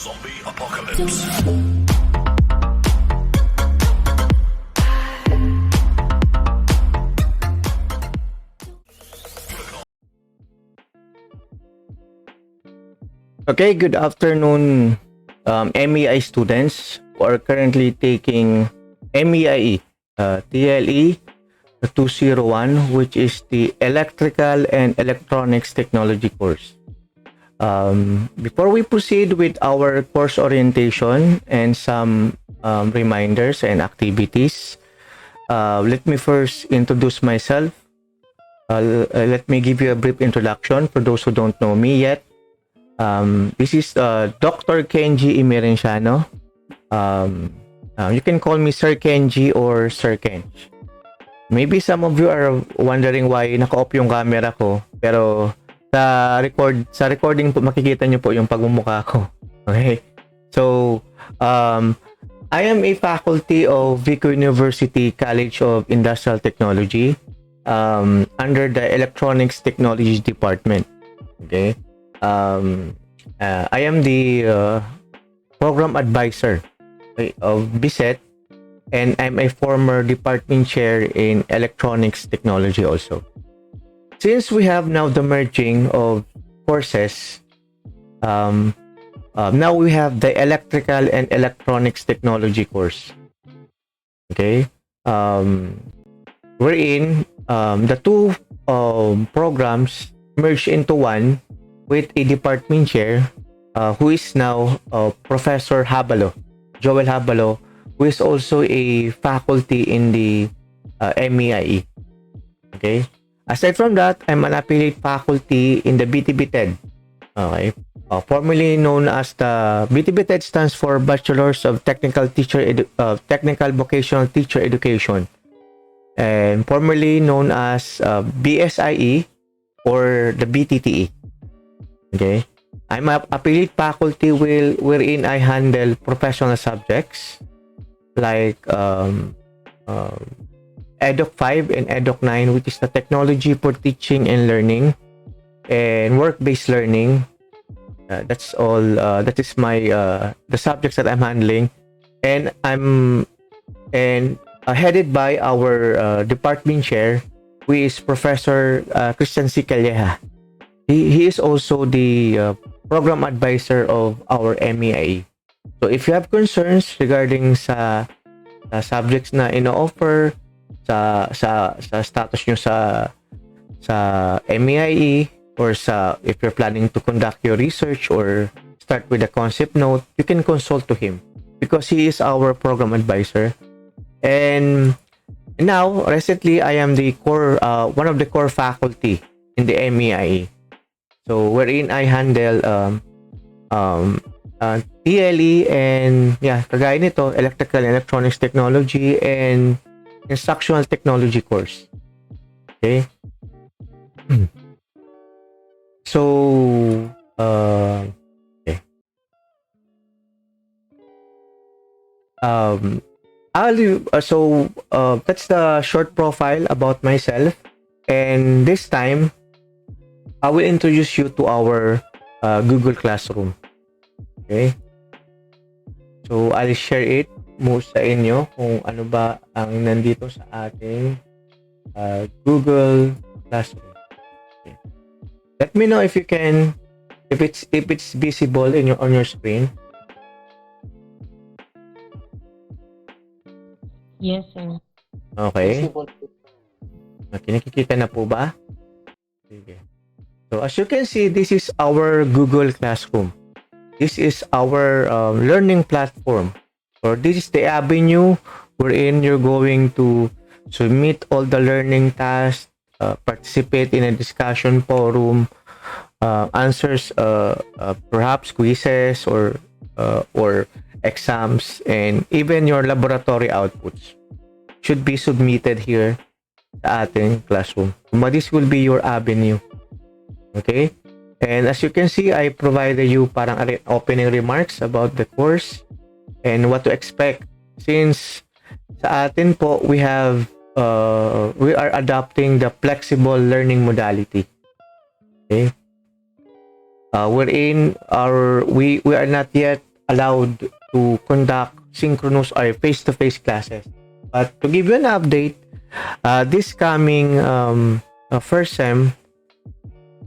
Zombie apocalypse. Okay, good afternoon, MEI students who are currently taking MEIE TLE 201, which is the Electrical and Electronics Technology course. Before we proceed with our course orientation and some reminders and activities, let me first introduce myself. Let me give you a brief introduction for those who don't know me yet. This is Dr. Kenji Imirenciano. You can call me Sir Kenji or Sir Kenj. Maybe some of you are wondering why naka-off yung camera ko, pero sa recording po makikita niyo po yung pagmumukha ko. Okay? So, I am a faculty of Vico University College of Industrial Technology under the Electronics Technology Department. Okay? I am the program advisor of BSET, and I'm a former department chair in electronics technology also. Since we have now the merging of courses, now we have the electrical and electronics technology course. Okay, wherein the two programs merge into one with a department chair who is now Professor Habalo, Joel Habalo, who is also a faculty in the MEIE. Okay. Aside from that, I'm an affiliate faculty in the BTB-TED. Okay. Formerly known as the BTB-TED stands for Bachelors of Technical Technical Vocational Teacher Education, and formerly known as BSIE or the BTTE. Okay. I'm an affiliate faculty wherein I handle professional subjects like EDOC 5 and EDOC 9, which is the technology for teaching and learning and work-based learning. That's all. That is my the subjects that I'm handling, and I'm headed by our department chair, who is Professor Christian C. Calleja. He is also the program advisor of our MEIE. So if you have concerns regarding sa subjects na ino-offer sa status nyo sa MEIE, or if you're planning to conduct your research or start with a concept note, you can consult to him because he is our program advisor. And now recently I am the core one of the core faculty in the MEIE. So wherein I handle TLE and kagaya nito, Electrical and Electronics Technology and Instructional Technology course. Okay? So okay. That's the short profile about myself, and this time I will introduce you to our Google Classroom. Okay? So, I'll share it mo sa inyo kung ano ba ang nandito sa ating Google Classroom. Okay. Let me know if you can, if it's visible on your screen. Yes, sir. Okay. Okay, nakikita na po ba? Sige. So as you can see, this is our Google Classroom. This is our learning platform, or this is the avenue wherein you're going to submit all the learning tasks, participate in a discussion forum, answers perhaps quizzes or exams, and even your laboratory outputs should be submitted here sa ating classroom. This will be your avenue. Okay, and as you can see, I provided you parang opening remarks about the course and what to expect. Since sa atin po, we are adopting the flexible learning modality. Okay, wherein we are not yet allowed to conduct synchronous or face-to-face classes. But to give you an update, this coming first sem,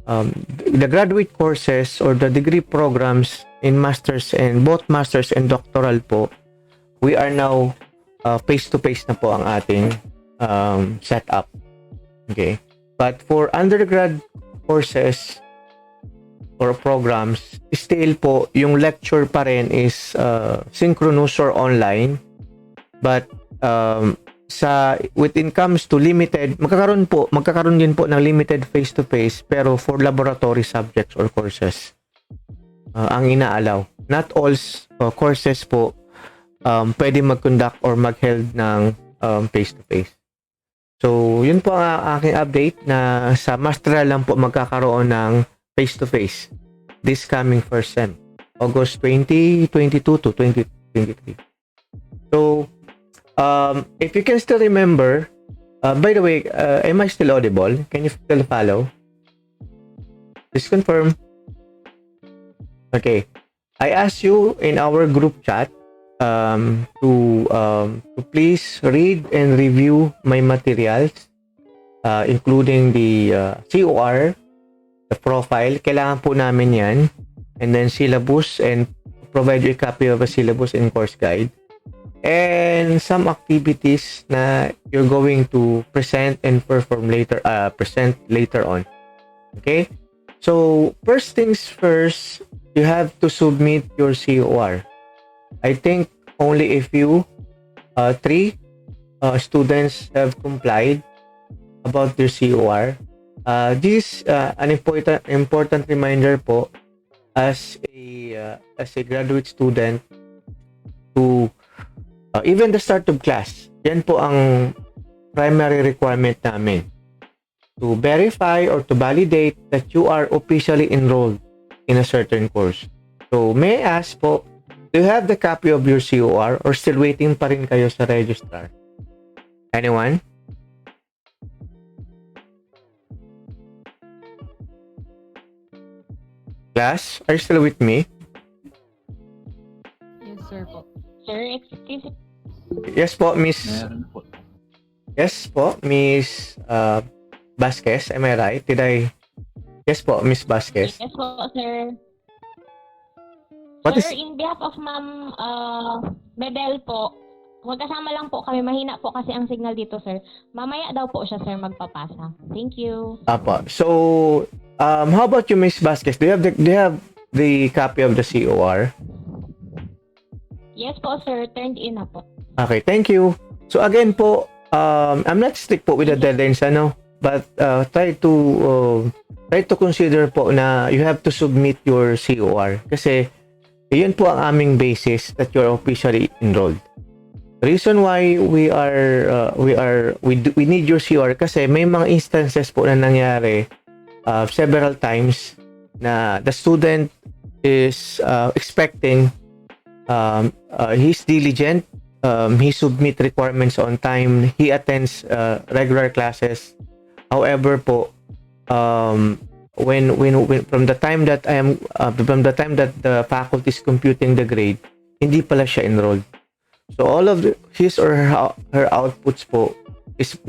the graduate courses or the degree programs in masters and both masters and doctoral po, we are now face-to-face na po ang ating setup. Okay? But for undergrad courses or programs, still po, yung lecture pa rin is synchronous or online. But when it comes to limited, magkakaroon din po ng limited face-to-face pero for laboratory subjects or courses ang inaalaw. Not all courses po pwede mag-conduct or mag-held ng face-to-face. So, yun po ang aking update na sa masteral lang po magkakaroon ng face-to-face this coming first sem, August 2022 to 2023. So, if you can still remember, by the way, am I still audible? Can you still follow? Please confirm. Okay. I asked you in our group chat to please read and review my materials, including the COR, the profile. Kailangan po namin yan. And then syllabus, and provide you a copy of a syllabus and course guide. And some activities na you're going to present and perform later, present later on. Okay? So, first things first, you have to submit your COR. I think only a few, 3 students have complied about their COR. This is an important reminder po as a graduate student to even the start of class. Yan po ang primary requirement namin, to verify or to validate that you are officially enrolled in a certain course. So, may I ask po, do you have the copy of your COR or still waiting pa rin kayo sa registrar? Anyone? Class, are you still with me? Yes, sir po. Sir, excuse me. Yes po, Miss. Meron po. Yes po, Miss Vasquez. Am I right? Yes po, Miss Vasquez. Yes po, sir. What Sir, is... in behalf of Ma'am Bedel po, magkasama lang po kami. Mahina po kasi ang signal dito, sir. Mamaya daw po siya, sir, magpapasa. Thank you. Apo. So, how about you, Miss Vasquez? Do you have the copy of the COR? Yes po, sir. Turned in na po. Okay, thank you. So again po, I'm not strict po with the deadlines, but try to consider po na you have to submit your COR kasi yun po ang aming basis that you're officially enrolled. The reason why we need your COR kasi may mga instances po na nangyari several times na the student is expecting, he's diligent, he submit requirements on time, he attends regular classes. However po, when from the time that the faculty is computing the grade, hindi pala siya enrolled. So all of his or her outputs po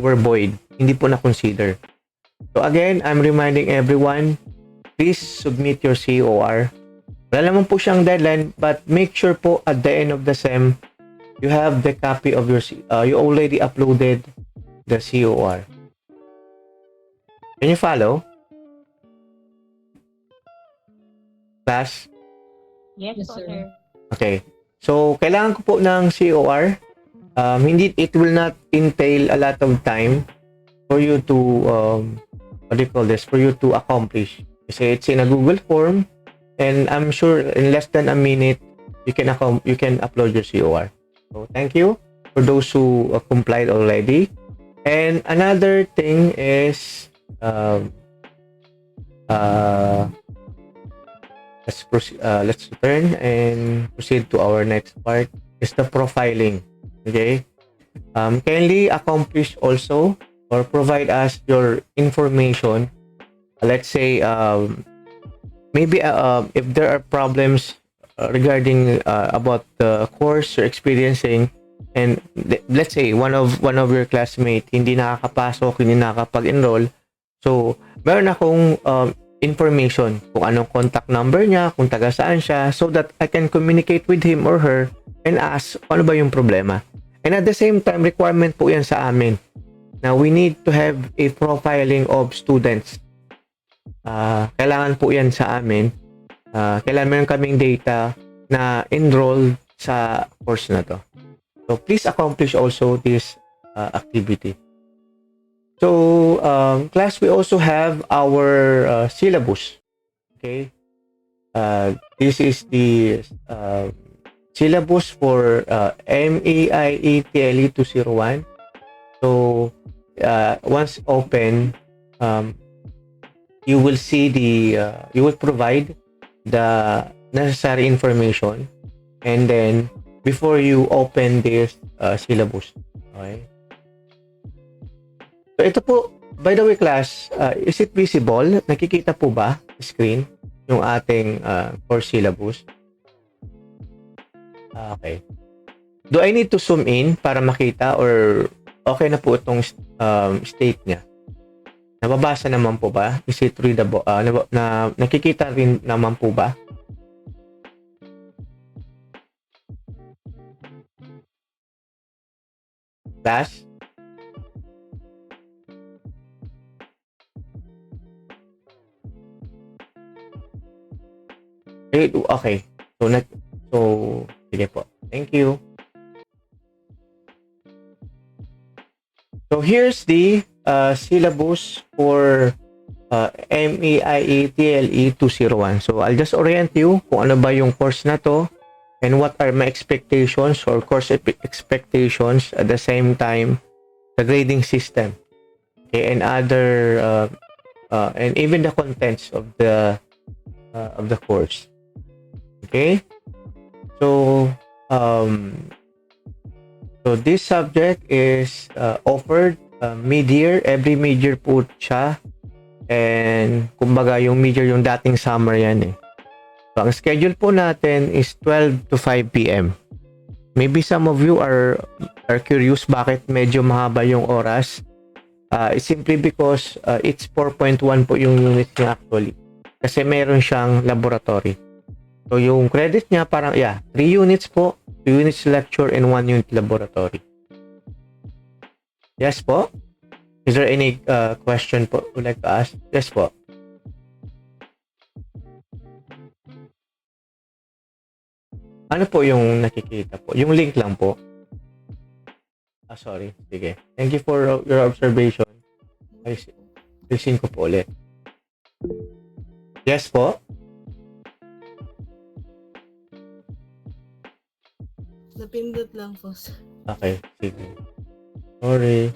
were void, hindi po na consider. So again, I'm reminding everyone, please submit your COR. Wala naman po siyang deadline, but make sure po at the end of the sem, you have the copy of your, you already uploaded the COR. Can you follow? Class? Yes, Yes, po, sir. sir. Okay. So, kailangan ko po ng COR. It will not entail a lot of time for you to, for you to accomplish. Kasi it's in a Google form, and I'm sure in less than a minute, you can upload your COR. So, thank you for those who complied already. And another thing is, let's turn and proceed to our next part, is the profiling. Okay? Kindly accomplish also or provide us your information. Let's say, maybe if there are problems regarding about the course you're experiencing, and let's say one of your classmates hindi nakakapasok, hindi nakakapag-enroll. So, meron akong information kung anong contact number niya, kung taga saan siya, so that I can communicate with him or her and ask ano ba yung problema. And at the same time, requirement po yan sa amin. Now, we need to have a profiling of students. Kailangan po yan sa amin. Kailangan meron kaming data na enroll sa course na to. So, please accomplish also this activity. So, class, we also have our syllabus. Okay? This is the syllabus for MAIE TLE 201. So, once open, you will see you will provide the necessary information, and then before you open this syllabus. Okay? So ito po, by the way class, is it visible? Nakikita po ba screen yung ating course syllabus? Okay. Do I need to zoom in para makita, or okay na po itong state niya? Nababasa naman po ba? Is it readable? Nakikita rin naman po ba? Class? Okay. So, sige po. Thank you. So, here's the syllabus for MAIE TLE 201. So, I'll just orient you kung ano ba yung course na to and what are my expectations or course expectations, at the same time the grading system, okay, and other and even the contents of the course. Okay, so this subject is offered mid-year. Every mid-year po siya, and kumbaga yung mid-year yung dating summer yan eh. So, ang schedule po natin is 12 to 5 p.m. Maybe some of you are curious bakit medyo mahaba yung oras. It's simply because it's 4.1 po yung unit niya actually. Kasi meron siyang laboratory. So, yung credit niya parang, 3 units po. 2 units lecture and 1 unit laboratory. Yes po? Is there any question po would like to ask? Yes po. Ano po yung nakikita po? Yung link lang po. Sorry. Sige. Thank you for your observation. Ayusin ko po ulit. Yes po? Napindot lang po. Okay. Sige. Sorry.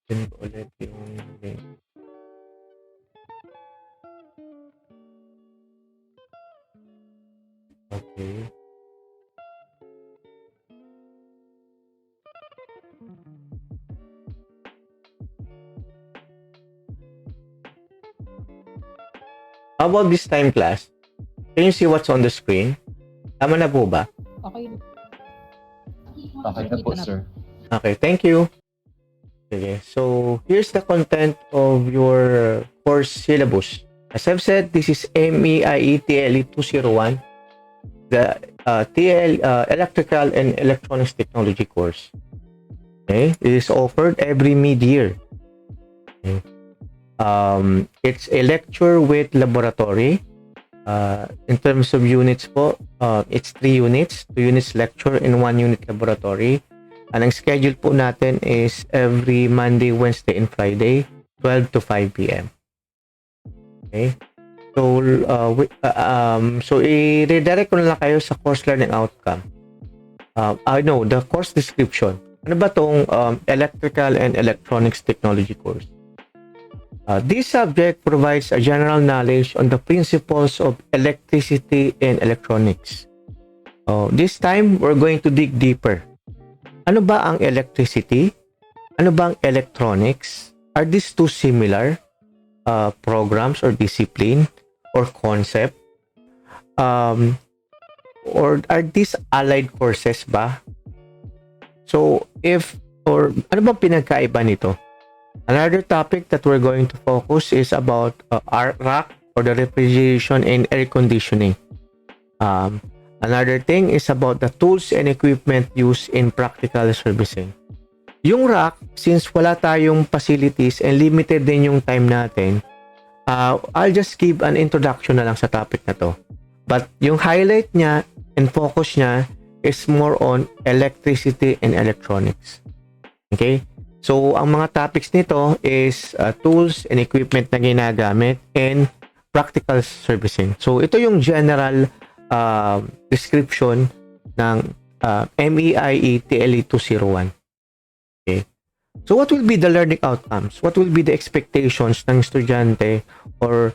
Ayusin ko ulit yung link. Okay. How about this time, class? Can you see what's on the screen? Tama na po ba? Okay. Okay na po, sir. Okay, thank you. Okay, so here's the content of your course syllabus. As I've said, this is MAIE TLE 201, the Electrical and Electronics Technology course. Okay, it is offered every mid-year. Okay. It's a lecture with laboratory. In terms of units po, it's 3 units, 2 units lecture and 1 unit laboratory. And ang schedule po natin is every Monday, Wednesday, and Friday, 12 to 5 p.m. Okay? So, i-redirect ko na lang kayo sa course learning outcome. No, the course description. Ano ba tong Electrical and Electronics Technology course? This subject provides a general knowledge on the principles of electricity and electronics. This time, we're going to dig deeper. Ano ba ang electricity? Ano ba ang electronics? Are these two similar programs or discipline or concept? or are these allied courses ba? So, ano bang pinagkaiba nito? Another topic that we're going to focus is about RAC, or the refrigeration and air conditioning. Another thing is about the tools and equipment used in practical servicing. Yung RAC, since wala tayong facilities and limited din yung time natin, I'll just give an introduction na lang sa topic na to. But yung highlight niya and focus niya is more on electricity and electronics. Okay? So, ang mga topics nito is tools and equipment na ginagamit and practical servicing. So, ito yung general description ng MAIE TLE 201. Okay? So, what will be the learning outcomes? What will be the expectations ng estudyante or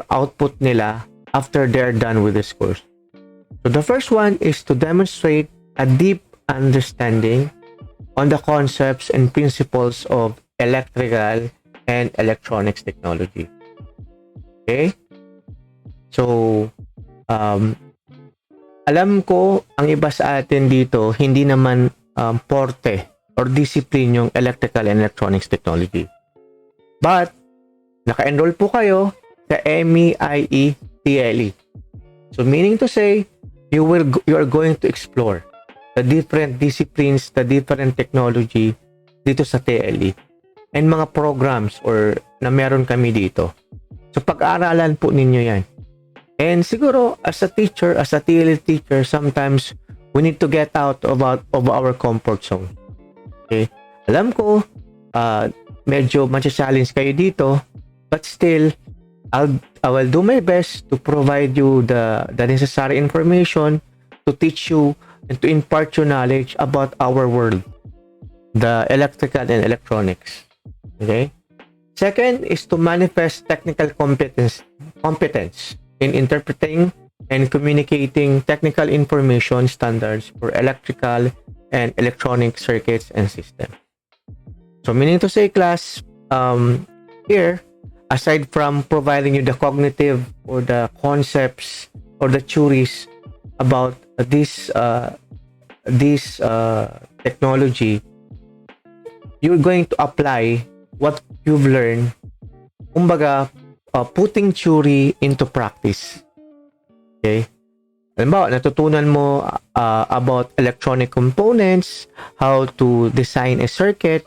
output nila after they're done with this course? So, the first one is to demonstrate a deep understanding on the concepts and principles of electrical and electronics technology. Okay? So, alam ko ang iba sa atin dito hindi naman porte or discipline yung electrical and electronics technology. But, naka-enroll po kayo sa MAIE TLE. So, meaning to say, you are going to explore the different disciplines, the different technology dito sa TLE and mga programs or na meron kami dito. So, pag-aaralan po ninyo yan. And siguro, as a teacher, as a TLE teacher, sometimes we need to get out of our comfort zone. Okay? Alam ko, medyo matcha-challenge kayo dito, but still, I will do my best to provide you the necessary information to teach you and to impart your knowledge about our world, the electrical and electronics. Okay? Second is to manifest technical competence in interpreting and communicating technical information standards for electrical and electronic circuits and systems. So, meaning to say, class, here, aside from providing you the cognitive or the concepts or the theories about this technology, you're going to apply what you've learned, kumbaga, putting theory into practice. Okay? Halimbawa, natutunan mo about electronic components, how to design a circuit,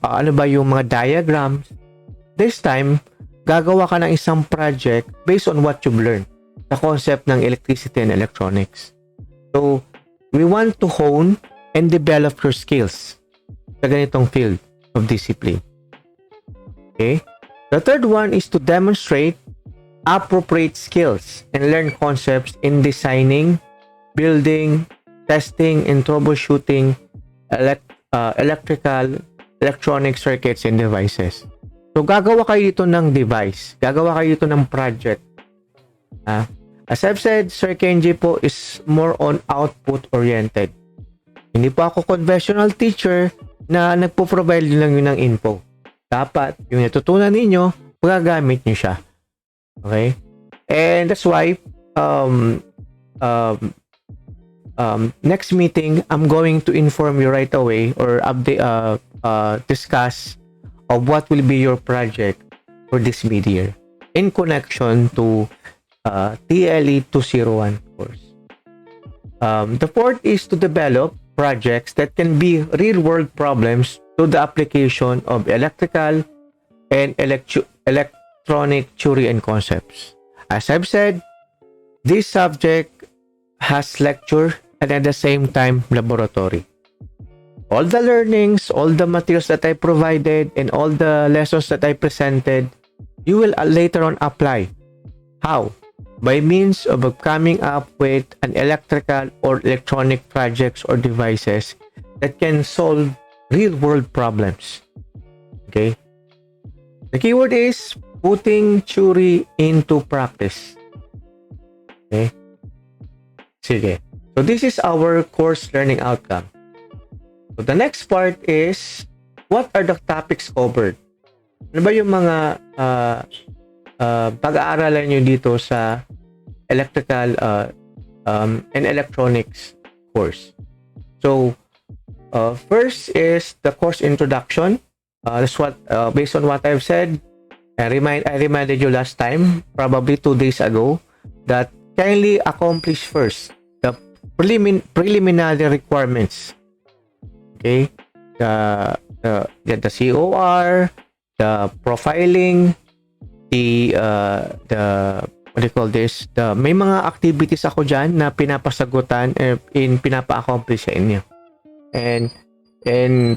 ano ba yung mga diagrams. This time, gagawa ka ng isang project based on what you've learned sa concept ng electricity and electronics. So, we want to hone and develop your skills sa ganitong field of discipline. Okay? The third one is to demonstrate appropriate skills and learn concepts in designing, building, testing, and troubleshooting electrical, electronic circuits and devices. So, gagawa kayo dito ng device. Gagawa kayo dito ng project. As I've said, Sir Kenji po is more on output-oriented. Hindi po ako conventional teacher na nagpo-provide lang yun ng info. Dapat, yung natutunan ninyo, magagamit nyo siya. Okay? And that's why, next meeting, I'm going to inform you right away or update, discuss of what will be your project for this mid-year in connection to TLE 201 course. The fourth is to develop projects that can be real-world problems to the application of electrical and electronic theory and concepts. As I've said, this subject has lecture and at the same time laboratory. All the learnings, all the materials that I provided, and all the lessons that I presented, you will later on apply. How? By means of coming up with an electrical or electronic projects or devices that can solve real-world problems. Okay? The keyword is putting theory into practice. Okay? Sige. So this is our course learning outcome. So the next part is, what are the topics covered? Ano ba yung mga pag-aaralan nyo dito sa electrical and electronics course. So first is the course introduction. That's what based on what I've said. I reminded you last time, probably 2 days ago, that kindly accomplish first the preliminary requirements. Okay, the COR, the profiling, the what do you call this? May mga activities ako dyan na pinapasagutan pinapa-accomplish sa inyo. And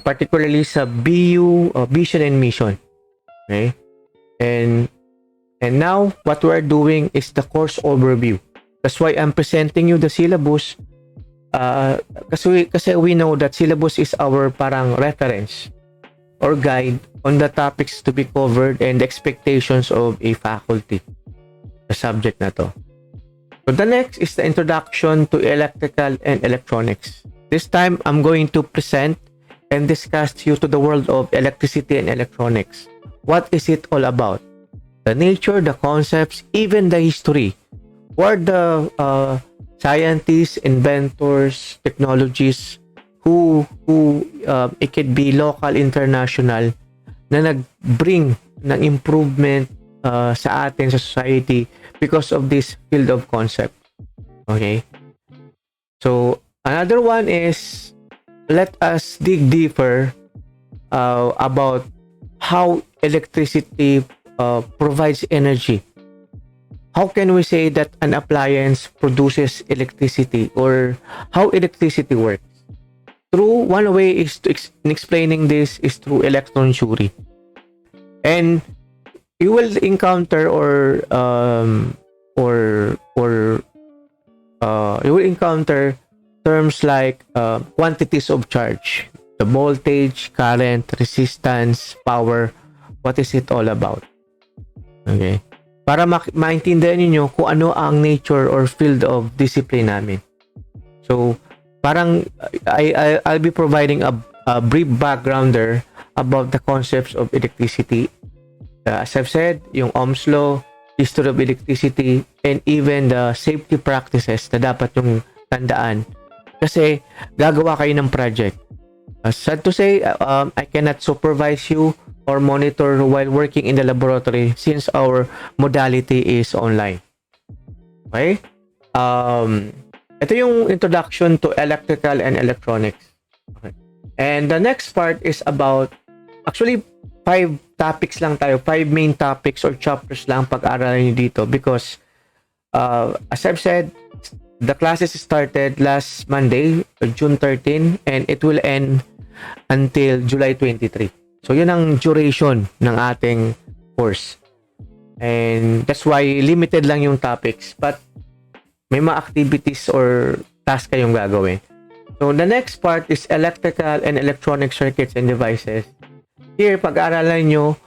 particularly sa BU vision and mission. Okay? And now what we're doing is the course overview. That's why I'm presenting you the syllabus. Kasi we know that syllabus is our parang reference or guide on the topics to be covered and the expectations of a faculty sa subject na to. So the next is the introduction to electrical and electronics. This time I'm going to present and discuss you to the world of electricity and electronics. What is it all about? The nature, the concepts, even the history. What the scientists, inventors, technologies who it could be local, international, na nag-bring ng improvement sa atin sa society because of this field of concept. Okay? So another one is, let us dig deeper about how electricity provides energy. How can we say that an appliance produces electricity, or how electricity works? One way is to explaining this is through electron theory. And you will encounter you will encounter terms like quantities of charge, the voltage, current, resistance, power. What is it all about? Okay. Para maintindihan niyo kung ano ang nature or field of discipline namin. So, parang I'll be providing a brief backgrounder about the concepts of electricity. As I've said, yung Ohm's law, history of electricity, and even the safety practices na dapat yung tandaan. Kasi gagawa kayo ng project. Sad to say, I cannot supervise you or monitor while working in the laboratory since our modality is online. Okay? Ito yung introduction to electrical and electronics. Okay. And the next part is about, actually, 5 topics lang tayo, 5 main topics or chapters lang pag-aaralan nyo dito because as I've said, the classes started last Monday, June 13, and it will end until July 23. So, yun ang duration ng ating course. And that's why limited lang yung topics. But, may mga activities or task kayong gagawin. So, the next part is electrical and electronic circuits and devices. Here, pag-aaralan nyo,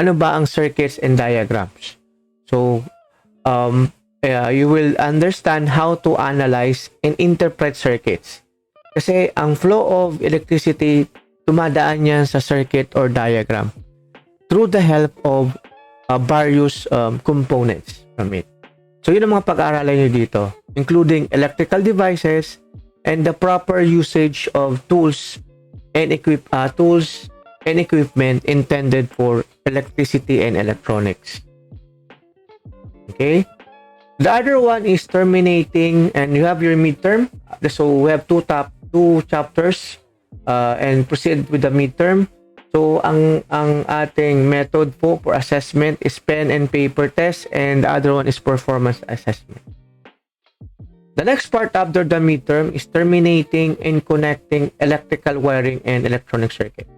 ano ba ang circuits and diagrams. So, you will understand how to analyze and interpret circuits. Kasi, ang flow of electricity, tumadaan yan sa circuit or diagram through the help of various components from it. So, yun ang mga pag-aaralan nyo dito, including electrical devices and the proper usage of tools and equipment intended for electricity and electronics. Okay? The other one is terminating, and you have your midterm. So, we have two chapters. And proceed with the midterm. So, ang ating method for assessment is pen and paper test, and the other one is performance assessment. The next part after the midterm is terminating and connecting electrical wiring and electronic circuit.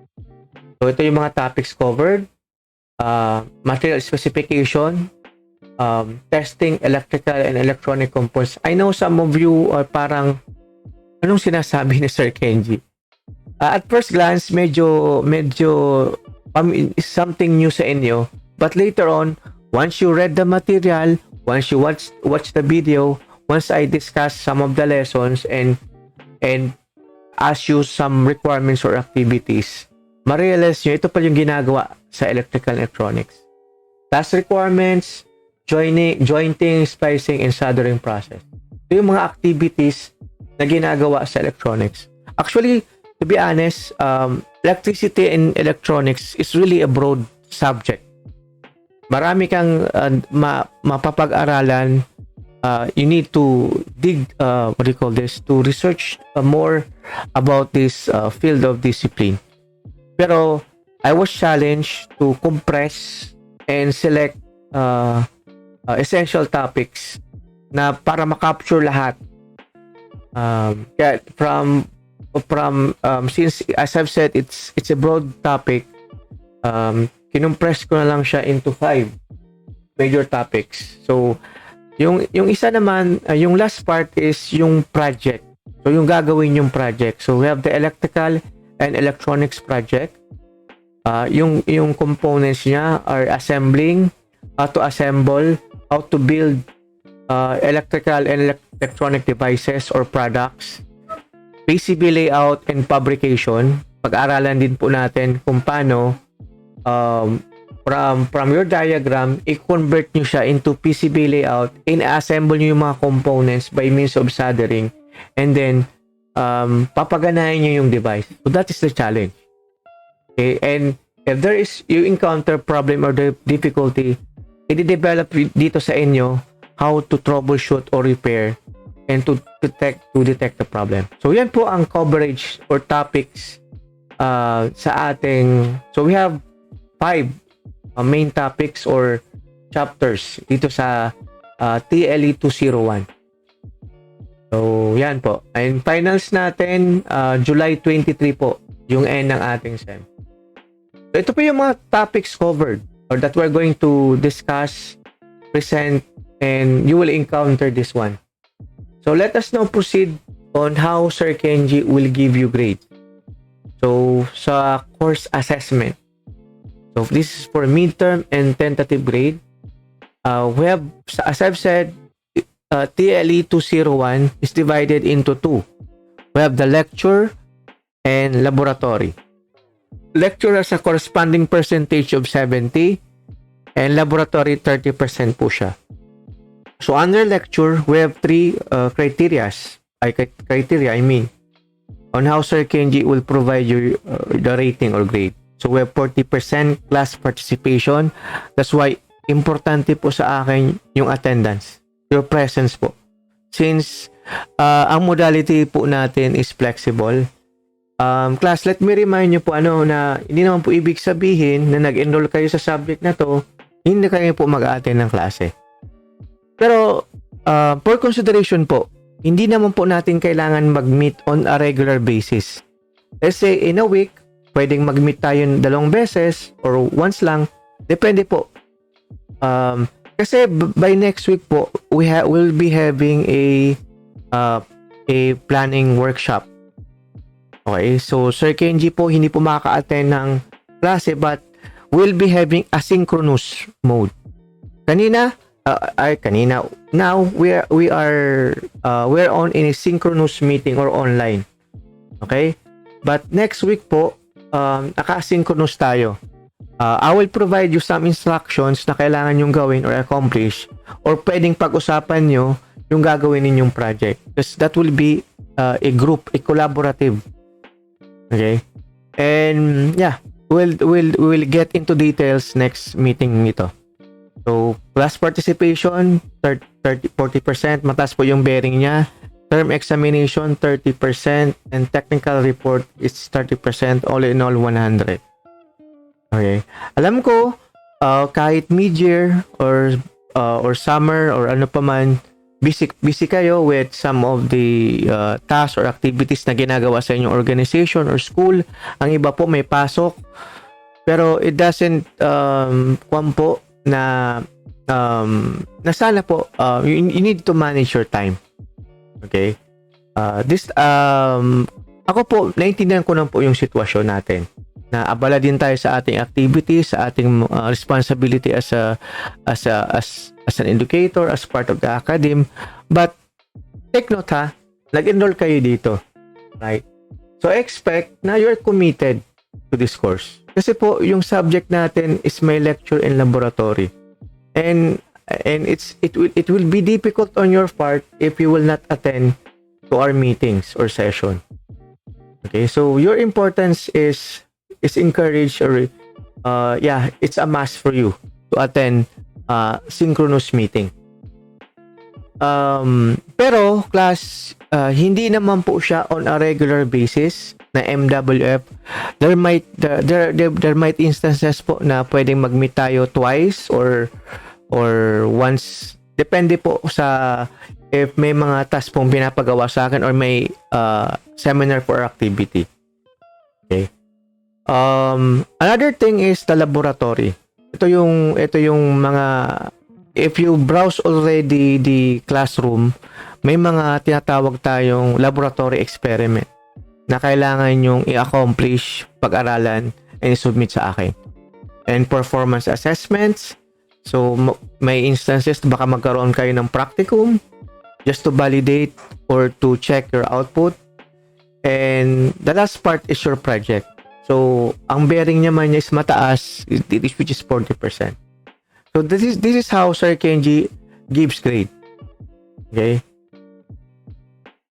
So, ito yung mga topics covered. Material specification, testing electrical and electronic components. I know some of you are parang, anong sinasabi ni Sir Kenji? At first glance, medyo something new sa inyo. But later on, once you read the material, once you watch the video, once I discuss some of the lessons and ask you some requirements or activities, ma-realize nyo, ito pa yung ginagawa sa electrical electronics. Task requirements, jointing, splicing, and soldering process. Ito yung mga activities na ginagawa sa electronics. Actually, to be honest, electricity and electronics is really a broad subject. Marami kang mapapag-aralan. You need to dig, what do you call this, to research more about this field of discipline. Pero I was challenged to compress and select essential topics na para makapture lahat. Since as I've said, it's a broad topic, kinumpress ko na lang siya into 5 major topics. So yung isa naman, yung last part is yung project. So yung gagawin yung project. So we have the electrical and electronics project. Yung components niya are assembling, how to assemble, how to build electrical and electronic devices or products, PCB layout and fabrication. Pag-aralan din po natin kung paano from your diagram, i-convert nyo siya into PCB layout, in-assemble nyo yung mga components by means of soldering, and then papaganahin nyo yung device. So that is the challenge. Okay, and if there is, you encounter problem or difficulty, i-develop dito sa inyo how to troubleshoot or repair and to detect the problem. So yan po ang coverage or topics sa ating, so we have 5 main topics or chapters dito sa TLE 201. So yan po. And finals natin July 23 po yung end ng ating SEM. So ito po yung mga topics covered or that we're going to discuss, present, and you will encounter this one. So let us now proceed on how Sir Kenji will give you grade. So sa course assessment. So this is for midterm and tentative grade. We have, as I've said, TLE 201 is divided into 2. We have the lecture and laboratory. Lecture has a corresponding percentage of 70 and laboratory 30% po siya. So under lecture, we have 3 criteria, on how Sir Kenji will provide you the rating or grade. So we have 40% class participation. That's why importante po sa akin yung attendance, your presence po. Since ang modality po natin is flexible. Class, let me remind you po na hindi naman po ibig sabihin na nag-enroll kayo sa subject na to, hindi kayo po mag-attend ng klase. Pero for consideration po, hindi naman po natin kailangan mag-meet on a regular basis. Let's say in a week, pwedeng mag-meet tayo 2 beses or once lang. Depende po. Kasi by next week po, we'll be having a planning workshop. Okay, so Sir Kenji po hindi po makaka-attend ng klase but we'll be having asynchronous mode. Now we're on in a synchronous meeting or online. Okay? But next week po, naka-asynchronous tayo. I will provide you some instructions na kailangan yung gawin or accomplish or pwedeng pag-usapan nyo yung gagawin ninyong project. Because that will be a group, a collaborative. Okay? And yeah, we'll get into details next meeting nito. So, class participation 40%, mataas po yung bearing niya. Term examination 30% and technical report is 30%, all in all 100. Okay. Alam ko kahit mid-year or summer or ano pa man, busy kayo with some of the tasks or activities na ginagawa sa inyong organization or school. Ang iba po may pasok. Pero it doesn't po na sana po you need to manage your time. Okay? Ako po naintindihan ko lang po yung sitwasyon natin. Na abala din tayo sa ating activities, sa ating responsibility as an educator, as part of the academy. But take note ha, nag-enroll kayo dito. Right? So expect na you're committed to this course. Kasi po yung subject natin is may lecture and laboratory. And And it will be difficult on your part if you will not attend to our meetings or session. Okay, so your importance is encouraged, or yeah, it's a must for you to attend synchronous meeting. Pero class, hindi naman po siya on a regular basis na MWF. There might instances po na pwedeng mag-meet tayo twice or once, depende po sa if may mga task pong pinapagawa sa akin or may seminar for activity. Okay. Another thing is the laboratory. Ito yung mga, if you browse already the classroom, may mga tinatawag tayong laboratory experiment na kailangan yung i-accomplish, pag-aralan, and submit sa akin. And performance assessments. So, may instances baka magkaroon kayo ng practicum just to validate or to check your output. And the last part is your project. So, ang bearing naman niya is mataas, which is 40%. So, this is how Sir Kenji gives grade. Okay?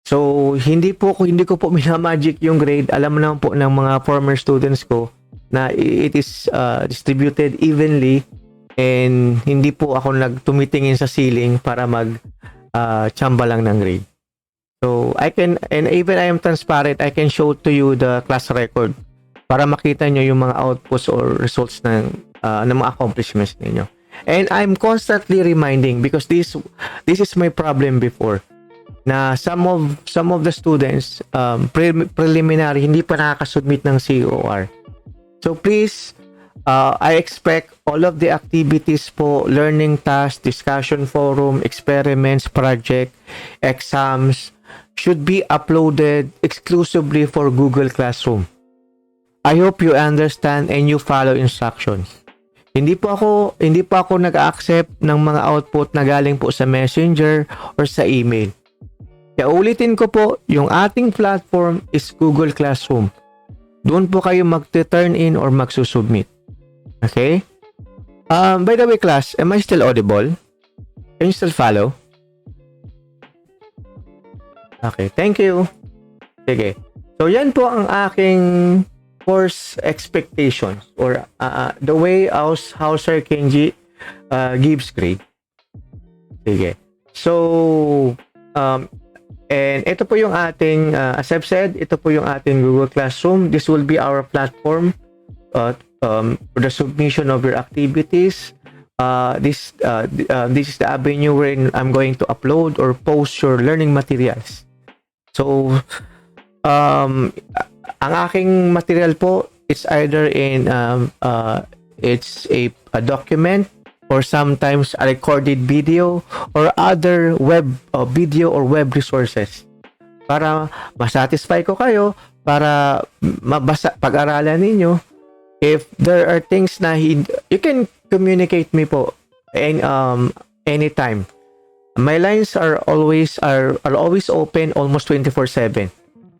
So, hindi ko po minamagic yung grade. Alam mo naman po ng mga former students ko na it is distributed evenly, and hindi po ako tumitingin sa ceiling para tsamba lang ng grade. So, and even I am transparent, I can show to you the class record para makita nyo yung mga outputs or results ng mga accomplishments ninyo. And I'm constantly reminding, because this is my problem before, na some of the students preliminary hindi pa nakakasubmit ng COR. So please, I expect all of the activities po, learning tasks, discussion forum, experiments, project, exams, should be uploaded exclusively for Google Classroom. I hope you understand and you follow instructions. Hindi po ako nag-accept ng mga output na galing po sa Messenger or sa email. Kaya ulitin ko po, yung ating platform is Google Classroom. Doon po kayo mag-turn in or magsusubmit. Okay? By the way, class, am I still audible? Can you still follow? Okay, thank you. Sige. So, yan po ang aking course expectations or the way how Sir Kenji gives grade. Sige. So, and ito po yung ating, as I've said, ito po yung ating Google Classroom. This will be our platform for the submission of your activities. This is the avenue wherein I'm going to upload or post your learning materials. So, ang aking material po, it's either in it's a document, or sometimes a recorded video or other web video or web resources para masatisfy ko kayo, para mabasa pag-aralan ninyo. If there are things na you can communicate me po anytime. My lines are always open, almost 24/7.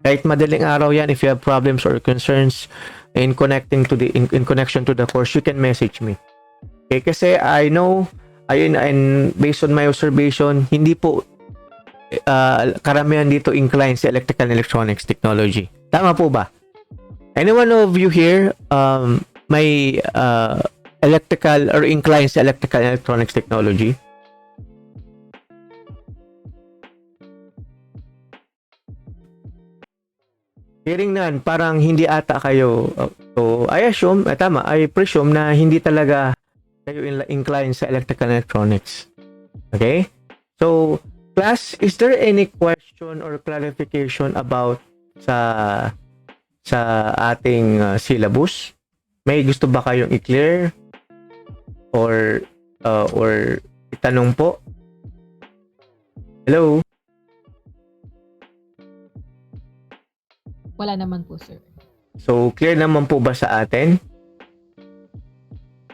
Kahit madaling araw yan, if you have problems or concerns in connection to the course, you can message me. Okay, kasi I know, and based on my observation, hindi po karamihan dito inclined sa electrical and electronics technology. Tama po ba? Anyone of you here may electrical or inclined sa electrical and electronics technology? Hearing none, parang hindi ata kayo. So, I assume, tama, I presume na hindi talaga kayo inclined sa electrical and electronics. Okay? So, class, is there any question or clarification about sa ating syllabus? May gusto ba kayong i-clear or itanong po? Hello? Wala naman po, sir. So, clear naman po ba sa atin?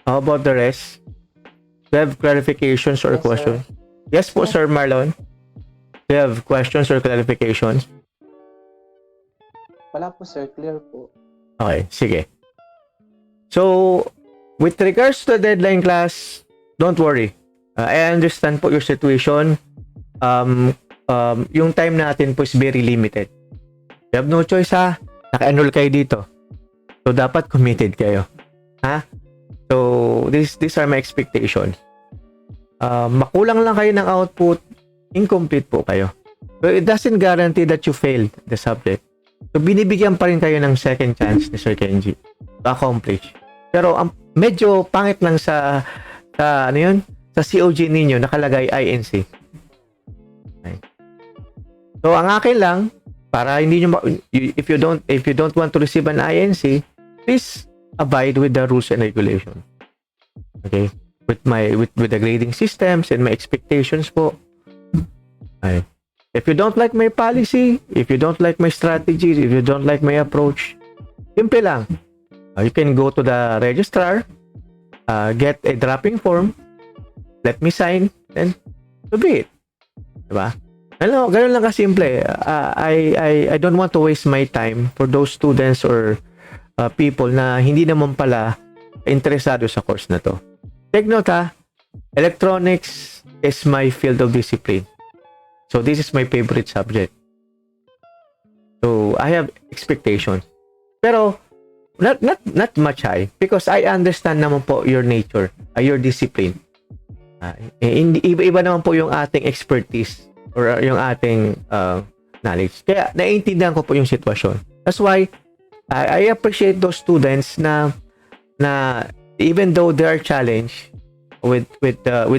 How about the rest? Do you have clarifications or Yes, questions? Yes po, Sir Marlon. Do you have questions or clarifications? Wala po, sir. Clear po. Okay, sige. So, with regards to the deadline, class, don't worry. I understand po your situation. Yung time natin po is very limited. You have no choice ha. Naka-enroll kayo dito. So, dapat committed kayo. Ha? So, these are my expectations. Makulang lang kayo ng output, incomplete po kayo. But it doesn't guarantee that you failed the subject. So, binibigyan pa rin kayo ng second chance ni Sir Kenji to accomplish. Pero, medyo pangit lang sa ano yun? Sa COG ninyo, nakalagay INC. Okay. So, ang akin lang, para hindi nyo, if you don't want to receive an INC, please abide with the rules and regulations. Okay? With the grading systems and my expectations po. Okay. If you don't like my policy, if you don't like my strategy, if you don't like my approach, simple lang. You can go to the registrar, get a dropping form, let me sign, and so be it. Diba? Ano, ganun lang kasimple. I don't want to waste my time for those students or people na hindi naman pala interesado sa course na to. Take note ha, electronics is my field of discipline. So this is my favorite subject. So I have expectations. Pero not much high because I understand naman po your nature, your discipline. Iba naman po yung ating expertise or yung ating knowledge. Kaya naiintindihan ko po yung sitwasyon. That's why I appreciate those students na even though they are challenged with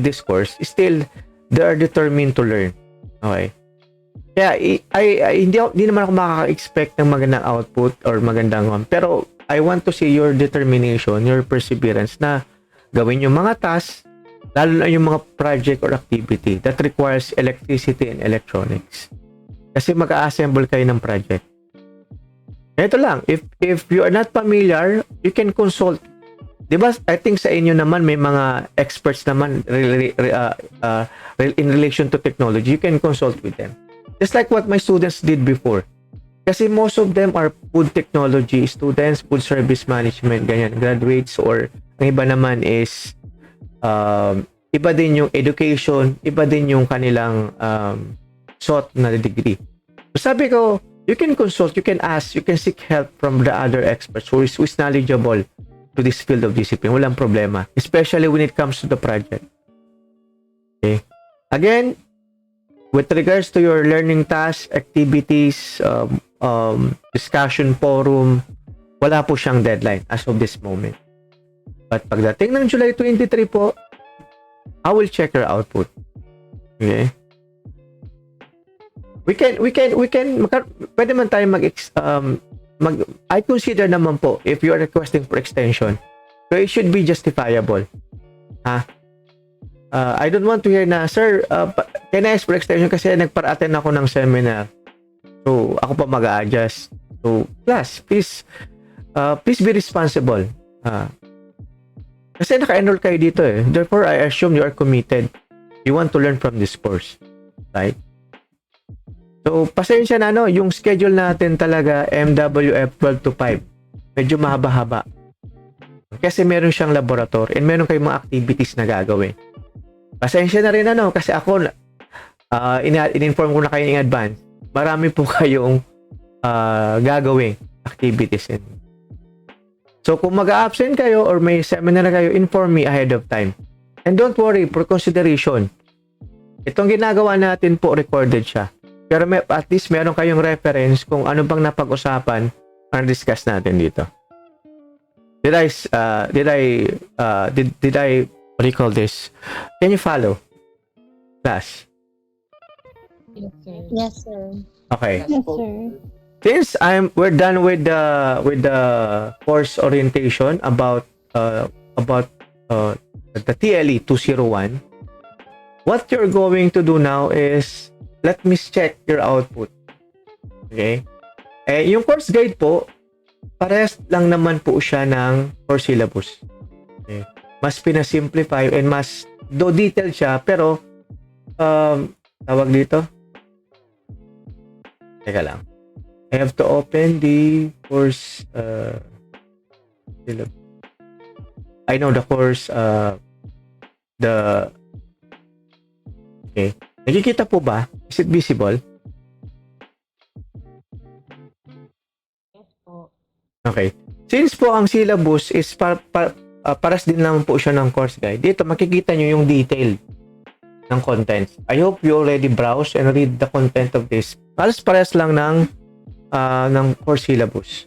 this course, still they are determined to learn. Okay. Kaya hindi naman ako makaka-expect ng magandang output or magandang pero I want to see your determination, your perseverance na gawin yung mga tasks, lalo na yung mga project or activity that requires electricity and electronics. Kasi mag-a-assemble kayo ng project. Ito lang, if you are not familiar, you can consult. Diba, I think sa inyo naman may mga experts naman in relation to technology. You can consult with them. Just like what my students did before. Kasi most of them are food technology students, food service management, ganyan, graduates, or ang iba naman is iba din yung education, iba din yung kanilang sought na degree. So sabi ko, you can consult, you can ask, you can seek help from the other experts who is knowledgeable to this field of discipline. Walang problema. Especially when it comes to the project. Okay. Again, with regards to your learning tasks, activities, discussion forum, wala po siyang deadline as of this moment. But pagdating ng July 23 po, I will check your output. Okay? We can pwede man tayo I consider naman po if you are requesting for extension, so it should be justifiable. I don't want to hear na, sir, can I ask for extension kasi nagpara-attend ako ng seminar. So, ako pa mag-a-adjust. So, class, please be responsible. Kasi naka-enroll kayo dito eh. Therefore, I assume you are committed. You want to learn from this course. Right? So, pasensya na, yung schedule natin talaga, MWF 12 to 5. Medyo mahaba-haba. Kasi meron siyang laboratory and meron kayong mga activities na gagawin. Pasensya na rin, kasi ako, in-inform ko na kayo in advance. Marami po kayong gagawin activities. So, kung mag-absent kayo or may seminar kayo, inform me ahead of time. And don't worry, for consideration, itong ginagawa natin po, recorded siya. Pero at least meron kayong reference kung ano bang napag-usapan or discuss natin dito. Did I recall this? Can you follow? Class? Yes, sir. Yes, sir. Okay. Yes, sir. Since we're done with the course orientation about the TLE 201, what you're going to do now is let me check your output. Okay? Yung course guide po, parehas lang naman po siya ng course syllabus. Okay? Mas pinasimplify and mas detailed siya, pero tawag dito. Teka lang. I have to open the course syllabus. I know the course the Okay. Nakikita po ba? Is it visible? Yes po. Okay. Since po ang syllabus is paras din naman po siya ng course guide, dito makikita nyo yung detail ng contents. I hope you already browse and read the content of this. Paras lang ng course syllabus.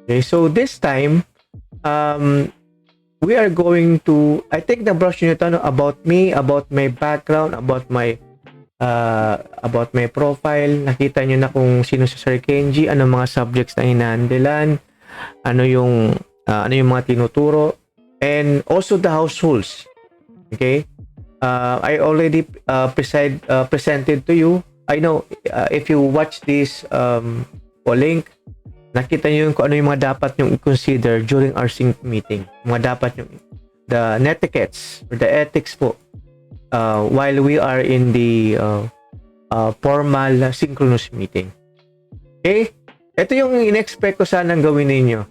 Okay, so this time, we are going to, I think na-brush nyo ito about me, about my background, about my profile. Nakita nyo na kung sino si Sir Kenji, anong mga subjects na hinahandelan, ano yung mga tinuturo, and also the house rules. Okay? I already presented to you. I know if you watch this link, nakita nyo kung ano yung mga dapat yung i-consider during our sync meeting. Mga dapat yung the netiquettes or the ethics po while we are in the formal synchronous meeting. Okay? Ito yung in-expect ko sanang gawin ninyo.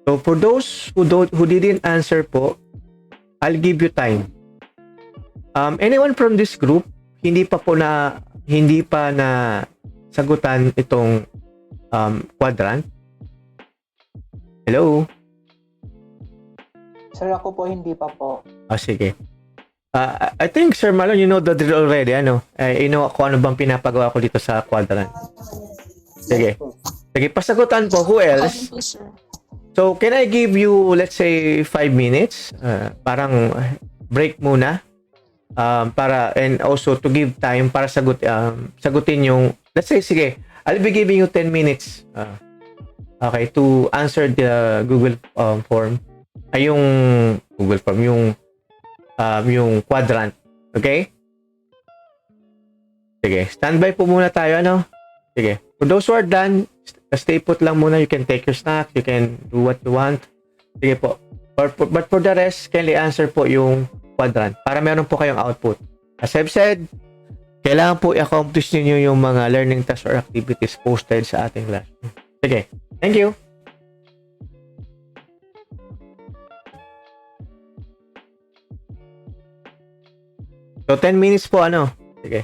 So for those who didn't answer po, I'll give you time. Anyone from this group hindi pa na sagutan itong quadrant? Hello? Sir, ako po hindi pa po. Sige. I think Sir Marlon, you know the drill already, ano? You know kung ano bang pinapagawa ko dito sa quadrant. Sige. Sige, pasagutan po. Who else? So, can I give you, let's say, 5 minutes? Parang break muna. And also to give time para sagutin yung, let's say, sige, I'll be giving you 10 minutes. Okay, to answer the Google form. Ay, yung Google form, yung quadrant. Okay? Sige, standby po muna tayo, ano? Sige. For those who are done, stay put lang muna. You can take your snack. You can do what you want. Sige po. But for the rest, kindly answer po yung quadrant para meron po kayong output. As I've said, kailangan po i-accomplish niyo yung mga learning tasks or activities posted sa ating class. Sige. Thank you. So, 10 minutes po, ano? Sige.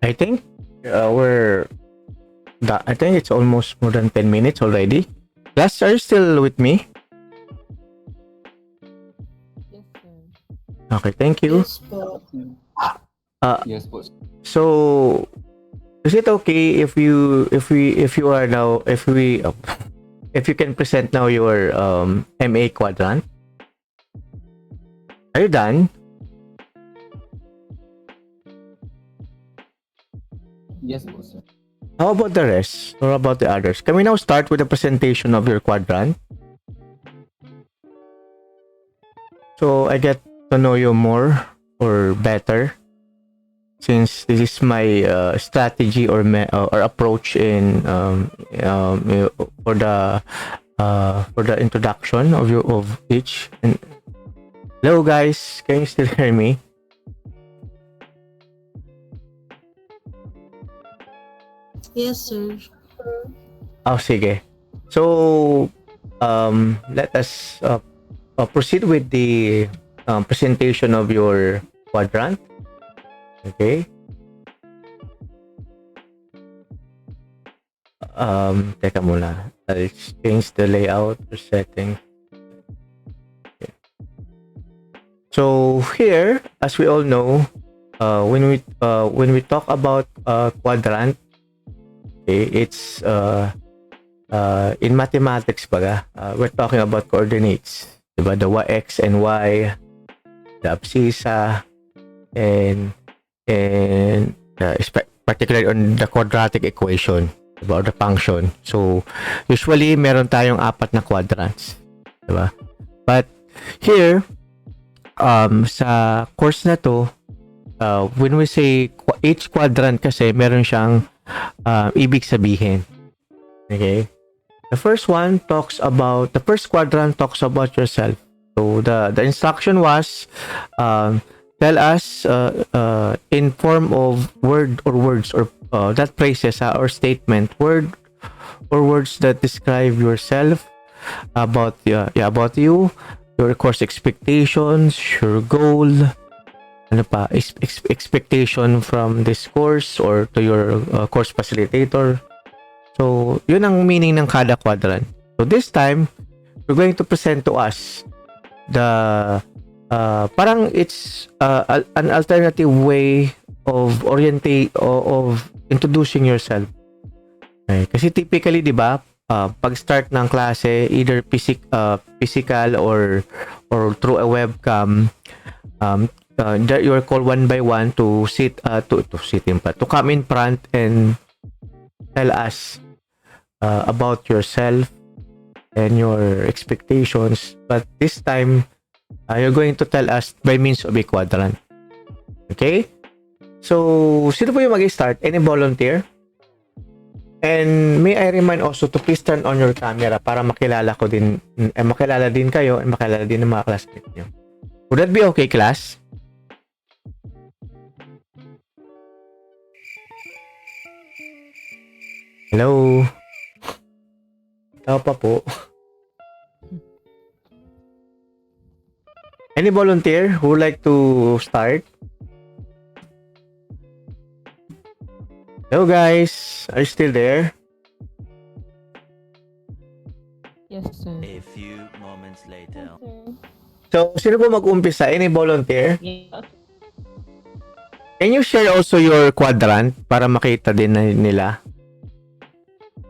I think I think it's almost more than 10 minutes already. Class, are you still with me? Yes, sir. Okay, thank you. Yes po. Uh, Yes po. so is it okay if you are now if you can present now your MA quadrant? Are you done? Yes po, sir. How about the rest or about the others? Can we now start with the presentation of your quadrant? So I get to know you more or better, since this is my strategy or approach in for the introduction of each. And hello guys, can you still hear me? Yes, sir. Oh, sige. So let us proceed with the presentation of your quadrant. Okay. Teka muna. I'll change the layout or setting. Okay. So here, as we all know, when we talk about quadrant, Okay, it's in mathematics baga, we're talking about coordinates. Diba? The x and y, the abscissa, and particularly on the quadratic equation, diba? Or the function. So, usually, meron tayong 4 na quadrants. Diba? But, here, sa course na to, when we say each quadrant kasi, meron siyang ibig sabihin. Okay? The first quadrant talks about yourself. So the instruction was, tell us in form of words or that phrases or statement, or words that describe yourself, about about you, your course expectations, your goal, ano pa, expectation from this course or to your course facilitator. So, yun ang meaning ng kada quadrant. So, this time, we're going to present to us the parang it's an alternative way of introducing yourself. Okay. Kasi typically, di ba, pag start ng klase, either physical or through a webcam, you're called one by one to come in front and tell us about yourself and your expectations, but this time you're going to tell us by means of a quadrant. Okay? So, sino po yung mag-start? Any volunteer? And may I remind also to please turn on your camera para makilala din kayo and makilala din ng mga classmates nyo. Would that be okay, class? Hello? Tao pa po. Any volunteer who would like to start? Hello guys, are you still there? Yes, sir. A few moments later. So, sino po mag-umpisa? Any volunteer? Yes. Can you share also your quadrant para makita din nila?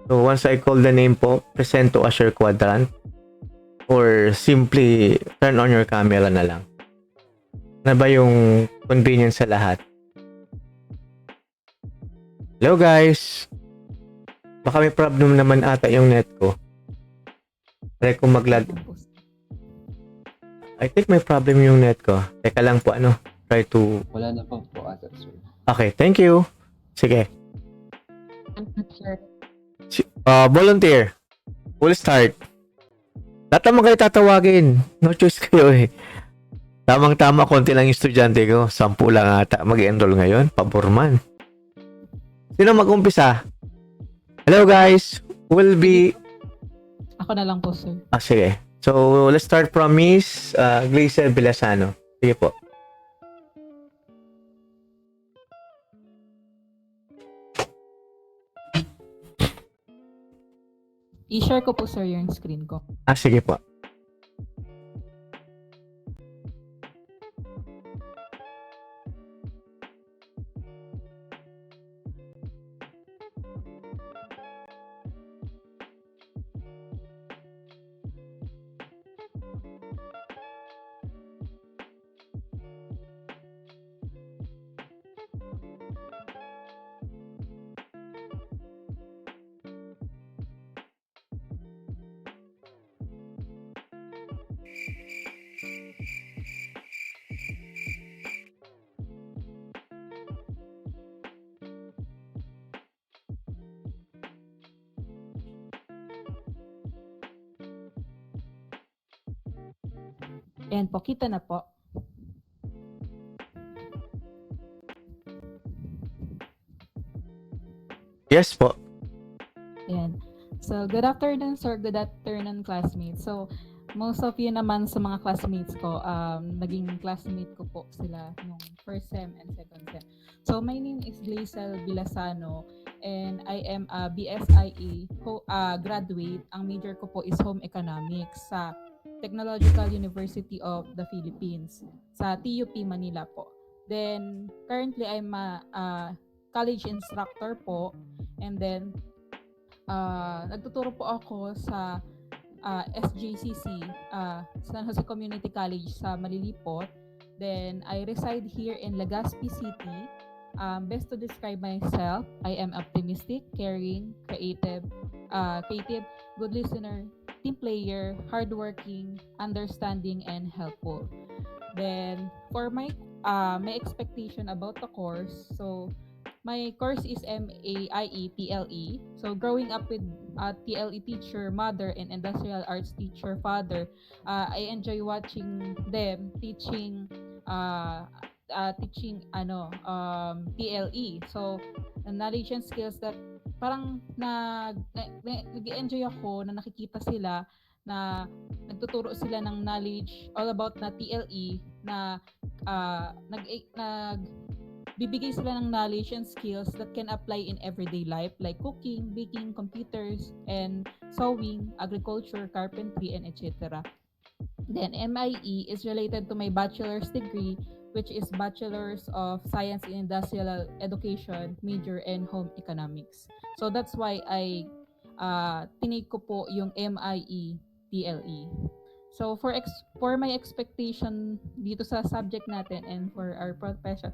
So, once I call the name po, present to us your quadrant. Or simply turn on your camera na lang. Na ba yung convenience sa lahat? Hello guys! Baka may problem naman ata yung net ko. Try ko mag-log. I think may problem yung net ko. Teka lang po, try to... Wala na po ata, sir. Okay, thank you. Sige. Sir. Volunteer. We'll start. Lahat naman kayo tatawagin. No choice kayo eh. Tamang-tama, konti lang yung estudyante ko. 10 lang ata mag-enroll ngayon. Pabor man. Sino mag-umpisa? Hello guys. Will be... Ako na lang po, sir. Sige. So, let's start from Miss Gleisel Bilasano. Sige po. I-share ko po, sir, yung screen ko. Sige po. Ayan po, kita na po. Yes po. Ayan. So, good afternoon, sir. Good afternoon, classmates. So, most of you naman sa mga classmates ko, naging classmate ko po sila nung first sem and second sem. So, my name is Gleisel Bilasano and I am a BSIE graduate. Ang major ko po is Home Economics sa Technological University of the Philippines sa TUP Manila po. Then, currently I'm a college instructor po, and then nagtuturo po ako sa SJCC, San Jose Community College sa Malilipot. Then I reside here in Legazpi City. Best to describe myself, I am optimistic, caring, creative, good listener, team player, hardworking, understanding, and helpful. Then for my expectation about the course, so my course is MAIE TLE. So growing up with a TLE teacher, mother, and industrial arts teacher, father, I enjoy watching them teaching TLE. So knowledge and skills that parang nag-enjoy ako na nakikita sila na nagtuturo sila ng knowledge all about na TLE na bibigay sila ng knowledge and skills that can apply in everyday life like cooking, baking, computers, and sewing, agriculture, carpentry, and etc. Then MIE is related to my bachelor's degree, which is Bachelor's of Science in Industrial Education, major in Home Economics. So that's why I tinake ko po yung MIE TLE. So for my expectation dito sa subject natin and for our professor,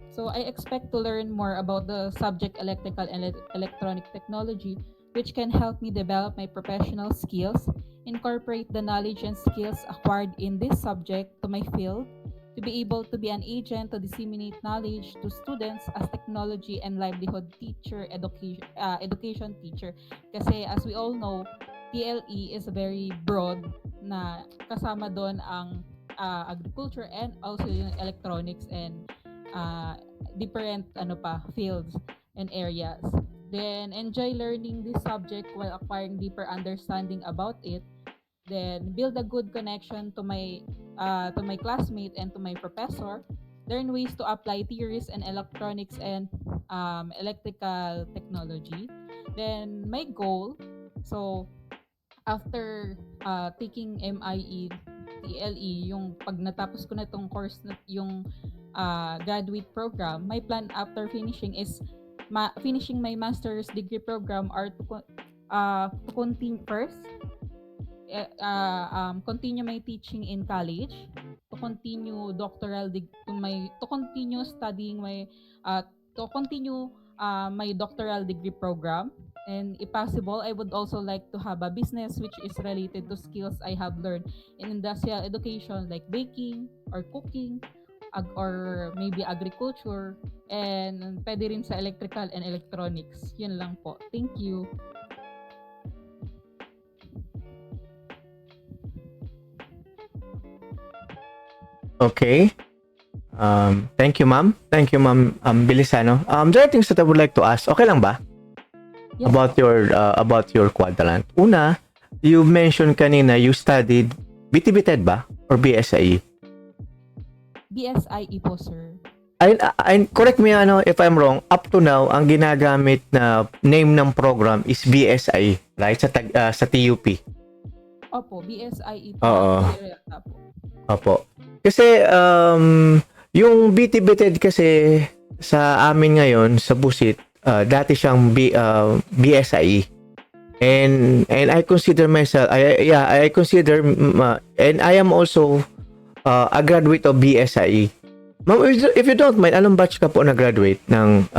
so I expect to learn more about the subject electrical and electronic technology, which can help me develop my professional skills, incorporate the knowledge and skills acquired in this subject to my field, to be able to be an agent to disseminate knowledge to students as technology and livelihood teacher, education teacher. Kasi as we all know, TLE is very broad na kasama doon ang agriculture and also yung electronics and different fields and areas. Then enjoy learning this subject while acquiring deeper understanding about it. Then build a good connection to my classmate and to my professor. Learn ways to apply theories and electronics and electrical technology. Then my goal, so after taking MIE TLE, yung pag natapos ko na itong course na yung graduate program, my plan after finishing is finishing my master's degree program or to continue first continue my teaching in college, to continue to continue studying to continue my doctoral degree program. And if possible, I would also like to have a business which is related to skills I have learned in industrial education like baking or cooking or maybe agriculture, and pwede rin sa electrical and electronics. Yun lang po. Thank you. Okay. Thank you, ma'am. Thank you, ma'am Bilisano. There are things that I would like to ask. Okay lang ba? Yes. About your quadrant. Una, you mentioned kanina you studied BTB-TED ba? Or BSIE? BSIE po, sir. Correct me if I'm wrong, up to now, ang ginagamit na name ng program is BSIE, right? Sa TUP. Opo, BSIE po. Oo. Po. Opo. Kasi yung BTB-TED kasi sa amin ngayon sa Busit, dati siyang BSIE. And I consider myself I consider and I am also a graduate of BSIE. Ma'am, if you don't mind, anong batch ka po na-graduate ng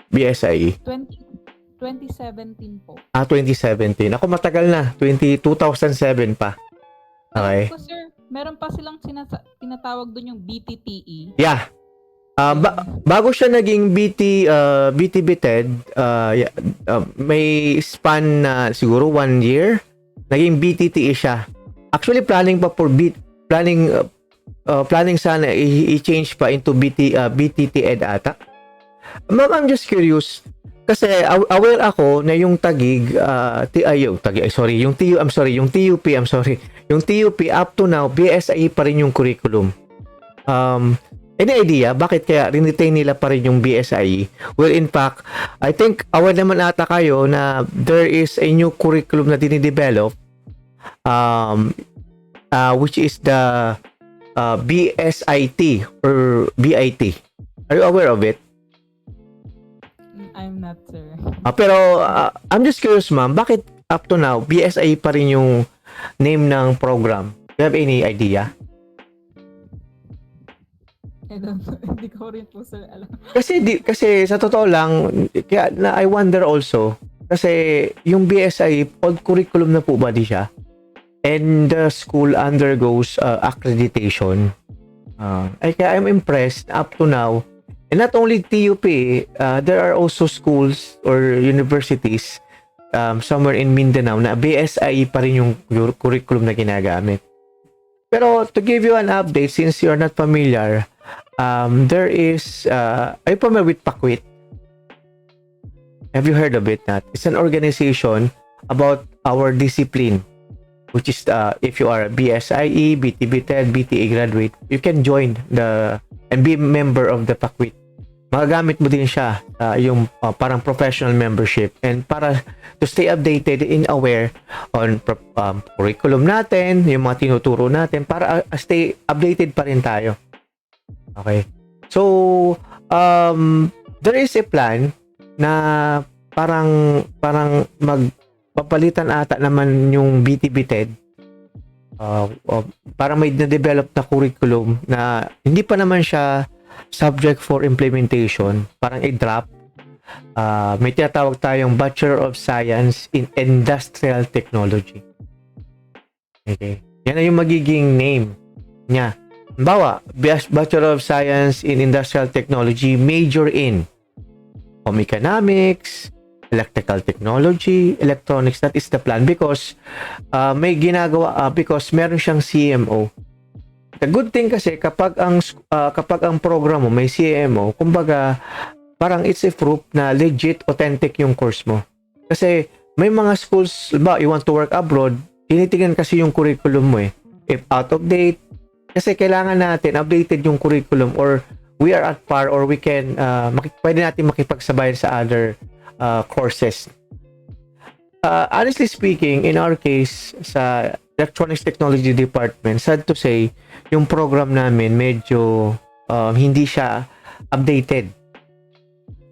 BSIE? 2017 po. 2017. Ako matagal na. 2007 pa. Okay. So, sir, meron pa silang tinatawag doon yung BTTE. Yeah. Bago siya naging BTB-TED, may span na siguro 1 year. Naging BTTE siya. Actually, planning pa for planning sana i-change pa into BTT-ED ata. Ma'am, I'm just curious kasi aware ako na yung yung TUP up to now BSIE pa rin yung curriculum. Any idea bakit kaya retain nila pa rin yung BSIE? Well, in fact, I think aware naman ata kayo na there is a new curriculum na dinidevelop which is the BSIT or BIT. Are you aware of it? I'm not, sir. Pero I'm just curious, ma'am, bakit up to now BSIE pa rin yung name ng program? Do you have any idea? I don't know. Hindi ko rin po, sir, alam. Kasi sa totoo lang, kaya na I wonder also kasi yung BSIE old curriculum na po ba di siya? And the school undergoes accreditation. Kaya I'm impressed up to now. And not only TUP, there are also schools or universities somewhere in Mindanao na BSIE pa rin yung curriculum na ginagamit. Pero to give you an update, since you're not familiar, there is, are you familiar with PACWIT? Have you heard of it? It's an organization about our discipline, which is if you are a BSIE, BTB-TED, BTA graduate, you can join and be a member of the PACWIT. Magagamit mo din siya, yung parang professional membership, and para to stay updated and aware on curriculum natin, yung mga tinuturo natin, para stay updated pa rin tayo. Okay. So, there is a plan na parang magpapalitan ata naman yung BTB-TED. Parang may na-develop na curriculum na hindi pa naman siya subject for implementation, parang i-drop. May tinatawag tayong Bachelor of Science in Industrial Technology. Okay. Yan na yung magiging name niya. Halimbawa, Bachelor of Science in Industrial Technology, major in home economics, electrical technology, electronics. That is the plan because may ginagawa because meron siyang CMO. The good thing kasi kapag ang program mo may CMO, kumbaga parang it's a proof na legit, authentic yung course mo. Kasi may mga schools, ba, you want to work abroad, tinitingnan kasi yung curriculum mo eh. If out of date, kasi kailangan natin updated yung curriculum or we are at par or we can pwede natin makipagsabayan sa other courses. Honestly speaking, in our case sa Electronics Technology Department, sad to say, yung program namin medyo hindi siya updated.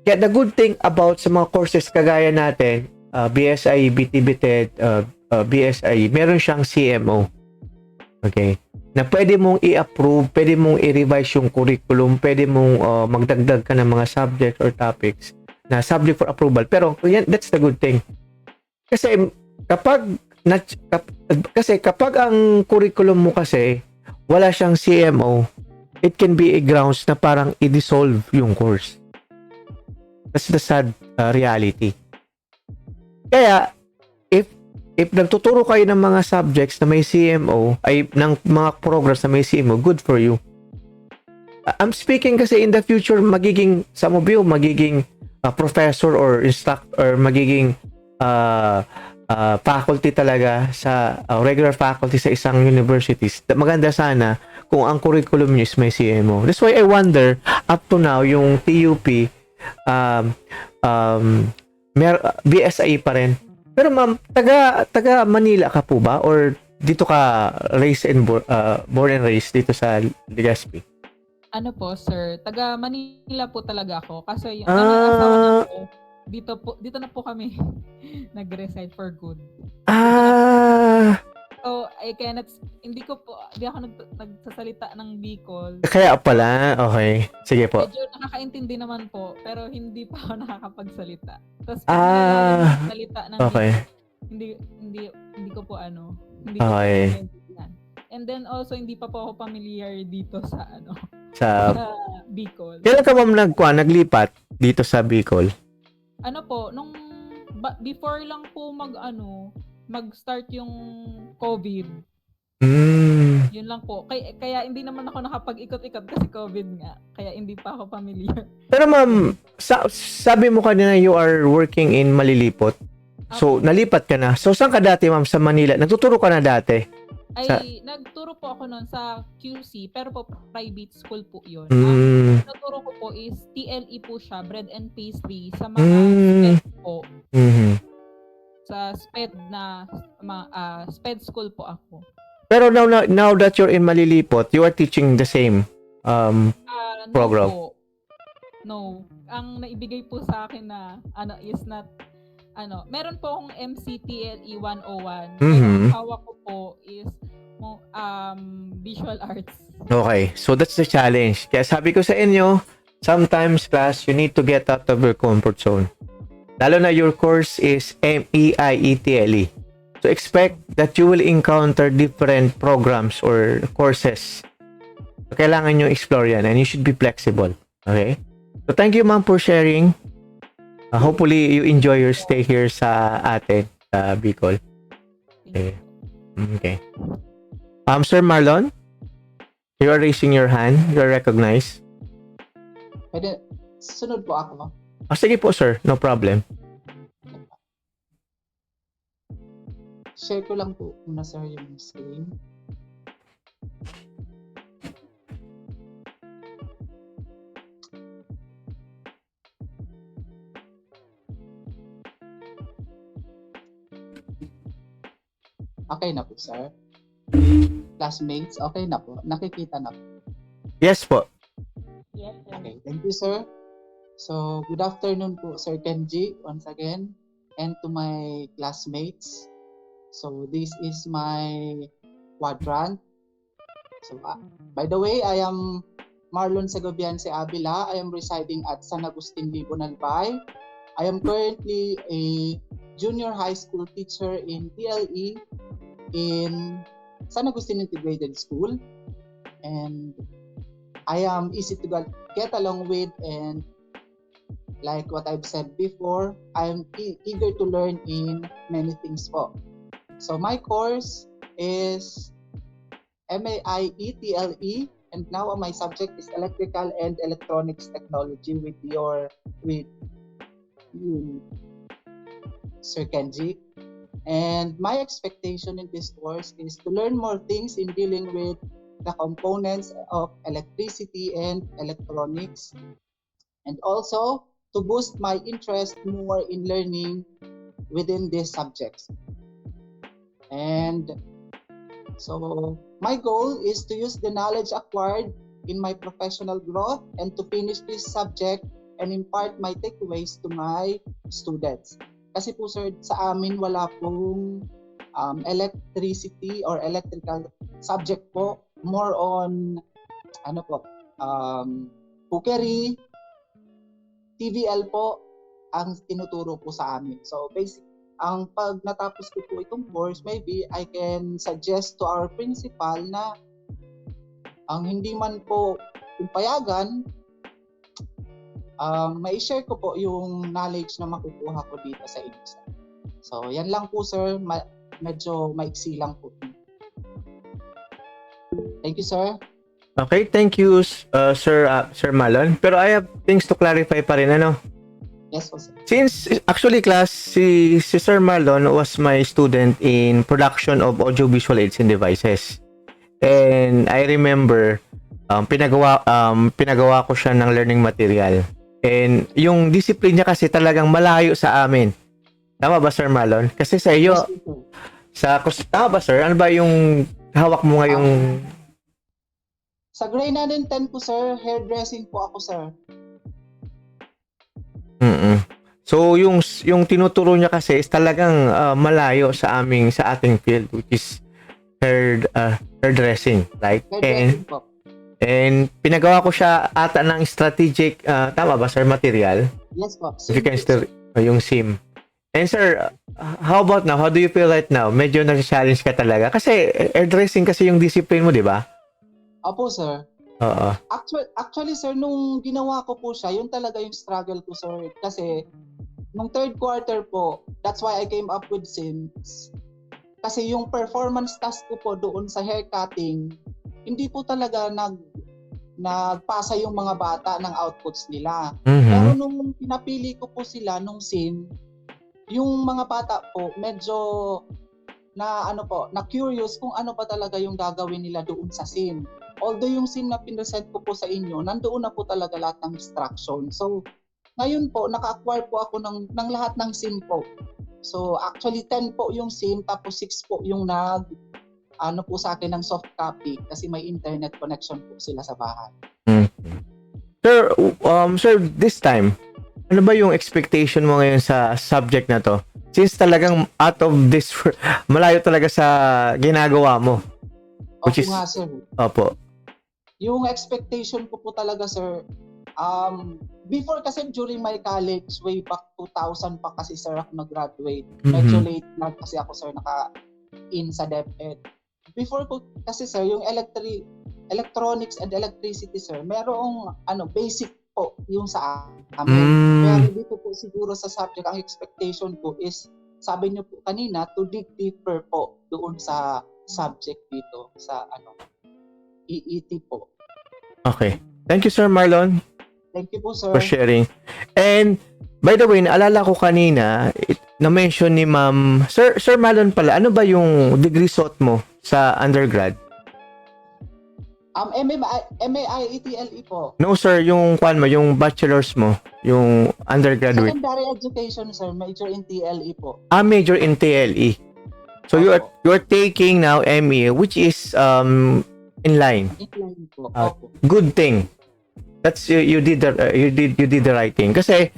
Kaya the good thing about sa mga courses kagaya natin, BSIE, BTB-TED, BSIE, meron siyang CMO. Okay? Na pwede mong i-approve, pwede mong i-revise yung curriculum, pwede mong magdagdag ka ng mga subjects or topics na subject for approval. Pero that's the good thing. Kasi kapag ang curriculum mo kasi wala siyang CMO, it can be a grounds na parang i-dissolve yung course. That's the sad reality. Kaya if nagtuturo kayo ng mga subjects na may CMO, ay ng mga programs na may CMO, good for you. I'm speaking kasi in the future magiging some of you magiging professor or instructor or magiging faculty talaga sa regular faculty sa isang universities. Maganda sana kung ang curriculum niyo is may CMO. That's why I wonder up to now yung TUP BSIE pa rin. Pero ma'am, taga Manila ka po ba or dito ka born and raised dito sa Legazpi? Ano po, sir? Taga Manila po talaga ako kasi yung asawa na po dito na po kami nag-reside for good. So, I cannot, hindi ako nagsasalita ng Bicol. Kaya pala, okay. Sige po. Medyo nakakaintindi naman po, pero hindi pa ako nakakapagsalita. Tapos, salita ng okay. Bicol, hindi ko po hindi okay. ko po. And then also, hindi pa po ako familiar dito sa sa Bicol. Kailan ka ma'am naglipat dito sa Bicol? Before lang po mag-start yung COVID. Yun lang po. Kaya hindi naman ako nakapag-ikot-ikot kasi COVID nga. Kaya hindi pa ako familiar. Pero ma'am, sabi mo kanina you are working in Malilipot. So, nalipat ka na. So, saan ka dati ma'am sa Manila? Nagtuturo ka na dati? Nagturo po ako noon sa QC, pero po private school po yun. Nagturo ko po is TLE po siya, bread and pastry, sa mga SPED po. Sa SPED SPED school po ako. Pero now that you're in Malilipot, you are teaching the same program? No po. No. Ang naibigay po sa akin na is not meron po akong MCTLE 101 pero ang hawak ko po is visual arts. Okay, so that's the challenge. Kaya sabi ko sa inyo, sometimes class, you need to get out of your comfort zone. Lalo na your course is MAIE TLE. So expect that you will encounter different programs or courses. So kailangan nyo explore yan and you should be flexible. Okay? So thank you ma'am for sharing. Hopefully you enjoy your stay here sa atin, sa Bicol. Okay. Okay. Sir Marlon, you are raising your hand. You are recognized. Pwede, sunod po ako. Sige po sir, no problem. Share ko lang po muna sir yung screen. Okay na po sir. Classmates, okay na po. Nakikita na po. Yes po. Yes, sir. Okay, thank you sir. So, good afternoon po Sir Kenji once again and to my classmates. So, this is my quadrant. So, by the way, I am Marlon Segovianse Avila. I am residing at San Agustin, Libon, Albay. I am currently a junior high school teacher in TLE in San Agustin Integrated School. And I am easy to get along with, and like what I've said before, I am eager to learn in many things po. So my course is MAIE TLE, and now my subject is Electrical and Electronics Technology with you, Sir Kenji. And my expectation in this course is to learn more things in dealing with the components of electricity and electronics, and also to boost my interest more in learning within these subjects. And so my goal is to use the knowledge acquired in my professional growth and to finish this subject and impart my takeaways to my students. Kasi po sir, sa amin wala pong electricity or electrical subject po. More on cookery, TVL po ang tinuturo po sa amin. So basic, ang pag natapos ko po itong course, maybe I can suggest to our principal na ang hindi man po payagan, mai-share ko po yung knowledge na makukuha ko dito sa inyo. So yan lang po sir, medyo maiksi lang po. Thank you sir. Okay, thank you Sir Marlon. Pero I have things to clarify pa rin Yes po sir. Since actually class si Sir Marlon was my student in production of audiovisual aids and devices. And I remember pinagawa ko siya ng learning material. And yung discipline niya kasi talagang malayo sa amin. Tama ba Sir Marlon? Kasi sa iyo tama ba sir? Ano ba yung hawak mo ngayong Sa grade 9 and 10 po sir, hairdressing po ako sir. So yung tinuturo niya kasi is talagang malayo sa ating field, which is hairdressing, right? Hairdressing po. And pinagawa ko siya ata ng strategic tama ba sir material? Yes po. If you can still yung SIM. And sir, how about now? How do you feel right now? Medyo na-challenge ka talaga kasi hairdressing kasi yung discipline mo, di ba? Opo sir. Oo. Actually sir, nung ginawa ko po siya, yun talaga yung struggle ko sir. Kasi nung third quarter po, that's why I came up with Sims. Kasi yung performance task ko po doon sa hair cutting, hindi po talaga nagpasa yung mga bata ng outputs nila. Pero nung pinapili ko po sila nung Sim, yung mga bata po medyo na curious kung ano pa talaga yung gagawin nila doon sa Sim. Although yung Sim na pinresent ko po sa inyo, nandoon na po talaga lahat ng instruction. So ngayon po, naka-acquire po ako ng lahat ng Sim po. So actually 10 po yung Sim, tapos 6 po yung po sa akin ng soft copy kasi may internet connection po sila sa bahay. Sir, this time, ano ba yung expectation mo ngayon sa subject na to? Since talagang out of this, malayo talaga sa ginagawa mo. Which Opo is, nga, sir. opo. Yung expectation ko po talaga, sir, before kasi during my college, way back 2000 pa kasi, sir, ako nag-graduate. Medyo late na kasi ako, sir, naka-in sa DepEd. Before ko kasi, sir, yung electronics and electricity, sir, merong basic po yung sa amin. Pero dito po siguro sa subject, ang expectation ko is, sabi niyo po kanina, to dig deeper po doon sa subject dito, sa EET po. Okay. Thank you, Sir Marlon, Thank you po, sir. for sharing. And, by the way, naalala ko kanina, na-mention ni Ma'am, Sir Marlon pala, ano ba yung degree sought mo sa undergrad? MAIE TLE po. No, sir, yung bachelor's mo, yung undergraduate. Secondary education, sir. Major in TLE po. Major in TLE. So you're taking now ME, which is in line. In-line po. Opo. Good thing. That's you did the right thing. Kasi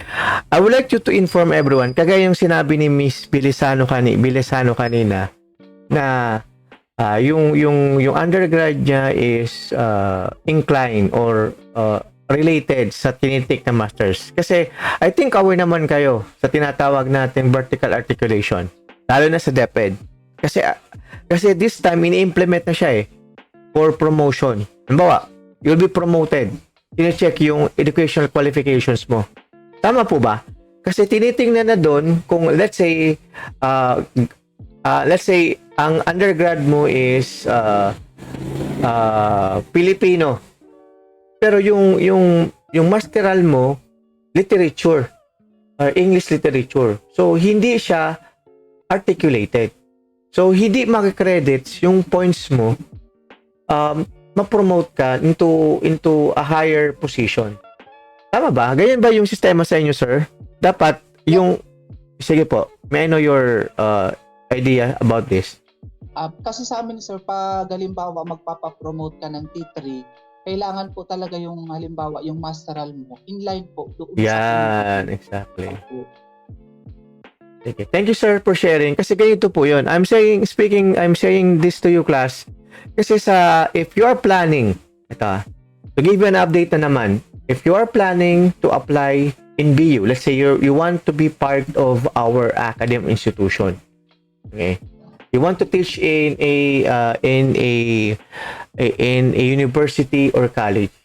I would like you to inform everyone, kagaya yung sinabi ni Miss Bilisano kanina na yung undergrad niya is inclined or related sa tinitik na masters. Kasi I think aware naman kayo sa tinatawag natin vertical articulation, lalo na sa DepEd. Kasi this time ini-implement na siya for promotion. Halimbawa, you'll be promoted. Tine-check yung educational qualifications mo. Tama po ba? Kasi tinitingnan na doon kung let's say ang undergrad mo is Filipino. Pero yung masteral mo literature, English literature. So hindi siya articulated. So hindi makikredits yung points mo ma-promote ka into a higher position. Tama ba? Ganyan ba yung sistema sa inyo, sir? Dapat yung sige po, may I know your idea about this? Kasi sa amin, sir, pag halimbawa magpapapromote ka ng T3, kailangan po talaga yung halimbawa yung masteral mo inline po doon Yan, exactly. Okay. Thank you, sir, for sharing. Kasi ganito po yun. I'm saying this to you, class. Kasi if you are planning, to give you an update na naman, if you are planning to apply in BU, let's say you want to be part of our academic institution, okay? You want to teach in a university or college.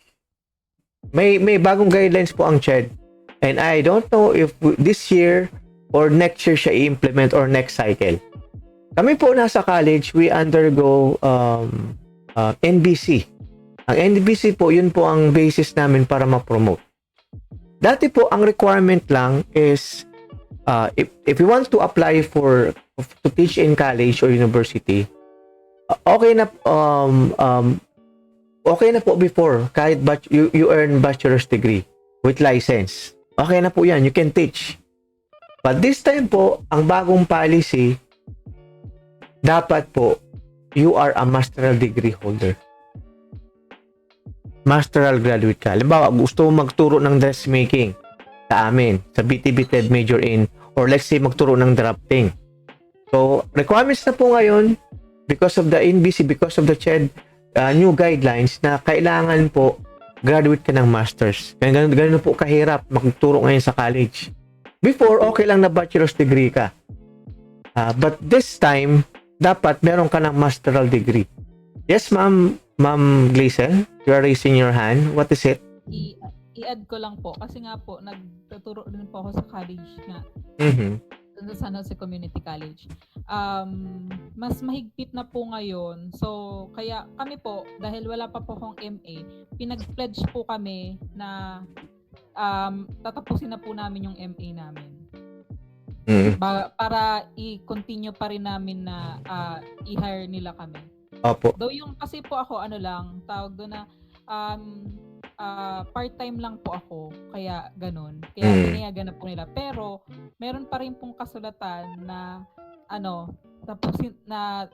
May bagong guidelines po ang CHED. And I don't know if this year or next year siya i-implement or next cycle. Kami po nasa college, we undergo NBC. Ang NBC po, yun po ang basis namin para ma-promote. Dati po, ang requirement lang is if you want to apply to teach in college or university, okay na po before kahit you earn bachelor's degree with license. Okay na po yan, you can teach. But this time po, ang bagong policy, dapat po you are a masteral degree holder. Masteral graduate ka. Halimbawa, gusto mo magturo ng dressmaking sa amin, sa BTB-TED major in, or let's say magturo ng drafting. So, requirements na po ngayon because of the NBC, because of the CHED new guidelines na kailangan po graduate ka ng masters. Kaya ganun po kahirap magturo ngayon sa college. Before, okay lang na bachelor's degree ka. But this time, dapat meron ka ng masteral degree. Yes, Ma'am Gleason, you are raising your hand. What is it? I-add ko lang po kasi nga po nagtuturo din po ako sa college nga. Sa San Jose Community College. Mas mahigpit na po ngayon. So, kaya kami po, dahil wala pa po akong MA, pinag-pledge po kami na tatapusin na po namin yung MA namin. Para i-continue pa rin namin na i-hire nila kami. Opo. Though yung kasi po ako tawag doon na part-time lang po ako, kaya ganun. Kaya pinayagan na po nila. Pero meron pa rin pong kasulatan na tapusin na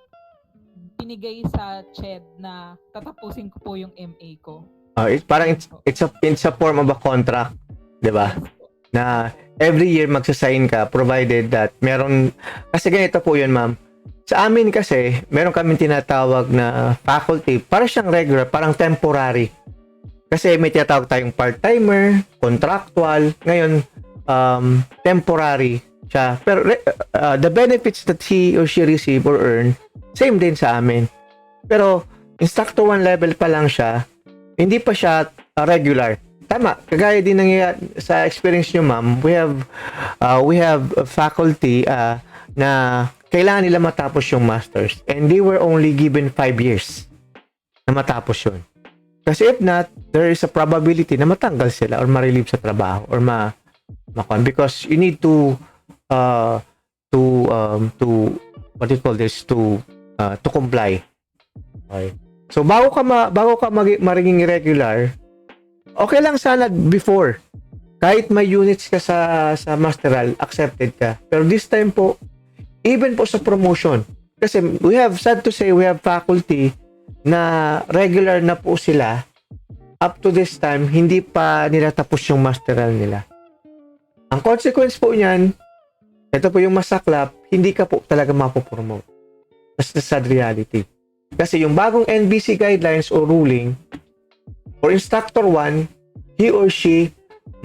binigay sa CHED na tatapusin ko po yung MA ko. It's a form of a contract, 'di ba? Yes po. Na every year magsasign ka provided that meron, kasi ganito po yun, ma'am. Sa amin kasi meron kaming tinatawag na faculty, para siyang regular, parang temporary. Kasi may tinatawag tayong part-timer, contractual. Ngayon, temporary siya. Pero the benefits that he or she receive or earn, same din sa amin. Pero instructor 1 level pa lang siya, hindi pa siya regular. Tama, kagaya din nangyayari sa experience nyo, ma'am. We have a faculty na kailangan nila matapos yung masters, and they were only given 5 years na matapos yun. Kasi if not, there is a probability na matanggal sila or ma-relieve sa trabaho or because you need to what do you call this, to comply. Okay. So bago ka maging regular, okay lang sana before. Kahit may units ka sa masteral, accepted ka. Pero this time po, even po sa promotion, kasi we have faculty na regular na po sila, up to this time, hindi pa nila tapos yung masteral nila. Ang consequence po niyan, ito po yung masaklap, hindi ka po talaga mapopromote. That's the sad reality. Kasi yung bagong NBC guidelines o ruling, for instructor 1, he or she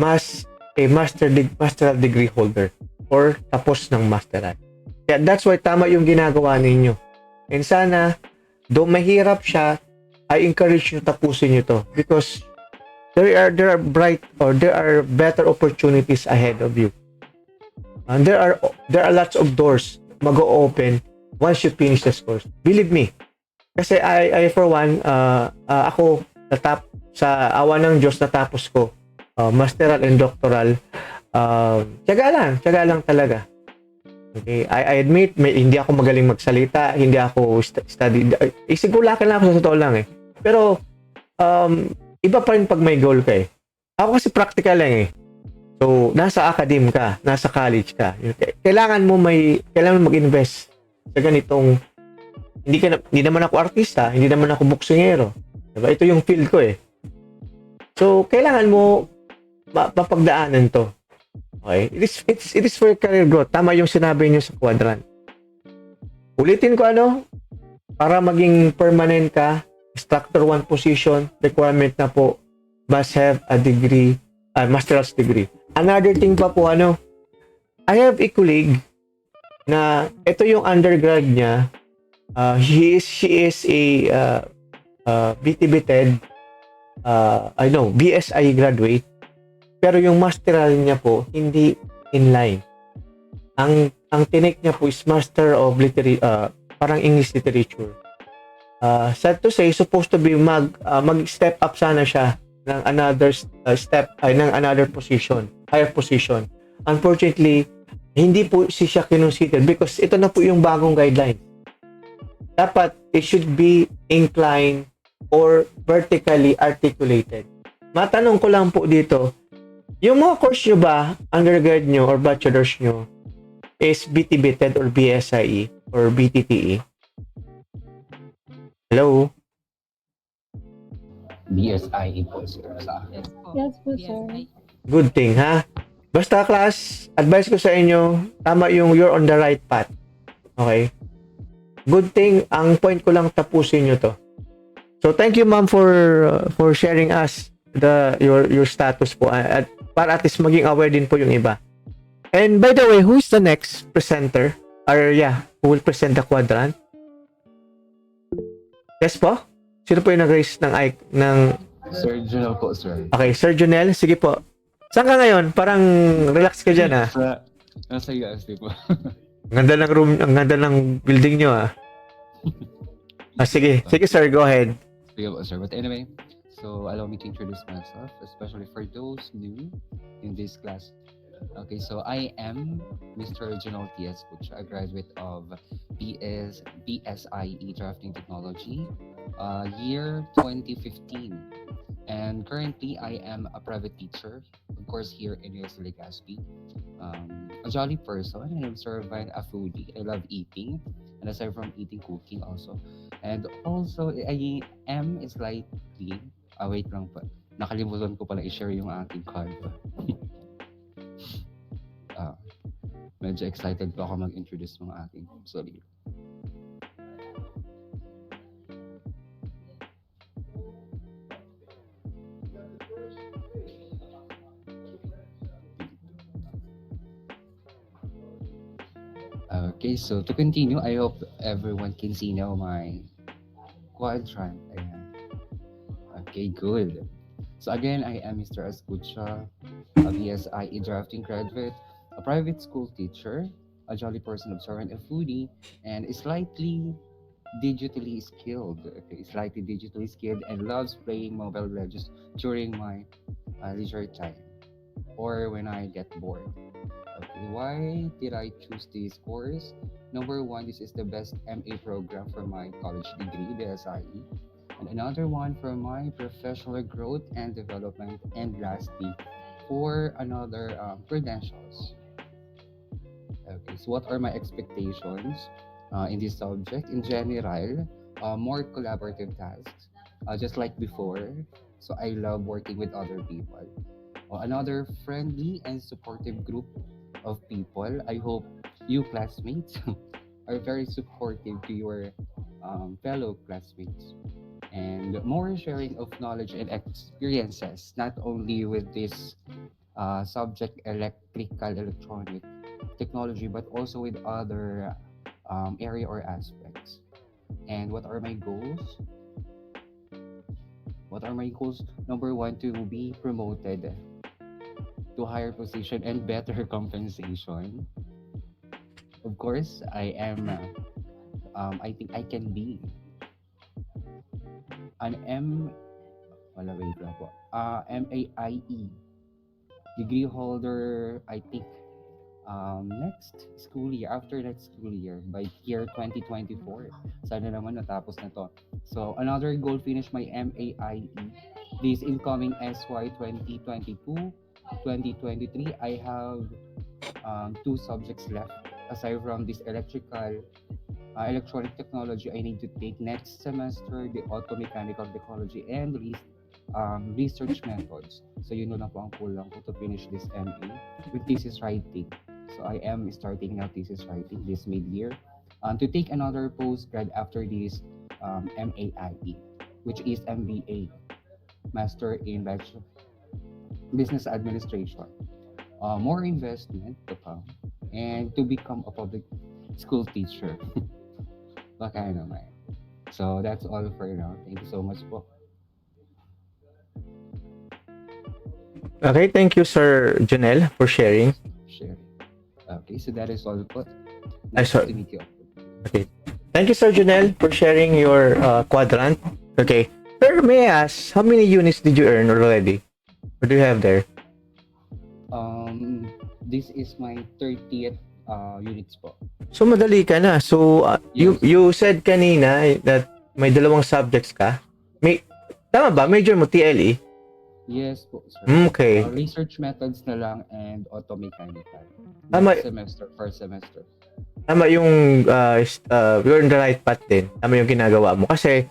must a masteral degree holder or tapos ng masteral. Kaya that's why tama yung ginagawa ninyo. And sana, though mahirap siya, I encourage you tapusin nyo to because there are bright or there are better opportunities ahead of you. And there are lots of doors mag-o-open once you finish this course. Believe me. Kasi I for one, ako sa awa ng Diyos natapos ko masteral and doctoral. Tiyaga lang talaga. Okay, I admit hindi ako magaling magsalita, hindi ako study. Sigulakan lang ako sa totoo lang eh. Pero iba pa rin pag may goal ka eh. Ako kasi practical lang eh. So, nasa academe ka, nasa college ka. Kailangan mo mag-invest sa ganitong hindi naman ako artista, hindi naman ako boksingero. Diba? Ito yung field ko eh. So, kailangan mo mapagdaanan to. Okay? It is for career growth. Tama yung sinabi niyo sa quadrant. Ulitin ko para maging permanent ka, instructor 1 position, requirement na po, must have a degree, master's degree. Another thing pa po, I have a colleague na ito yung undergrad niya. She is a BTB-TED, BSI graduate. Pero yung masteral niya po, hindi inline. Ang tinik niya po is Master of parang English Literature. Sad to say, supposed to be mag-step up sana siya ng another ng another position, higher position. Unfortunately, hindi po siya kinonsider because ito na po yung bagong guideline. Dapat, it should be inclined or vertically articulated. Matanong ko lang po dito, yung mga course nyo ba, undergrad nyo or bachelor's nyo, is BTB-TED or BSIE or BTTE? Hello? BSIE po sir sa akin. Yes po. Yes po, sir. BSI. Good thing, ha? Basta class, advice ko sa inyo, tama yung you're on the right path. Okay? Good thing, ang point ko lang tapusin nyo to. So, thank you ma'am for sharing us your status po. At para at least maging aware din po yung iba. And by the way, who is the next presenter? Who will present the quadrant? Yes po? Sino po yung nag-raise ng Sir Junel po sir. Okay, Sir Junel, sige po. Saan ka ngayon? Parang relax ka dyan, ha? Nasa USD po. Ang ganda ng room, ang ganda ng building nyo, ha? Sige, sir, go ahead. Sige po sir. But anyway, so allow me to introduce myself, especially for those new in this class. Okay, so I am Mr. Reginald T.S. Butch, a graduate of BSIE Drafting Technology, year 2015. And currently, I am a private teacher, of course, here in UST Legazpi. A jolly person, I am certified a foodie. I love eating, and aside from eating, cooking also. And also, I am slightly Wait lang po. Nakalimutan ko pala i-share yung aking card. Ah, medyo excited po ako mag-introduce ng aking sarili. Okay, so to continue, I hope everyone can see now my quadrant. Ayan. Okay, good. So again, I am Mr. Escucha, a BSIE drafting graduate, a private school teacher, a jolly person, observant, a foodie, and slightly digitally skilled. Okay, slightly digitally skilled and loves playing Mobile Legends during my leisure time or when I get bored. Okay, why did I choose this course? Number one, this is the best MA program for my college degree, BSIE. And another one for my professional growth and development. And lastly, for another credentials. Okay, so what are my expectations in this subject? In general, more collaborative tasks, just like before. So I love working with other people. Another friendly and supportive group of people. I hope you classmates are very supportive to your fellow classmates. And more sharing of knowledge and experiences, not only with this subject electrical electronic technology, but also with other area or aspects. And what are my goals? What are my goals? Number one, to be promoted to higher position and better compensation. Of course, I am. I think I can be an wala, wait lang po. MAIE degree holder. I think next school year, after next school year, by year 2024. Sana naman natapos na to. So another goal, finish my MAIE this incoming SY 2022 2023. I have two subjects left aside from this electronic technology. I need to take next semester the auto mechanical technology and research methods. So yun na po ang kulang ko to finish this MA with thesis writing. So I am starting now thesis writing this mid-year to take another postgrad after this MAIE, which is MBA, Master in Business Administration. More investment to come and to become a public school teacher. Baka naman. So that's all for now. Thank you so much po. Okay, thank you, Sir Janelle, for sharing. Sharing. Okay, so that is all po. Ay, Nice sorry. to meet you. Okay. Thank you, Sir Janelle, for sharing your quadrant. Okay. Sir, may I ask, how many units did you earn already? What do you have there? This is my 30th units po. So, madali ka na. So, Yes. you said kanina that may dalawang subjects ka. Tama ba? Major mo, TLE? Yes po, sir. Okay. Research methods na lang and auto mechanical. Tama. Next semester, first semester. Tama yung you're in the right path din. Tama yung ginagawa mo. Kasi,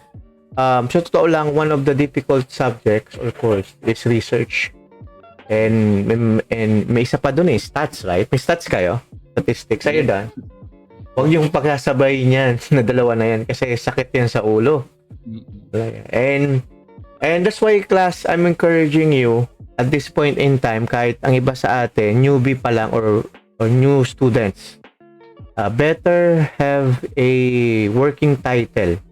sa totoo lang, one of the difficult subjects or course is research. And may isa pa dun stats, right? May stats kayo? Statistics. Sa'yo dan? Huwag yung pagkasabay niyan na dalawa na yan kasi sakit yan sa ulo. And that's why, class, I'm encouraging you at this point in time, kahit ang iba sa atin, newbie pa lang or new students, better have a working title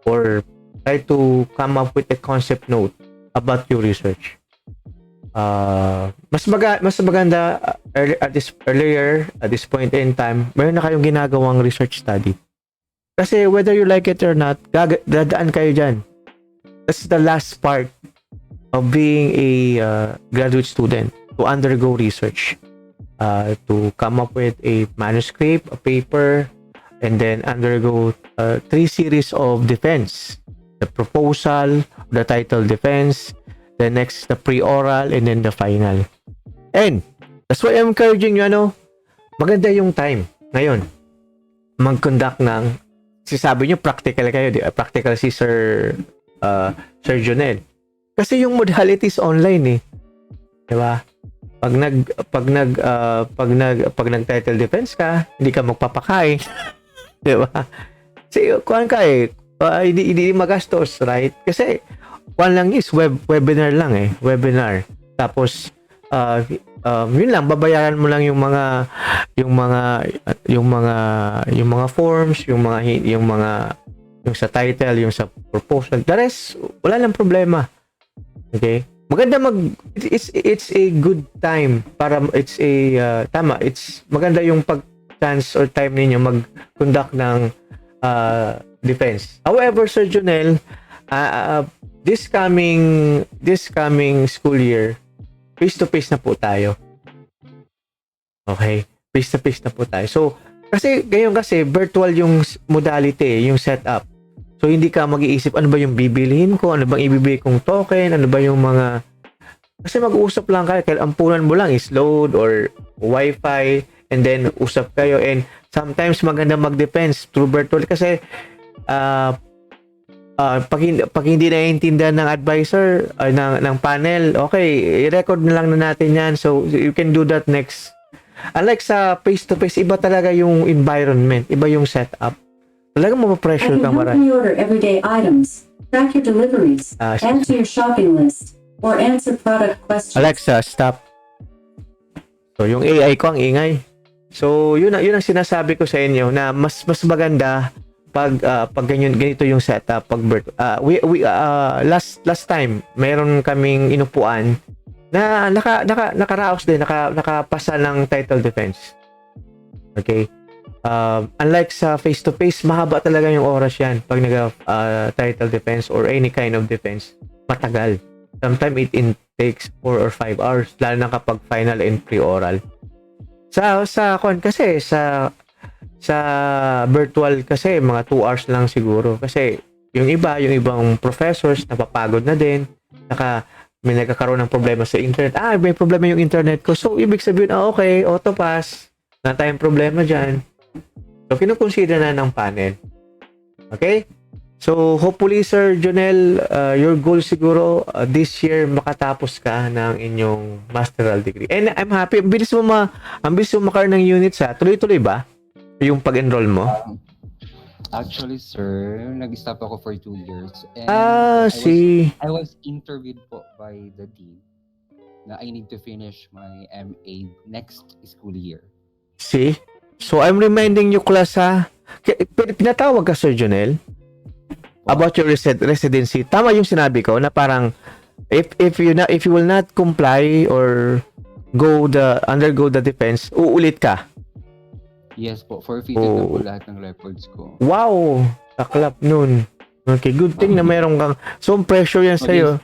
or try to come up with a concept note about your research. Mas maganda at this point in time, mayroon na kayong ginagawang research study. Kasi whether you like it or not, dadaan kayo dyan. That's the last part of being a graduate student, to undergo research, to come up with a manuscript, a paper, and then undergo 3 series of defense. The proposal, the title defense, the next, the pre-oral, and then the final. And that's why I'm encouraging you, maganda yung time ngayon mag-conduct ng, sabi nyo practical kayo, di? Practical si Sir Jonel. Kasi yung modalities online eh. 'Di ba? Pag nag-title defense ka, hindi ka magpapakain. 'Di ba? Kasi kuan ka eh, hindi magastos, right? Kasi kuan lang is webinar lang eh, webinar. Tapos yun lang, babayaran mo lang yung mga forms, yung sa title, yung sa proposal. The rest, wala lang problema. Okay? It's a good time para it's maganda yung chance or time ninyo mag-conduct ng defense. However, Sir Junel, this coming school year, face-to-face na po tayo. Okay? Face-to-face na po tayo. So, kasi virtual yung modality, yung setup. So, hindi ka mag-iisip, ano ba yung bibilihin ko? Ano bang ibibigay kong token? Ano ba yung mga... Kasi mag-uusap lang kayo. Kaya ampunan mo lang is load or wifi, and then usap kayo. And sometimes maganda mag-defense through virtual kasi pag hindi naiintindihan ng advisor ng panel, okay, i-record na lang na natin yan. So, you can do that next. Unlike sa face-to-face, iba talaga yung environment, iba yung setup. Talagang mapapressure kang marami. I can help you order everyday items, track your deliveries, add to your shopping list, or answer product questions. Alexa, stop. So, yung AI ko ang ingay. So, yun ang sinasabi ko sa inyo na mas maganda pag ganito yung setup pag last time meron kaming inupuan na nakaraos din, nakapasa ng title defense. Okay? Unlike sa face-to-face, mahaba talaga yung oras yan pag title defense or any kind of defense. Matagal. Sometimes it takes 4 or 5 hours, lalo na kapag final and pre-oral. Sa virtual kasi mga 2 hours lang siguro kasi yung ibang professors napapagod na din, may nagkakaroon ng problema sa internet. May problema yung internet ko. So ibig sabihin, okay, auto pass, na tayong problema dyan. So kinukonsider na ng panel. Okay? So hopefully Sir Jonel, your goal siguro this year makatapos ka ng inyong masteral degree. And I'm happy, ang bilis mo makaroon ng units ha. Tuloy-tuloy ba yung pag-enroll mo? Actually, sir, nag-stop ako for 2 years. And I was interviewed po by the dean na I need to finish my MA next school year. See? So, I'm reminding you, class, ha? Pinatawag ka, Sir Jonel, about your residency. Tama yung sinabi ko na parang if you will not comply or undergo the defense, uulit ka. Yes po, forfeited na po lahat ng records ko. Wow! Taklap nun. Okay, good thing na mayroon kang... So, pressure yan sa'yo.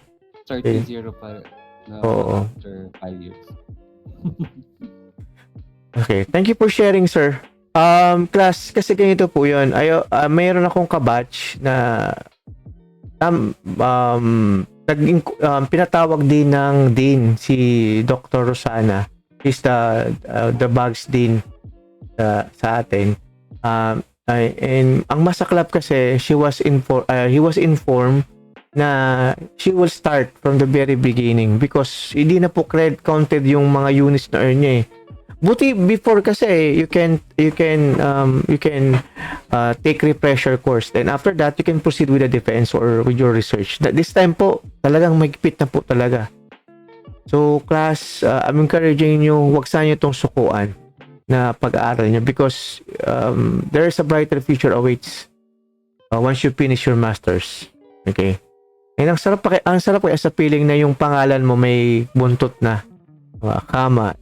Start to zero pa na after 5 years. Okay, thank you for sharing, sir. Class, kasi ganito po yun. Mayroon akong kabatch na pinatawag din ng dean, si Dr. Rosana. He's the Bugs Dean sa atin. And ang masaklap kasi he was informed na she will start from the very beginning because hindi na po counted yung mga units na earn niya eh. Buti before kasi you can take refresher course, then after that you can proceed with the defense or with your research. This time po talagang mahigpit na po talaga. So class, I'm encouraging you, wag sana niyo itong sukuan na pag-aaral niyo because there is a brighter future awaits once you finish your masters. Okay? And ang sarap sa feeling na yung pangalan mo may buntot na.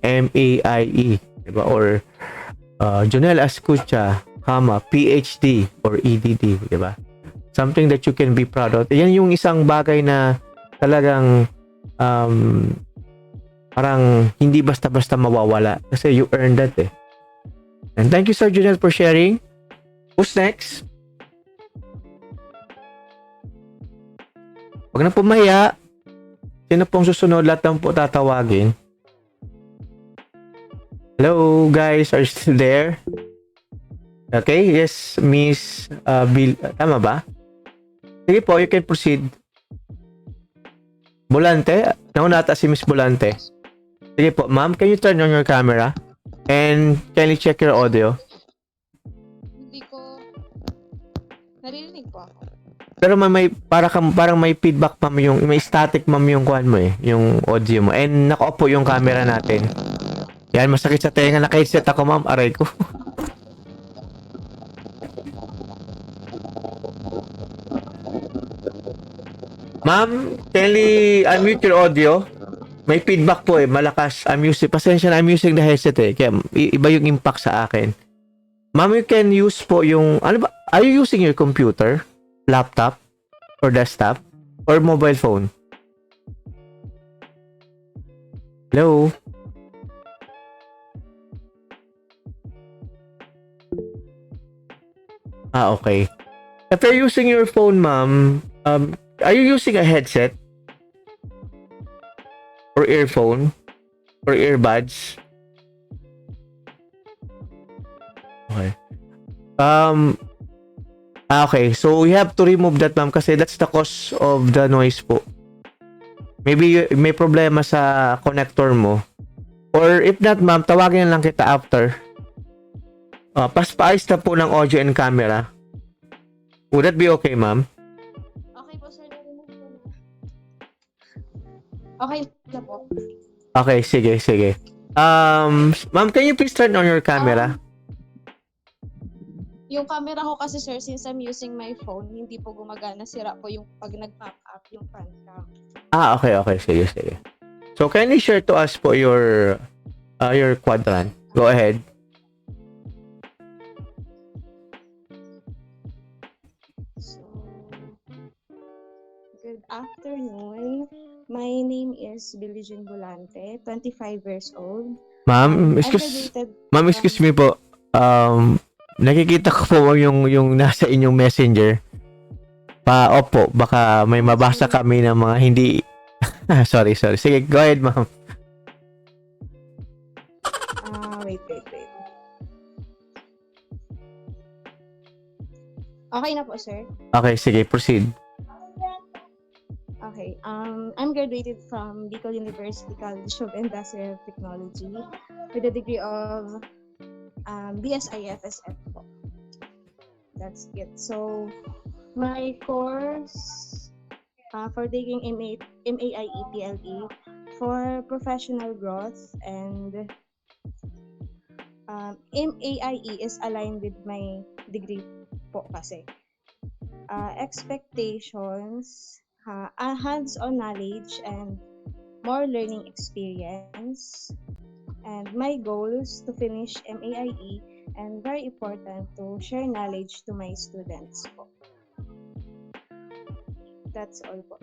MAIE, diba? Or Jonel Ascucha, PhD or EDD, diba? Something that you can be proud of. Yan yung isang bagay na talagang parang hindi basta-basta mawawala kasi you earned that eh. And thank you, Sir Jonel, for sharing. Who's next? Huwag na po mahiya. Sino pong susunod? Lahat lang po tatawagin. Hello, guys. Are you still there? Okay. Yes, Miss Bill. Tama ba? Sige po, you can proceed. Bulante? Nauna ata si Miss Bulante. Sige po, ma'am, can you turn on your camera? And can you check your audio? Hindi ko naririnig po ako. Pero may parang may feedback ma'am yung may static ma'am yung kuan mo yung audio mo. And naka-off po yung camera natin. Yan, masakit sa tenga, naka-headset ako ma'am, aray ko. Ma'am, can you unmute your audio? May feedback po malakas. Pasensya na, I'm using the headset kaya iba yung impact sa akin. Ma'am, you can use po yung, ano ba, are you using your computer, laptop, or desktop, or mobile phone? Hello? Okay. If you're using your phone, ma'am, are you using a headset? Or earphone? Or earbuds? Okay. Okay, so we have to remove that, ma'am, kasi that's the cause of the noise po. Maybe may problema sa connector mo. Or if not, ma'am, tawagin na lang kita after. Paspaayos na po ng audio and camera. Would that be okay, ma'am? Okay po, sir. Narinig ko na. Okay na po. Okay, sige. Ma'am, can you please turn on your camera? Yung camera ko kasi, sir, since I'm using my phone, hindi po gumagana. Sira po yung pag nag-pop up yung front cam. Okay. Sige. So, can you share to us po your quadrant? Go ahead. So, good afternoon. My name is Billie Bolante, 25 years old. Ma'am, excuse me po. Nakikita ko po yung nasa inyong messenger. Opo, baka may mabasa kami ng mga hindi... sorry. Sige, go ahead, ma'am. Wait. Okay na po, sir. Okay, sige, proceed. Okay. I'm graduated from Bicol University College of Industrial Technology with a degree of BSIFSF po. That's it. So, my course for taking MAIE TLE for professional growth and MAIE is aligned with my degree po kasi. Expectations, hands-on knowledge and more learning experience. And my goals to finish MAIE and very important to share knowledge to my students po. That's all po.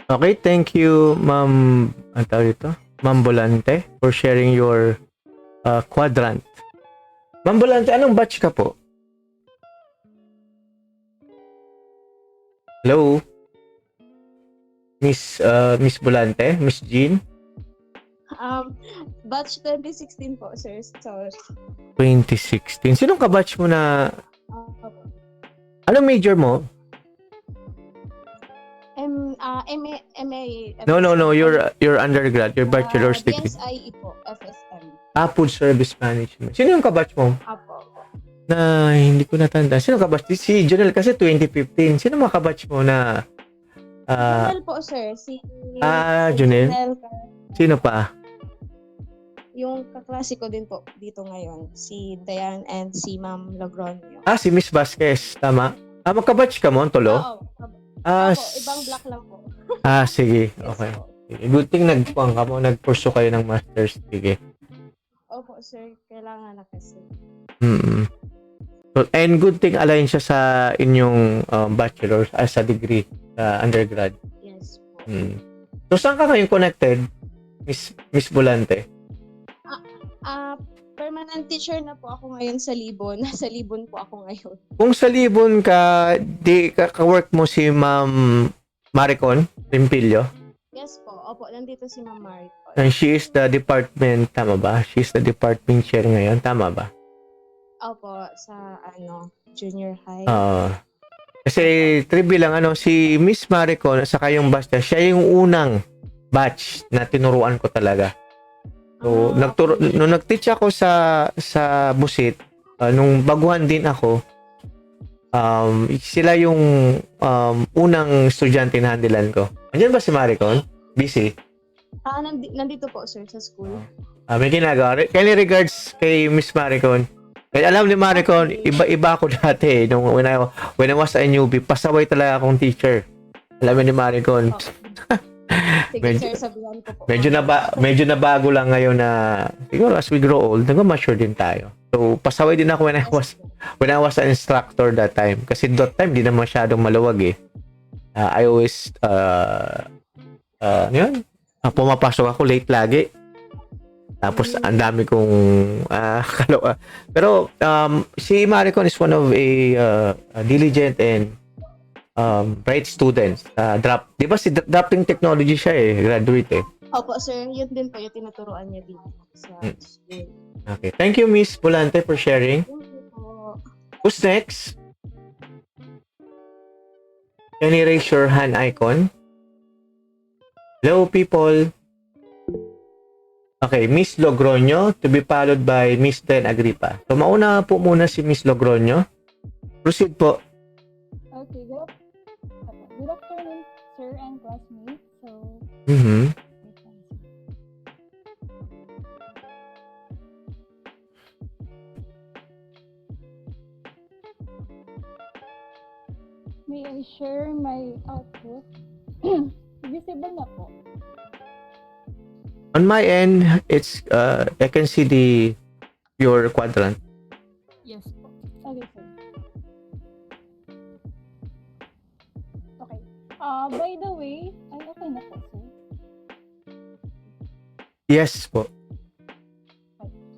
Okay, thank you, Ma'am, ang tawag dito? Ma'am Bolante, for sharing your quadrant. Ma'am Bolante, anong batch ka po? Hello? Miss Bolante, Miss Jean? Batch 2016 po, sir. So, 2016. Sinong ka-batch mo na... Anong major mo? MA. No. Your undergrad, your bachelor's degree. BSIE po, FSM. Food Service Management. Sino yung ka-batch mo? Apo. Na hindi ko natanda. Sino ka-batch? Si Jonel kasi 2015. Sino mga ka-batch mo na... Jonel po, sir. Jonel? Sino pa? Yung kaklase ko din po dito ngayon, si Dayan and si Ma'am Logronio. Si Miss Vasquez. Tama? Magka-batch ka mo, Tolo? Oo. Ibang block lang po. Sige. Okay. Good thing nagpuang ka mo, nag-pursue kayo ng master's. Sige. Opo, sir. Kailangan na kasi. So, and good thing align siya sa inyong bachelor's as a degree undergrad. Yes po. So, saan ka ngayon connected, Miss Bolante? Permanent teacher na po ako ngayon sa Libon. Nasa Libon po ako ngayon. Kung sa Libon ka, di ka-work mo si Ma'am Maricon Limpilio? Yes po. Opo, nandito si Ma'am Maricon. And she is the department, tama ba? She is the department chair ngayon, tama ba? Opo, sa junior high. Kasi trivia lang, si Miss Maricon, saka yung batch niya, siya yung unang batch na tinuruan ko talaga. So, nung nag-teach ako sa Busit, nung baguhan din ako, sila yung unang estudyante na handilan ko. Andiyan ba si Maricon? Busy? Nandito po, sir, sa school. May ginagawa. Kaya regards kay Miss Maricon. Kaya alam ni Maricon, iba ako dati. When I was a newbie, pasaway talaga akong teacher. Alam ni Maricon. Sige, sir, sabihan ko po. Medyo nabago lang ngayon na siguro as we grow old, nag-mature din tayo. So, pasaway din ako when I was an instructor that time. Kasi that time, di na masyadong maluwag eh. I always, pumapasok ako late lagi. Tapos, ang dami kong kalawa. Pero, si Maricon is one of a diligent and bright students. Di ba si dropping technology siya graduate eh. Opo, sir. Yun din po yung tinuturuan niya dito sa school. Okay. Thank you, Miss Bulante, for sharing. Thank you po. Who's next? Can you raise your hand icon? Hello, people. Okay, Miss Logroño to be followed by Miss Den Agripa. So, mauna po muna si Miss Logroño. Proceed po. Okay, good afternoon, sir and classmates. So, may I share my output? Visible na po. On my end, it's I can see your quadrant. Yes po. Okay, sir. Okay. By the way, ay okay na po, sir. Yes po.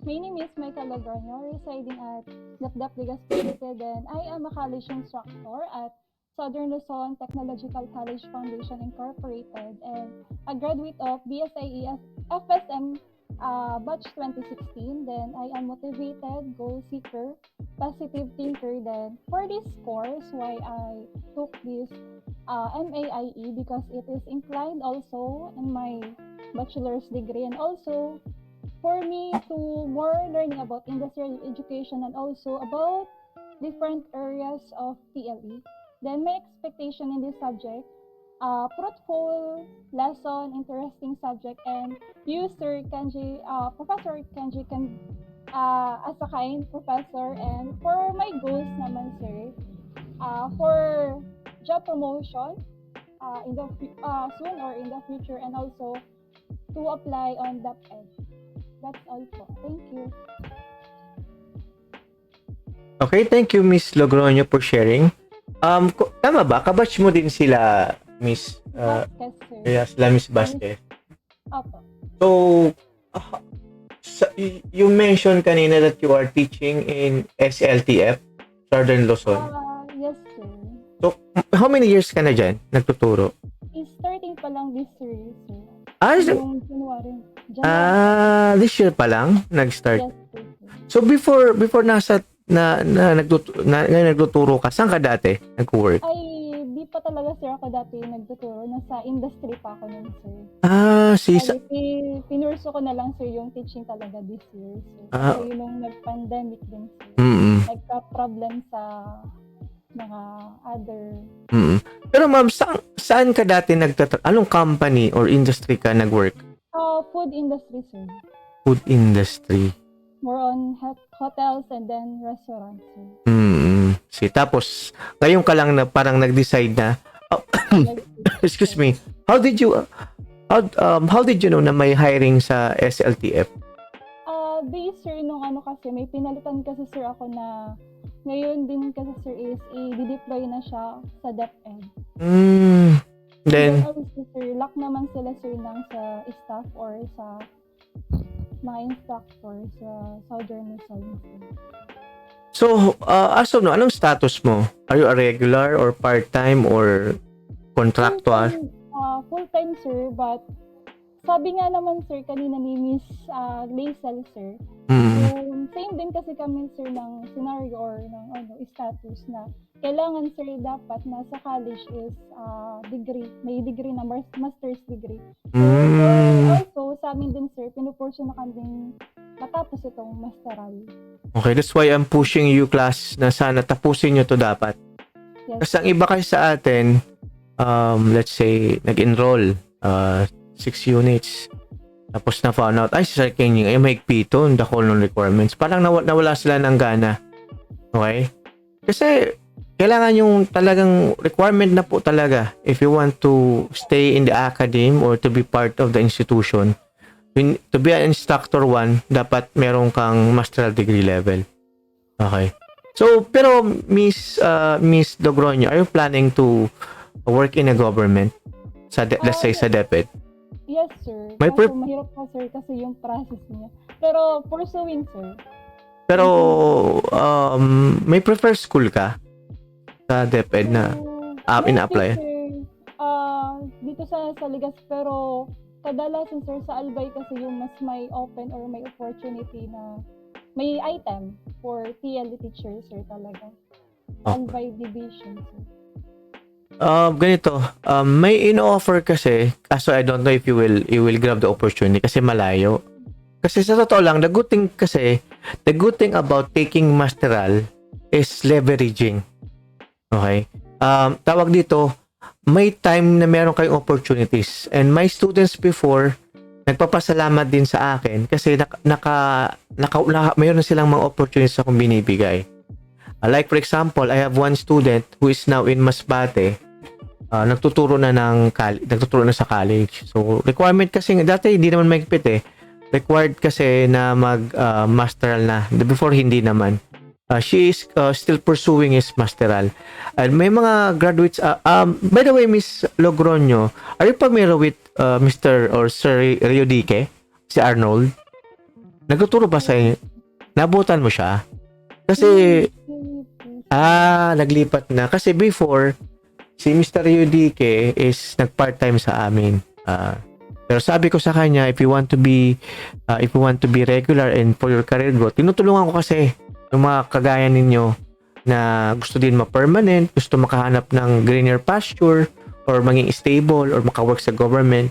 My name is Michael Logroño, residing at Dapdap, Legazpi, then I am a college instructor at Southern Luzon Technological College Foundation Incorporated and a graduate of BSIE FSM batch 2016. Then I am motivated, goal seeker, positive thinker. Then for this course, why I took this MAIE because it is inclined also in my bachelor's degree and also for me to more learning about industrial education and also about different areas of TLE. Then my expectation in this subject, fruitful lesson, interesting subject, and you, Sir Kenji, Professor Kenji, as a kind professor. And for my goals naman, sir, for job promotion in the soon or in the future, and also to apply on DepEd. That's all po. Thank you. Okay, thank you, Miss Logroño, for sharing. Tama ba? Kabatch mo din sila, Miss Vasquez, sir. yes, sila Miss Vasquez. Opo. So, you mentioned kanina that you are teaching in SLTF, Southern Luzon. Yes, sir. So, how many years ka na dyan nagtuturo? Starting pa lang this year, sir. Yung January. This year pa lang nag-start. Yes, sir. So, before nagtuturo ka, saan ka dati nag-work? Ay, di pa talaga, sir, ako dati nagtuturo. Nasa industry pa ako nun, sir. Pinurso ko na lang, sir, yung teaching talaga this year, sir. Kasi nung nag-pandemic din, sir. Nagka-problem sa mga other... Pero ma'am, saan ka dati anong company or industry ka nag-work? Food industry, sir. Food industry. More on hotels and then restaurants, sir. Tapos, ngayon ka lang na parang nag-decide na, excuse me, how did you know na may hiring sa SLTF? Sir, nung kasi, may pinalitan kasi, sir, ako na ngayon din kasi, sir, is i-deploy na siya sa DepEd. Then, obviously, sir, lock naman sila, sir, sa staff or sa mga instructor sa Southern Luzon. So, as of now, anong status mo? Are you a regular or part-time or contractual? Full-time, sir, but sabi nga naman, sir, kanina ni Miss Laisel, sir, yung Same din kasi kami sir ng scenario or ng status na kailangan sir dapat nasa college is degree, may degree na master's degree. So also sa amin din sir, pinupursue na kami matapos itong masteral. Okay, that's why I'm pushing you class na sana tapusin nyo to dapat. Yes. Kasi ang iba kasi sa atin, let's say, nag-enroll 6 units. Tapos na found out, ay, si Sir Kenying, ay, mahigpit ito, the call ng requirements. Parang nawala sila ng gana. Okay? Kasi, kailangan yung talagang requirement na po talaga if you want to stay in the academy or to be part of the institution. To be an instructor 1, dapat meron kang masteral degree level. Okay. So, pero Miss Logroño, are you planning to work in a government? Let's say sa DepEd? Yes, sir. May Kaso mahirap pa, sir, kasi yung process niya. Pero pursuing, sir. Pero, may prefer school ka sa DepEd na ina-apply? Dito sa Ligas, pero kadalasan, sir, sa Albay kasi yung mas may open or may opportunity na may item for TLE teacher, sir, talaga. Albay division, sir. Ganito, may in-offer kasi, so I don't know if you will grab the opportunity kasi malayo. Kasi sa totoo lang, the good thing about taking masteral is leveraging. Okay? Tawag dito, may time na meron kayong opportunities. And my students before, nagpapasalamat din sa akin kasi mayroon na silang mga opportunities akong binibigay. Like for example, I have one student who is now in Masbate. Nagtuturo na sa college. So, requirement kasi dati hindi naman mahigpit eh. Required kasi na mag-masteral na. Before hindi naman. She is still pursuing his masteral. And may mga graduates, by the way, Miss Logroño, are you familiar with Mr. or Sir Riodique? Si Arnold? Nagtuturo ba sa inyo? Nabutan mo siya? Kasi, naglipat na. Kasi before, si Mr. Riodique is nag-part-time sa amin. Pero sabi ko sa kanya, if you want to be regular and for your career growth, tinutulungan ko kasi yung mga kagaya ninyo na gusto din ma-permanent, gusto makahanap ng greener pasture or maging stable or maka-work sa government.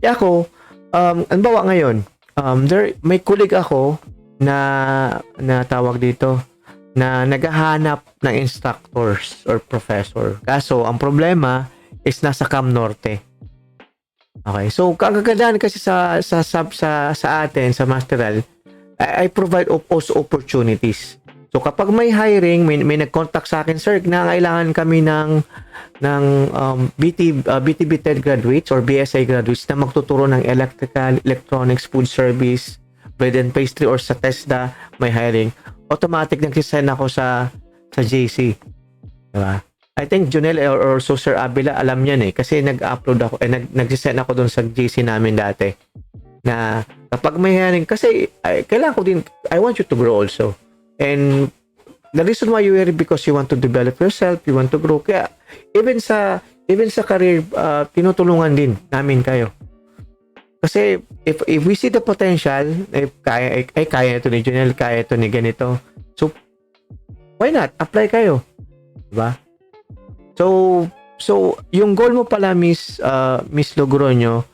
Kaya ako, anbawa ngayon, may colleague ako na tawag dito na naghahanap ng instructors or professor. Kaso, ang problema is nasa Cam Norte. Okay, so kagagandaan kasi sa atin, sa masteral, I provide also opportunities. So kapag may hiring, may nag-contact sa akin, sir, nangailangan kami ng BTB TED graduates or BSI graduates na magtuturo ng electrical, electronics, food service, bread and pastry or sa TESDA, may hiring. Automatic nag-send ako sa JC. Diba? I think Junel or so Sir Abila alam niyan eh kasi nag-upload ako nag-send ako doon sa JC namin dati na kapag may hiring kasi kailangan ko din, I want you to grow also. And the reason why you are because you want to develop yourself, you want to grow. Kaya even sa career, tinutulungan din namin kayo. Kasi if we see the potential, kaya ito ni Junel, kaya ito ni ganito. So why not? Apply kayo. Diba? So yung goal mo pala Miss Logroño,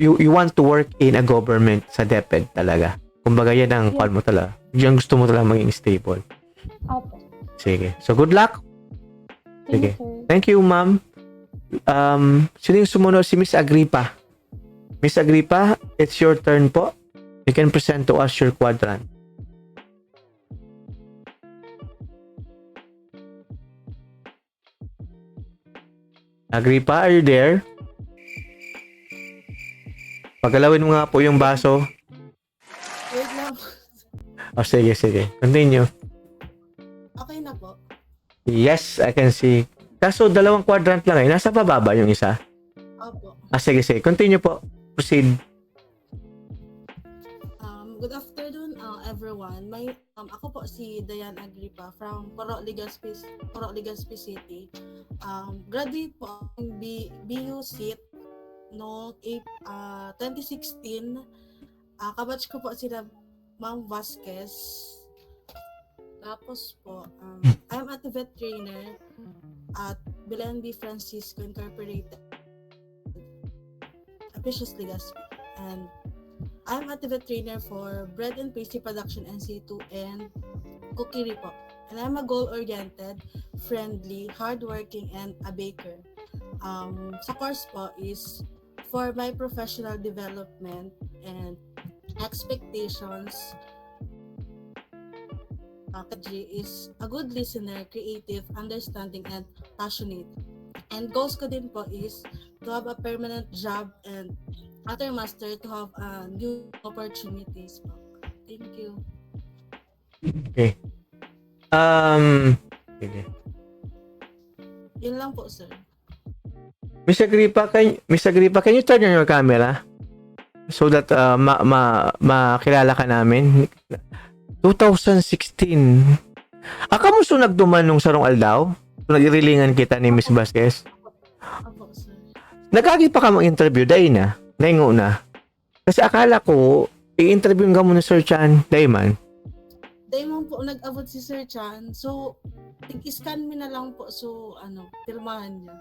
you want to work in a government sa DepEd talaga. Kumbaga yan ang call mo talaga. Yung gusto mo talaga maging stable. Opo. Sige. So good luck. Sige. Thank you, ma'am. Sino yung sumunod? Si Miss Agripa. Miss Agripa, it's your turn po. You can present to us your quadrant. Agripa, are you there? Pagalawin mo nga po yung baso. Wait lang. Oh, sige. Continue. Okay na po. Yes, I can see. Kaso, dalawang quadrant lang eh. Nasa bababa yung isa. Opo. Sige. Continue po. Proceed. Good afternoon, everyone. Ako po si Dayan Agripa from Poro, Legazpi City. Graduate po ang BU seat noong 2016. Kabatch ko po sila Ma'am Vasquez Tapos po, I'm at the vet trainer at Belen B. Francisco Incorporated, Apicius Legazpi. And I'm at the vet trainer for bread and pastry production NC2 and cookery po. And I'm a goal-oriented, friendly, hardworking, and a baker. Sa course po is for my professional development and expectations. G is a good listener, creative, understanding, and passionate. And goals ko din po is to have a permanent job and after master to have new opportunities po. Thank you. Okay. Sige. Yun lang po, sir. Miss Agripa, can you turn on your camera? So that makilala ka namin. 2016. Kamusta nagduman nung sarong aldaw? Nagirilingan kita ni Miss Vasquez. Opo, sir. Nagkagi pa ka mag-interview, dahil na. Naingo na. Kasi akala ko, i-interview nga mo na Sir Chan, dahil man. Dahil mo po nag-abot si Sir Chan. So, scan me na lang po. So, pirmahan niya.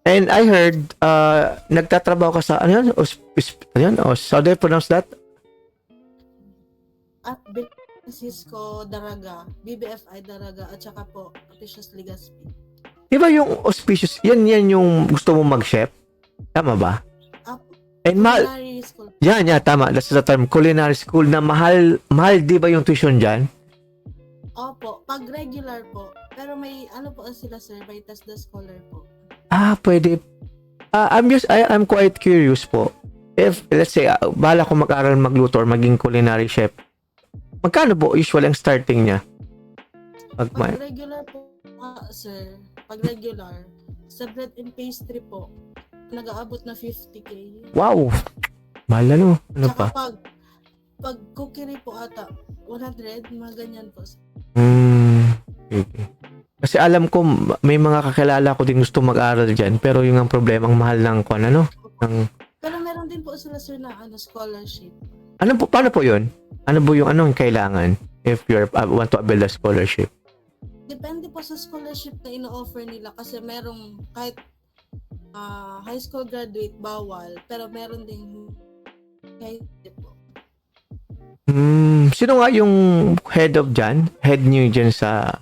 And I heard, nagtatrabaho ka sa, ano yun? How do I pronounce that? At Francisco Daraga, BBFI Daraga, at saka po, Apicius Legazpi. Di ba yung auspicious, yan yung gusto mong mag-chef? Tama ba? And Culinary school. Yan, tama. That's the term. Culinary school na mahal di ba yung tuition dyan? Opo, pag regular po. Pero may, po sila, sir, may test the scholar po. Pwede. I'm quite curious po. If, let's say, bala ko mag-aral magluto or maging culinary chef, magkano po usually ang starting niya? Pag regular po, sir, pag regular, sa bread and pastry po, nag-aabot na 50K. Wow! Mahal ano? Ano Tsaka pa? pag cookery po ata, 100, mga ganyan po. Okay. Kasi alam ko, may mga kakilala ko din gusto mag-aral dyan, pero yung ang problema, ang mahal ng Pero meron din po sila, sir, na scholarship. Paano po yun? Ano po yung anong kailangan if you want to avail a scholarship? Depende po sa scholarship na ino-offer nila kasi merong kahit high school graduate bawal, pero meron ding high po. Sino nga yung head niyo dyan sa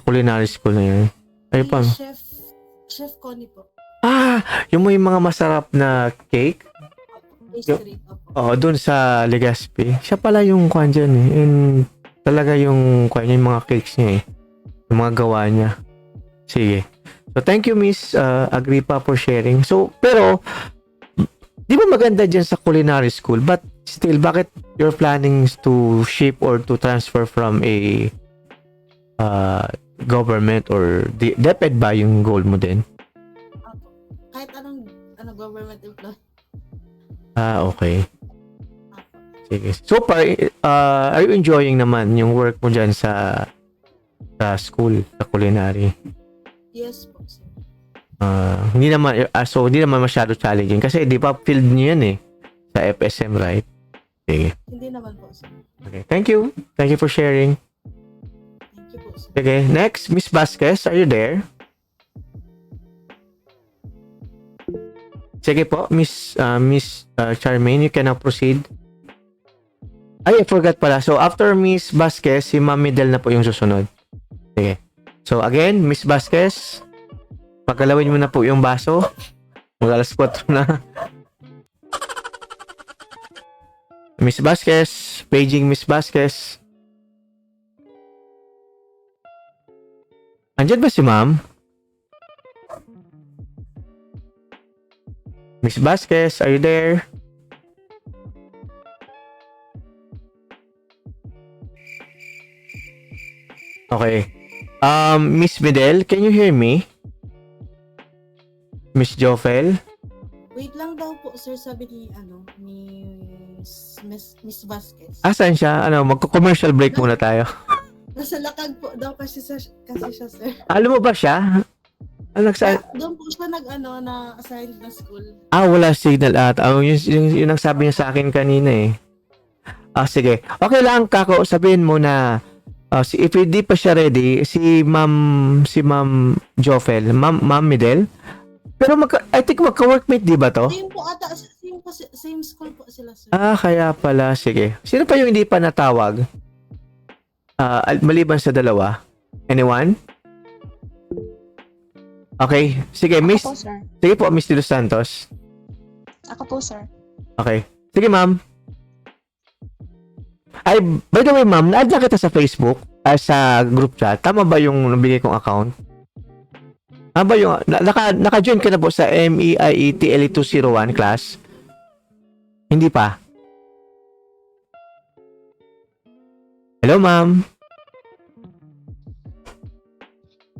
culinary school na yun? Ay pa. Chef Connie po. Yung may mga masarap na cake? Pastry po. Doon sa Legazpi. Siya pala yung kwan dyan eh. And talaga yung mga cakes niya eh. Yung mga gawa niya. Sige. So, thank you, Miss Agripa, for sharing. So, pero, di ba maganda dyan sa culinary school? But still, bakit you're planning to shift or to transfer from a government or DepEd ba yung goal mo din? Kahit anong government employee. Okay. Sige. So far, are you enjoying naman yung work mo dyan sa school, sa culinary? Yes po, sir. Hindi naman masyado challenging kasi di ba field niyo yan eh sa FSM, right? Sige. Hindi naman po, sir. Okay. Thank you for sharing. Thank you po, sir. Okay, next, Miss Vasquez, are you there? Sige po, Miss Charmaine, you can now proceed. I forgot pala. So, after Miss Vasquez, si Ma'am Midel na po yung susunod. Sige. So, again, Miss Vasquez, pagkalawin mo na po yung baso. Mag-alas 4 na. Miss Vasquez, paging Miss Vasquez. Andyan ba si Ma'am? Miss Vasquez, are you there? Okay. Miss Midel, can you hear me? Miss Jofel? Wait lang daw po, sir, sabi ni Miss Vasquez. Asan siya? Magko-commercial break muna tayo. Nasa lakag po daw kasi siya, sir. Alam mo ba siya? Doon po siya na-assign na school. Wala signal at. Yun ang sabi niya sa akin kanina eh. Sige. Okay lang, Kako, sabihin mo na If hindi pa siya ready, si Ma'am Jofel, Ma'am Midel. Pero I think magka-workmate, di ba to? Same po ata, same school po sila, sir. Kaya pala. Sige. Sino pa yung hindi pa natawag? Maliban sa dalawa. Anyone? Okay. Sige, Miss. Ako po, sir. Sige po, Miss De Los Santos. Ako po, sir. Okay. Sige, ma'am. Ay, by the way, ma'am, na-add na kita sa Facebook, sa group chat. Tama ba yung nabigay kong account? Tama ba yung, naka-join ka na po sa MAIE TLE 201 class? Hindi pa? Hello, ma'am.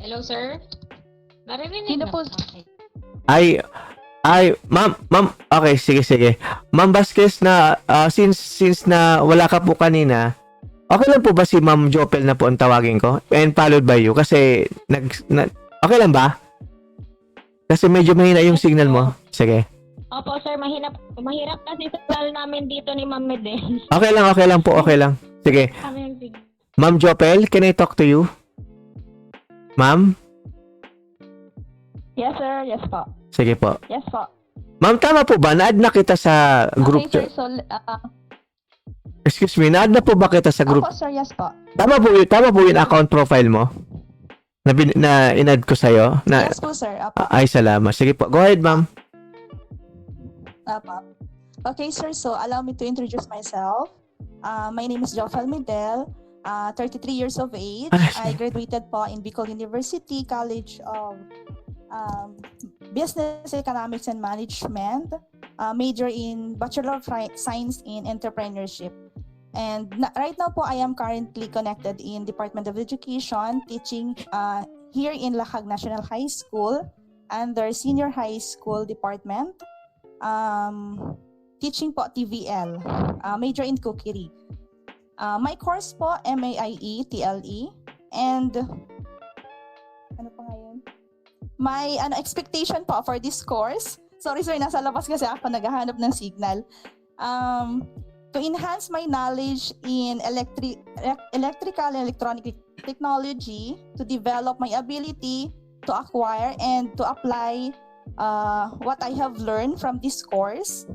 Hello, sir? Narinig Sino na. po? Okay. Ma'am, okay, sige. Ma'am Vasquez, na since na wala ka po kanina, okay lang po ba si Ma'am Jopel na po ang tawagin ko? And followed by you? Kasi, okay lang ba? Kasi medyo mahina yung signal mo. Sige. Opo, sir. Mahirap kasi signal namin dito ni Ma'am Medel. Okay lang po, okay lang. Sige. Kami yung signal. Ma'am Jopel, can I talk to you? Ma'am? Yes, sir. Yes po. Sige po. Yes po. Ma'am, tama po ba? Na-add na kita sa group Okay, sir. chat. So, Excuse me, na-add na po ba kita sa group? ako, sir. Yes po. Tama po yung account profile mo? Na in-add ko sa'yo? Yes po, sir. Apo. Ay, salamat. Sige po. Go ahead, ma'am. Apo. Okay, sir. So, allow me to introduce myself. My name is Jofel Midel. 33 years of age. I graduated po in Bicol University College of Business Economics and Management. Major in Bachelor of Science in Entrepreneurship. And right now po, I am currently connected in Department of Education, teaching here in Lahag National High School under Senior High School Department. Teaching po TVL, major in cookery. My course po, MAIE TLE. And ano pa ngayon? My expectation po for this course. Sorry sir, nasa labas kasi ako naghahanap ng signal. To enhance my knowledge in electrical and electronic technology, to develop my ability to acquire and to apply what I have learned from this course.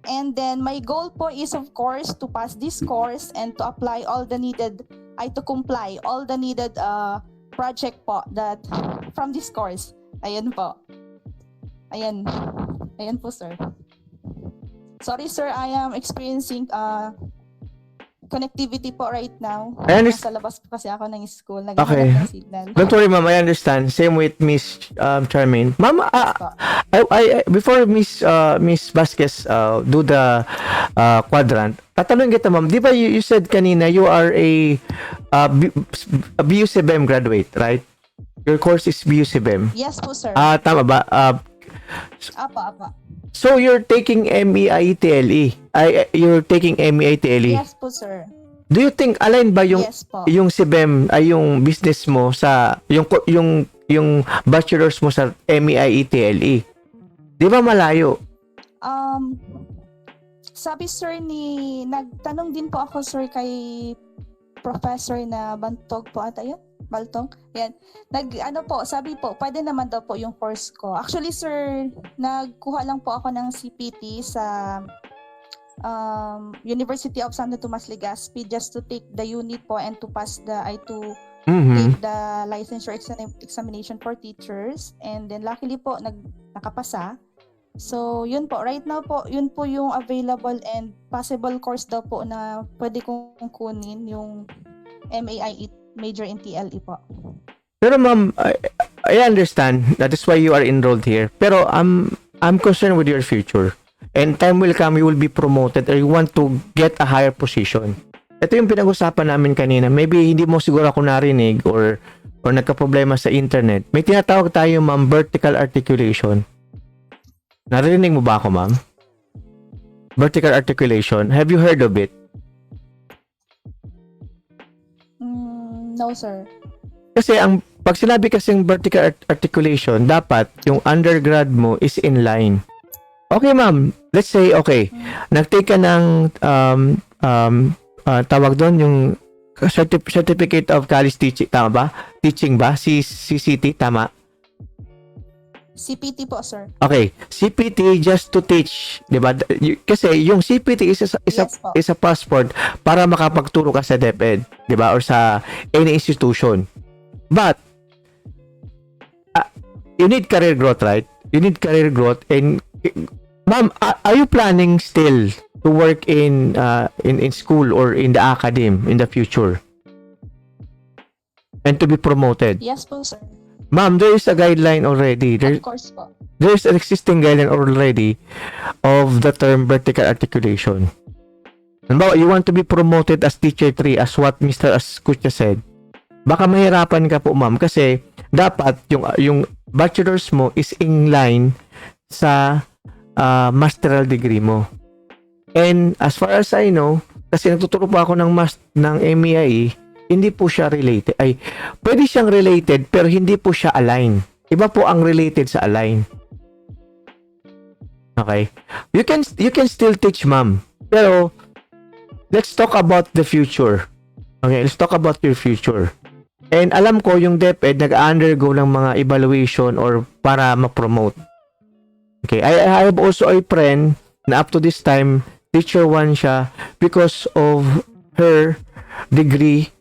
And then my goal po is of course to pass this course and to apply all the needed, to comply all the needed project po that from this course. Ayan po. Ayan po sir. Sorry sir, I am experiencing connectivity po right now. Nasa labas po kasi ako ng school. Okay. Naghahanap ng signal. Don't worry, ma'am. I understand. Same with Miss Charmaine. Ma'am, before Miss Vasquez do the quadrant, tatanungin kita, ma'am. Di ba you said kanina you are a BUCBM graduate, right? Your course is BUCBM. Yes po sir. Tama ba? Apa. So you're taking MAIE TLE. You're taking MAIE TLE. Yes po sir. Do you think align ba yung Yes po. yung CBEM ay yung business mo sa yung bachelor's mo sa MAIE TLE? Di ba malayo? Sabi sir nagtanong din po ako sir kay professor na Bantog po ata yun? Baltong? Yan. Sabi po, pwede naman daw po yung course ko. Actually sir, nagkuha lang po ako ng CPT sa University of Santo Tomas Legazpi just to take the unit po and to pass take the licensure examination for teachers. And then luckily po, nakapasa. So, yun po. Right now po, yun po yung available and possible course daw po na pwede kong kunin yung MAIE major in TLE po. Pero ma'am, I understand. That is why you are enrolled here. Pero I'm concerned with your future. And time will come, you will be promoted or you want to get a higher position. Ito yung pinag-usapan namin kanina. Maybe hindi mo siguro ako narinig or nagka-problema sa internet. May tinatawag tayo, ma'am, vertical articulation. Narinig mo ba ako, ma'am? Vertical articulation. Have you heard of it? No, sir. Kasi pag sinabi kasing vertical articulation, dapat yung undergrad mo is in line. Okay, ma'am. Let's say, okay, nag-take ka ng tawag doon yung Certificate of College Teaching, tama ba? Teaching ba? CCT, tama? CPT po, sir. Okay, CPT just to teach, 'di ba? Kasi yung CPT Yes po. is a passport para makapagturo ka sa DepEd, 'di ba? Or sa any institution. But you need career growth, right? You need career growth, and ma'am, are you planning still to work in school or in the academy in the future? And to be promoted? Yes po, sir. Ma'am, there is a guideline already. Of course po. There's an existing guideline already of the term vertical articulation. Halimbawa, you want to be promoted as teacher 3 as what Mr. Ascucha said. Baka mahirapan ka po, ma'am, kasi dapat yung bachelor's mo is in line sa masteral degree mo. And as far as I know, kasi nagtuturo pa ako ng MAIE, hindi po siya related. Ay, pwede siyang related pero hindi po siya align. Iba po ang related sa align. Okay? You can still teach, ma'am. Pero let's talk about the future. Okay, let's talk about your future. And alam ko yung DepEd nag-undergo ng mga evaluation or para ma-promote. Okay, I have also a friend na up to this time teacher 1 siya because of her degree,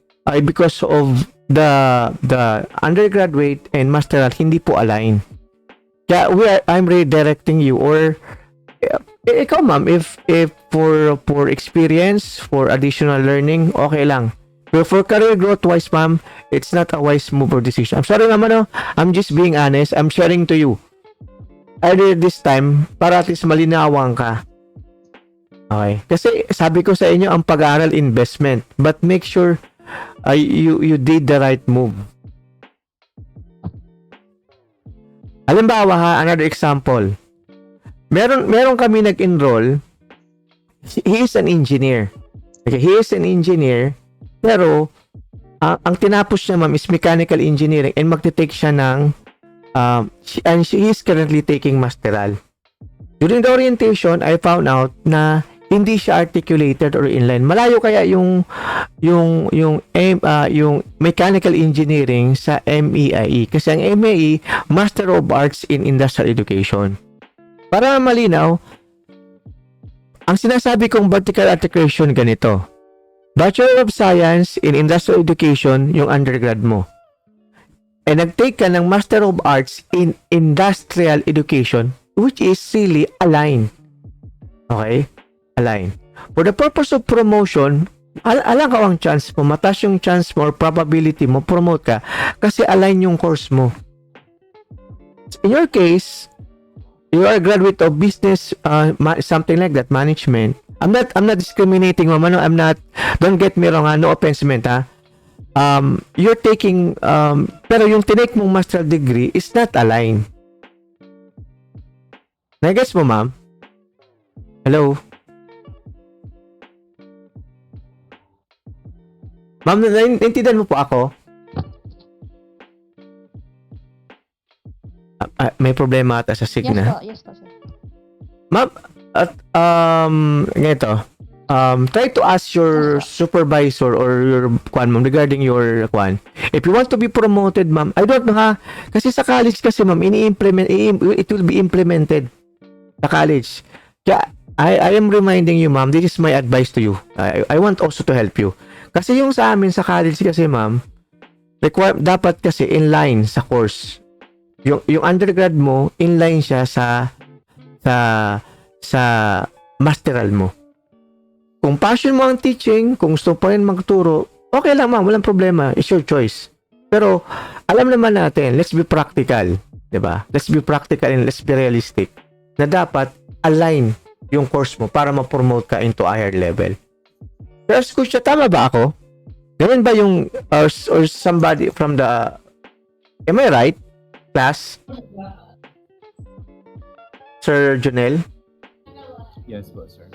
because of the undergraduate and masteral hindi po align. Kaya I'm redirecting you, or ikaw ma'am, if for experience, for additional learning, okay lang. But for career growth wise, ma'am, it's not a wise move or decision. I'm sorry naman, no? I'm just being honest. I'm sharing to you. Earlier this time, para at least malinawan ka. Okay. Kasi sabi ko sa inyo, ang pag-aaral investment. But make sure you did the right move. Halimbawa ha, another example. Meron kami nag-enroll. He is an engineer. Okay, he is an engineer. Pero, ang tinapos niya, ma'am, is mechanical engineering and magte-take siya ng and she is currently taking masteral. During the orientation, I found out na hindi siya articulated or inline. Malayo kaya yung mechanical engineering sa MAIE. Kasi ang MAIE, Master of Arts in Industrial Education. Para malinaw, ang sinasabi kong vertical articulation ganito. Bachelor of Science in Industrial Education, yung undergrad mo. And nag-take ka ng Master of Arts in Industrial Education, which is really aligned. Okay? Align. For the purpose of promotion, alam ka ang chance mo, mataas yung chance mo or probability mo, promote ka kasi align yung course mo. In your case, you are a graduate of business, something like that, management. I'm not discriminating, mama. No, don't get me wrong, no offense meant, ha. You're taking, pero yung tinake mong master degree is not aligned. Nag-gets mo, ma'am? Hello? Ma'am, naintindihan mo po ako? May problema ata sa signal. Yes po, sir. Ma'am, ganito. Try to ask your supervisor or your ma'am, regarding your if you want to be promoted, ma'am, I don't know ha, kasi sa college kasi, ma'am, it will be implemented sa college. Kaya I am reminding you, ma'am, this is my advice to you. I want also to help you. Kasi yung sa amin sa college kasi, ma'am, dapat kasi inline sa course. Yung undergrad mo, inline siya sa masteral mo. Kung passion mo ang teaching, kung gusto pa rin magturo, okay lang, ma'am, walang problema. It's your choice. Pero alam naman natin, let's be practical, 'di ba? Let's be practical and let's be realistic. Na dapat align yung course mo para ma-promote ka into higher level. Pero Ascucha, tama ba ako? Ganun ba yung or somebody from the, am I right, class? Sir Jonel? Yes po, sir.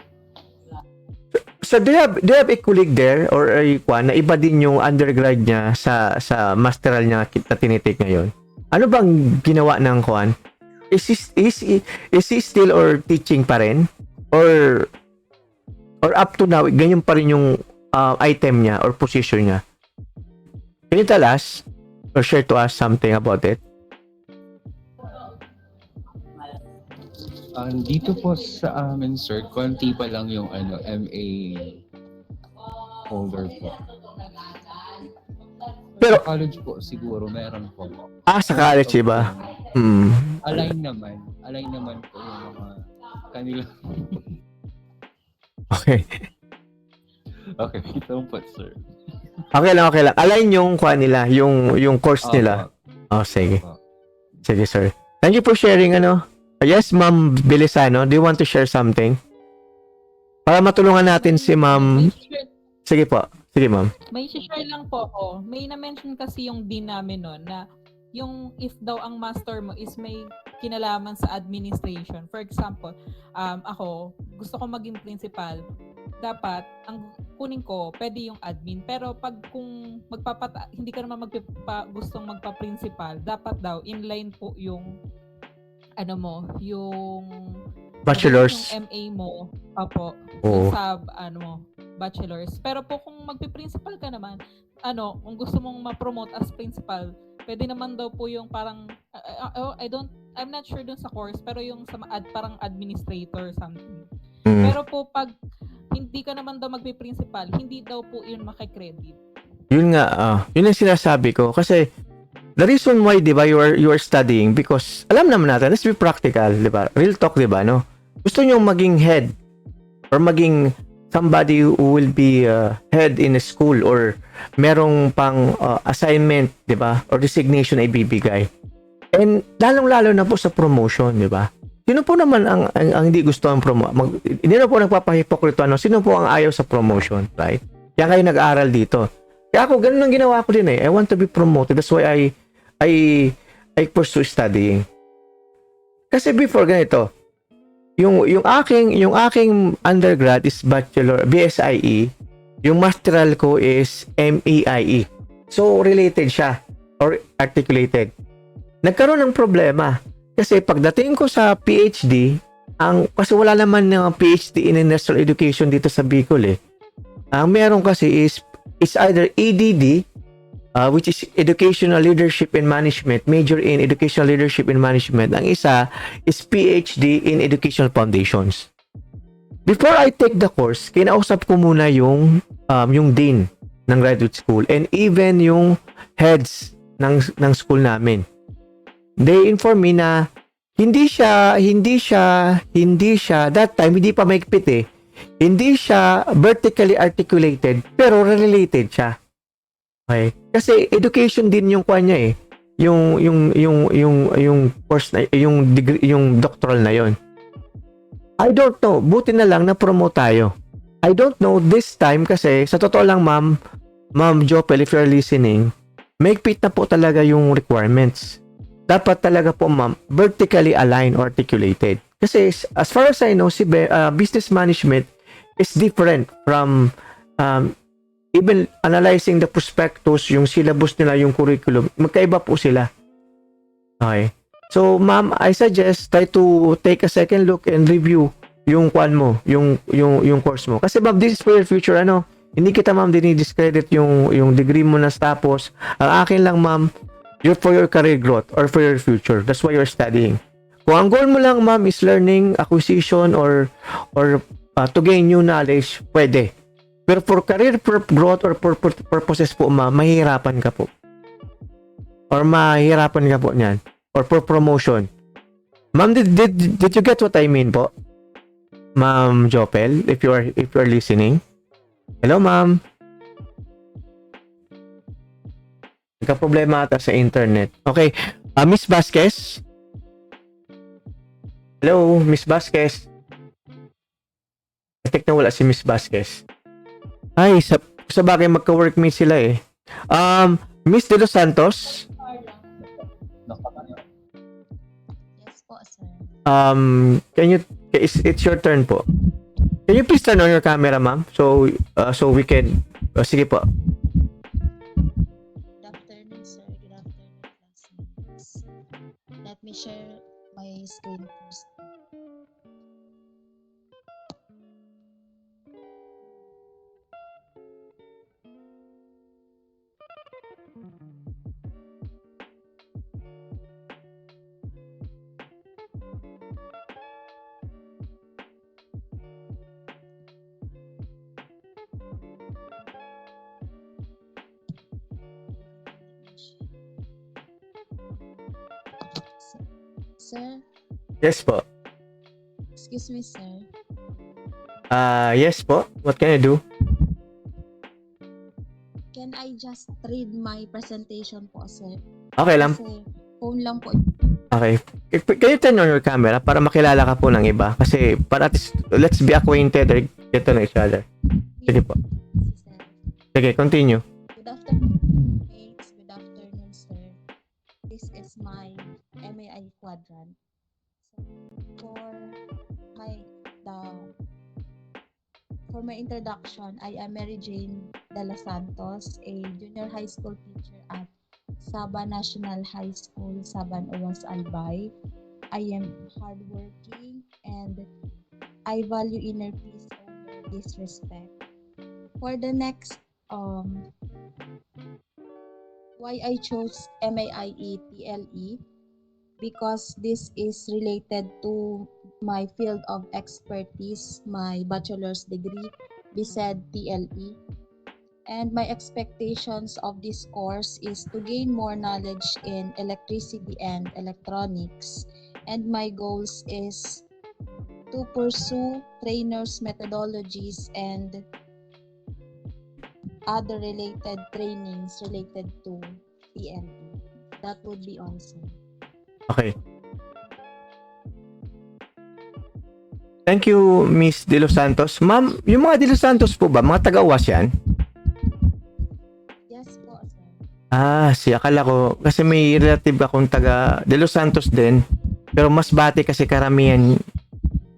So do you have a colleague there or a na iba din yung undergrad niya sa masteral niya na tinitake ngayon? Ano bang ginawa ng Juan? Is he still or teaching pa rin? Or up to now, ganyan pa rin yung item niya or position niya. Can you tell us or share to us something about it? Dito po sa amin, sir, konti pa lang yung MA holder po. Pero, sa college po, siguro meron po. sa college, Most of iba? them, align naman po yung mga kanila. Okay. Okay, ito po, sir. Okay lang. Align yung kuha nila, yung course nila. Sige. Sige, sir. Thank you for sharing, Yes, Ma'am Belisano, do you want to share something? Para matulungan natin si Ma'am. Sige po. Sige, Ma'am. May share lang po ako. May na-mention kasi yung dean namin nun na yung if daw ang master mo is may kinalaman sa administration. For example, ako, gusto ko maging principal. Dapat, ang kunin ko, pwede yung admin. Pero pag kung hindi ka naman gustong magpa-principal, dapat daw inline po yung yung bachelor's, yung MA mo, Oo. sa bachelor's. Pero po kung magpi-principal ka naman, kung gusto mong ma-promote as principal, pwede naman daw po yung parang I'm not sure dun sa course, pero yung sa parang administrator something. Pero po pag hindi ka naman daw magpi-principal, hindi daw po yun maki-credit. Yun nga, yun ang sinasabi ko. Kasi, the reason why, di ba, you are studying because, alam naman natin, let's be practical, di ba? Real talk, di ba, no? Gusto nyo maging head or maging somebody who will be head in a school or merong pang assignment, di ba? Or designation ay bibigay. And, lalong-lalo na po sa promotion, di ba? Sino po naman ang hindi gusto ang promotion? Hindi na po nagpapahipokrito, sino po ang ayaw sa promotion, right? Kaya kayo nag-aaral dito. Kaya ako, ganun ang ginawa ko din I want to be promoted. That's why I pursue studying. Kasi before ganito, yung aking undergrad is bachelor BSIE, yung masteral ko is MAIE. So related siya or articulated. Nagkaroon ng problema kasi pagdating ko sa PhD, kasi wala naman ng PhD in industrial education dito sa Bicol Ang meron kasi is either EDD, which is Educational Leadership and Management, major in Educational Leadership and Management. Ang isa is PhD in Educational Foundations. Before I take the course, kinausap ko muna yung dean ng graduate school and even yung heads ng school namin. They inform me na hindi siya that time hindi pa maigpit hindi siya vertically articulated pero related siya. Okay? Kasi education din yung kanya yung course na yung degree, yung doctoral na yon. I don't know, buti na lang na promote tayo. I don't know this time kasi sa totoo lang Ma'am Jopel, if you're listening, maigpit na po talaga yung requirements. Dapat talaga po ma'am vertically aligned or articulated. Kasi as far as I know, business management is different from even analyzing the prospectus, yung syllabus nila, yung curriculum. Magkaiba po sila. Okay. So, ma'am, I suggest try to take a second look and review yung yung course mo. Kasi ma'am, this is for your future, hindi kita ma'am dinidiscredit yung degree mo na tapos. Ang akin lang ma'am, for your career growth or for your future. That's why you're studying. Kung ang goal mo lang ma'am is learning, acquisition, or to gain new knowledge, pwede. Pero for career growth or for purposes po ma'am, mahihirapan ka po. Or mahihirapan ka po niyan. Or for promotion. Ma'am, did you get what I mean po? Ma'am Jopel, if you are listening. Hello ma'am. Nagka-problema ata sa internet. Okay. Miss Vasquez? Hello, Miss Vasquez? I think na wala si Miss Vasquez. Ay, sa bagay magka-workmate sila Miss De Los Santos? Yes po, sir. It's your turn po. Can you please turn on your camera, ma'am? So we can, sige po. Let me share my screen first. Sir, Yes po. excuse me, sir. Yes po. What can I do? Can I just read my presentation po, sir? Okay lang. Kasi phone lang po. Okay. Can you turn on your camera para makilala ka po ng iba? Kasi para at least, let's be acquainted or get to know each other. Sige po. Sige, continue. Good afternoon, mates. Good afternoon, sir. This is my MAI quadrant. So, for my introduction, I am Mary Jane de los Santos, a junior high school teacher at Saba National High School, Saban Owas, Albay. I am hardworking and I value inner peace over disrespect. For the next why I chose MAIE TLE, because this is related to my field of expertise, my bachelor's degree, BSED TLE. And my expectations of this course is to gain more knowledge in electricity and electronics. And my goals is to pursue trainers' methodologies and other related trainings related to TLE. That would be all, sir. Okay. Thank you, Miss De Los Santos. Ma'am, yung mga De Los Santos po ba, mga taga-UAS yan? Yes po, sir. Akala ko, kasi may relative akong taga De Los Santos din, pero mas bati kasi karamihan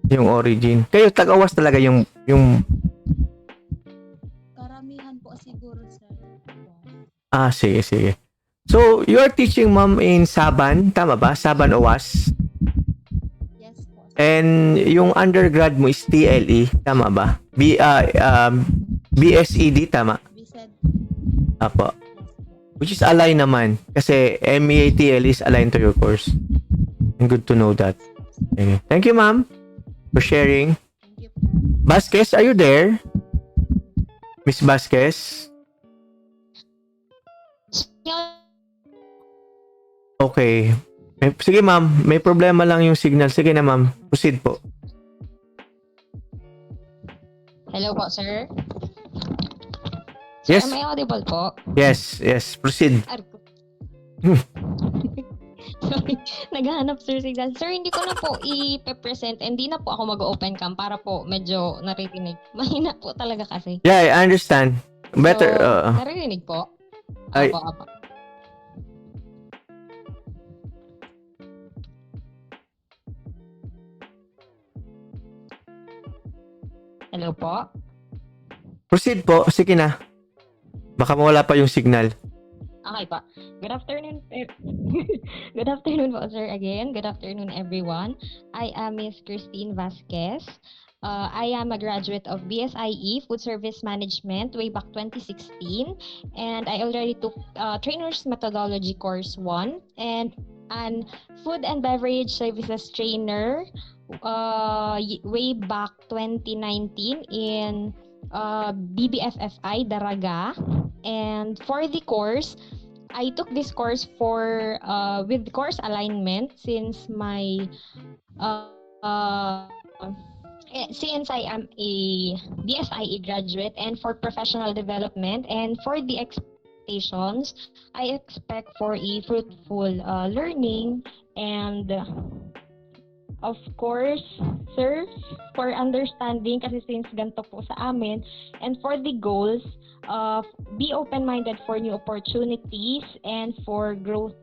yung origin. Kayo, taga-UAS talaga yung... Karamihan po siguro, sir. Sige, sige. So, you are teaching, ma'am, in Saban, tama ba? Saban UAS? Yes po, sir. And yung undergrad mo is TLE, tama ba? BSED, tama? BSED. Apo. Which is align naman. Kasi MAIE TLE is aligned to your course. And good to know that. Okay. Thank you, ma'am, for sharing. Thank you. Vasquez, are you there? Miss Vasquez? Okay. Sige, ma'am. May problema lang yung signal. Sige na, ma'am. Proceed po. Hello po, sir. Yes. Am I audible po? Yes, yes. Proceed. Sorry, naghahanap sir signal. Sir, hindi ko na po i-present. Hindi na po ako mag-open cam para po medyo naririnig. Mahina po talaga kasi. Yeah, I understand. Better. So, naririnig po? Apo. Hello po? Proceed po. Sige na. Baka mawala pa yung signal. Okay pa. Good afternoon. Good afternoon po, sir, again. Good afternoon, everyone. I am Miss Christine Vasquez. I am a graduate of BSIE, Food Service Management, way back 2016. And I already took Trainer's Methodology Course 1 and an Food and Beverage Services Trainer way back 2019 in BBFFI, Daraga. And for the course, I took this course for with course alignment since my since I am a BSIE graduate and for professional development and for the expectations, I expect for a fruitful learning and of course, sir, for understanding kasi since ganito po sa amin and for the goals, be open-minded for new opportunities and for growth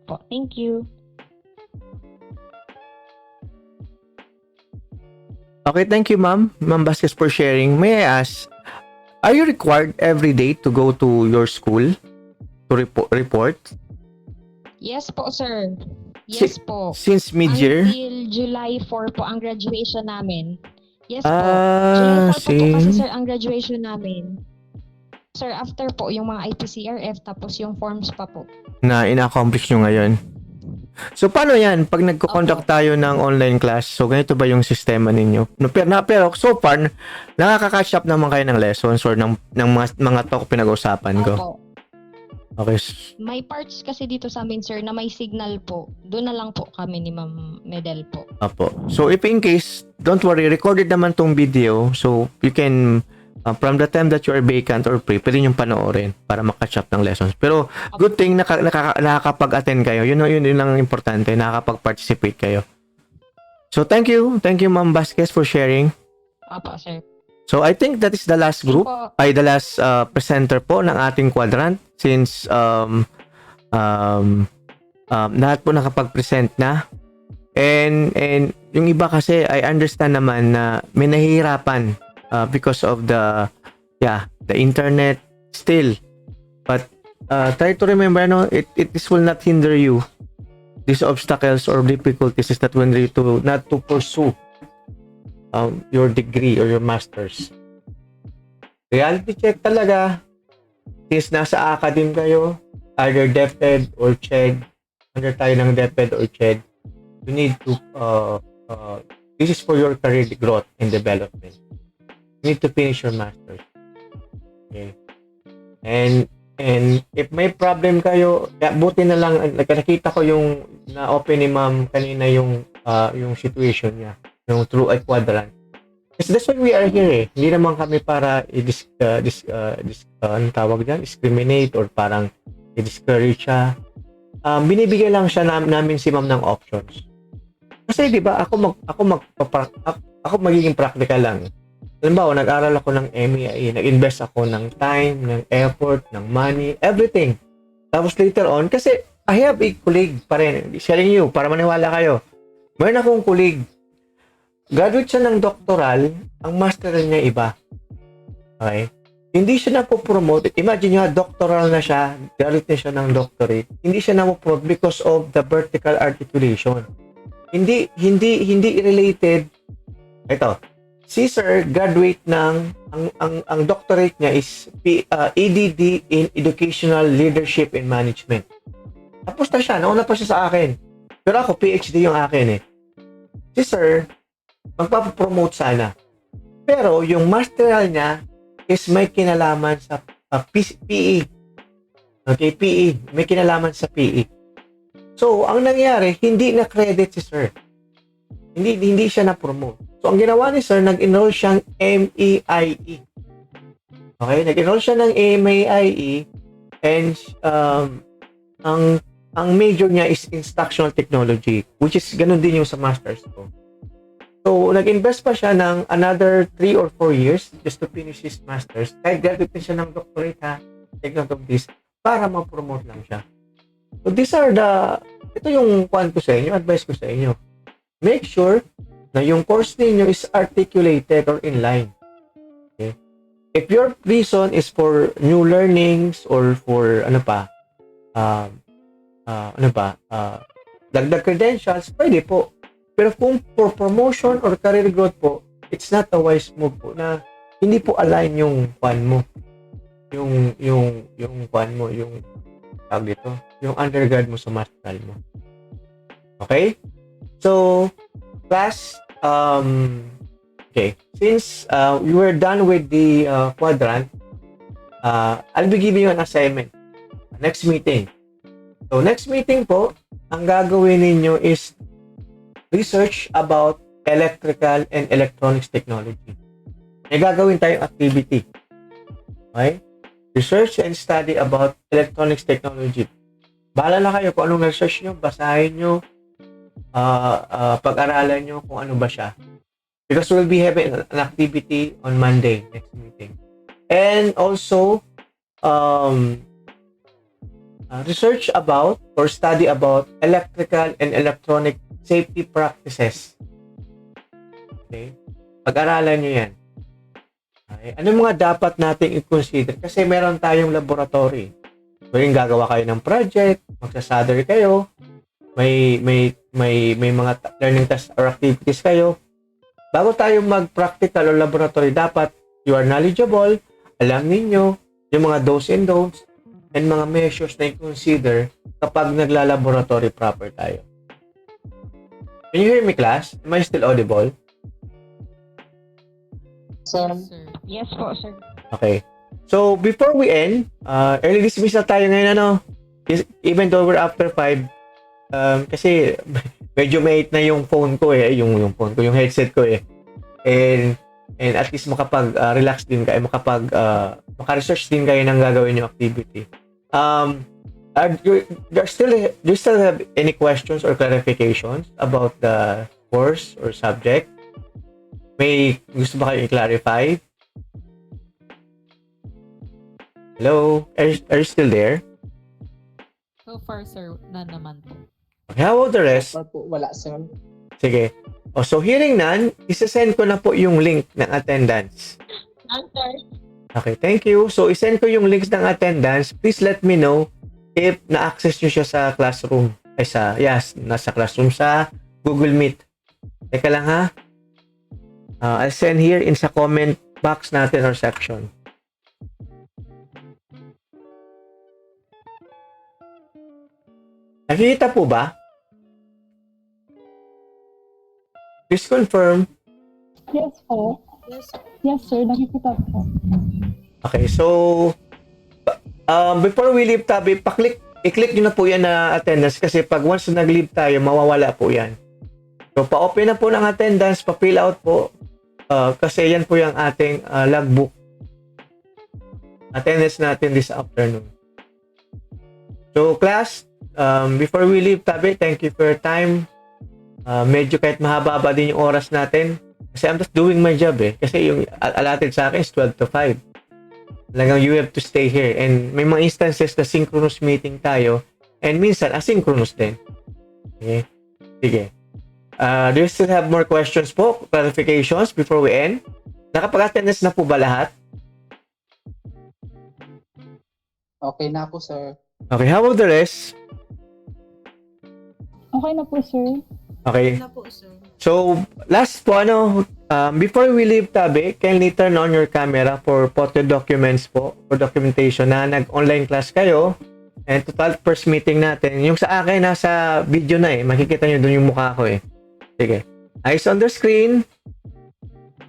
po. Thank you. Okay, thank you, ma'am. Ma'am Vasquez, for sharing. May I ask, are you required every day to go to your school to report? Yes po, sir. Yes po. Since mid-year? Until July 4 po ang graduation namin. Yes po. July 4 po kasi sir ang graduation namin. Sir, after po yung mga IPCRF tapos yung forms pa po. Na ina-accomplish nyo ngayon. So, paano yan? Pag nagko-conduct tayo ng online class, so ganito ba yung sistema ninyo? Pero so far, nakaka-catch up naman kayo ng lessons or ng mga talk pinag-usapan ko? Opo. Okay. May parts kasi dito sa amin, sir, na may signal po. Doon na lang po kami ni Ma'am Medel po. Apo. So if in case, don't worry, recorded naman tong video. So you can, from the time that you are vacant or free, pwede yung panoorin para makatch up ng lessons. Pero good thing nakakapag-attend kayo. Yun ang importante, nakakapag-participate kayo. So thank you Ma'am Vasquez for sharing. Apa, sir. So I think that is the last group, the last presenter po ng ating quadrant since lahat po nakapag-present na. And yung iba kasi I understand naman na may nahihirapan because of the internet still. But try to remember, this will not hinder you. These obstacles or difficulties is not when you not to pursue your degree or your masters. Reality check talaga. Since nasa academe kayo, either DepEd or CHED, under tayo ng DepEd or CHED, you need to this is for your career growth and development. You need to finish your masters. Okay. And if may problem kayo, buti na lang, nakita ko yung na-open ni Ma'am kanina yung situation niya, yung through a quadrant. Kasi that's why we are here eh. Hindi naman kami para anong tawag dyan? Discriminate or parang i-discourage siya. Binibigyan lang siya namin si Ma'am ng options. Kasi di ba ako magiging practical lang. Halimbawa, nag-aral ako ng MAIE, nag-invest ako ng time, ng effort, ng money, everything. Tapos later on, kasi I have a colleague pa rin, sharing you, para maniwala kayo. Mayroon akong colleague, graduate siya ng doctoral, ang master niya iba. Okay? Hindi siya na-promote. Imagine nyo, doctoral na siya, graduate na siya ng doctorate. Hindi siya na-promote because of the vertical articulation. Hindi related. Ito, si Sir graduate ng ang doctorate niya is EDD in Educational Leadership and Management. Tapos na siya, nauna pa siya sa akin. Pero ako PhD yung akin eh. Si Sir magpapapromote sana. Pero yung masteral niya is may kinalaman sa PE. Okay, PE, may kinalaman sa PE. So, ang nangyari, hindi na credit si Sir. Hindi siya na-promote. So, ang ginawa ni Sir, nag-enroll siyang MAIE. Okay? Nag-enroll siya ng MAIE and ang major niya is Instructional Technology, which is ganun din yung sa master's ko. So, nag-invest pa siya ng another 3 or 4 years just to finish his master's. Kahit graduate din siya ng doctorate take note of this, para ma-promote lang siya. So, ito yung point ko sa inyo, advice ko sa inyo. Make sure na yung course ninyo is articulated or in line. Okay? If your reason is for new learnings or for dagdag credentials, pwede po. Pero kung for promotion or career growth po, it's not a wise move po na hindi po align yung pan mo. Yung pan mo, yung tawag dito, yung undergrad mo sa masteral mo. Okay? So, class, okay, since we were done with the quadrant, I'll be giving you an assignment. Next meeting. So, next meeting po, ang gagawin ninyo is research about electrical and electronics technology. May gagawin tayong activity. Okay? Research and study about electronics technology. Bahala na kayo kung anong research nyo, basahin nyo, pag-aralan nyo kung ano ba siya. Because we'll be having an activity on Monday, next meeting. And also, research about or study about electrical and electronic safety practices. Okay? Pag-aralan nyo yan. Okay. Ano mga dapat nating i-consider? Kasi meron tayong laboratory. Pwedeng gagawa kayo ng project, magsasadry kayo, may mga learning tasks or activities kayo. Bago tayo mag-practical or laboratory, dapat you are knowledgeable, alam ninyo yung mga do's and don'ts and mga measures na i-consider kapag nagla-laboratory proper tayo. Can you hear me, class? Am I still audible? Sir. Yes po, sir. Okay. So, before we end, early dismissal tayo ngayon, ano? Even though we're after 5, kasi medyo mate na yung phone ko eh, yung phone ko, yung headset ko eh. And at least makapag-relax din kayo, maka-research din kayo ng gagawin yung activity. Do you still have any questions or clarifications about the course or subject? May gusto ba kayo i-clarify? Hello? Are you still there? So far, sir, none naman po. Okay, how about the rest? Wala, sir. Sige. So hearing none, isasend ko na po yung link ng attendance. Answer. Okay, thank you. So isend ko yung links ng attendance. Please let me know if na-access nyo siya sa classroom. Nasa classroom sa Google Meet. Teka lang ha. I'll send here in sa comment box natin or section. Nakikita po ba? Please confirm. Yes po. Yes, sir. Nakikita po. Okay, so before we leave tabi, i-click nyo na po yan na attendance kasi pag once na nag-leave tayo, mawawala po yan. So, pa-open na po ng attendance, pa-fill out po kasi yan po yung ating logbook. Attendance natin this afternoon. So, class, before we leave tabi, thank you for your time. Medyo kahit mahaba din yung oras natin kasi I'm just doing my job eh. Kasi yung allotted sa akin is 12 to 5. Talagang you have to stay here. And may mga instances na synchronous meeting tayo and minsan asynchronous din. Okay? Sige. Do you still have more questions po? Clarifications before we end? Nakapag-attendance na po ba lahat? Okay na po, sir. Okay, how about the rest? Okay na po, sir. Okay. Na po, sir. So, last po, before we leave tabi, kindly turn on your camera for photo documents po, for documentation na nag-online class kayo. And total first meeting natin. Yung sa akin, nasa video na eh. Makikita nyo dun yung mukha ko eh. Sige. Eyes on the screen.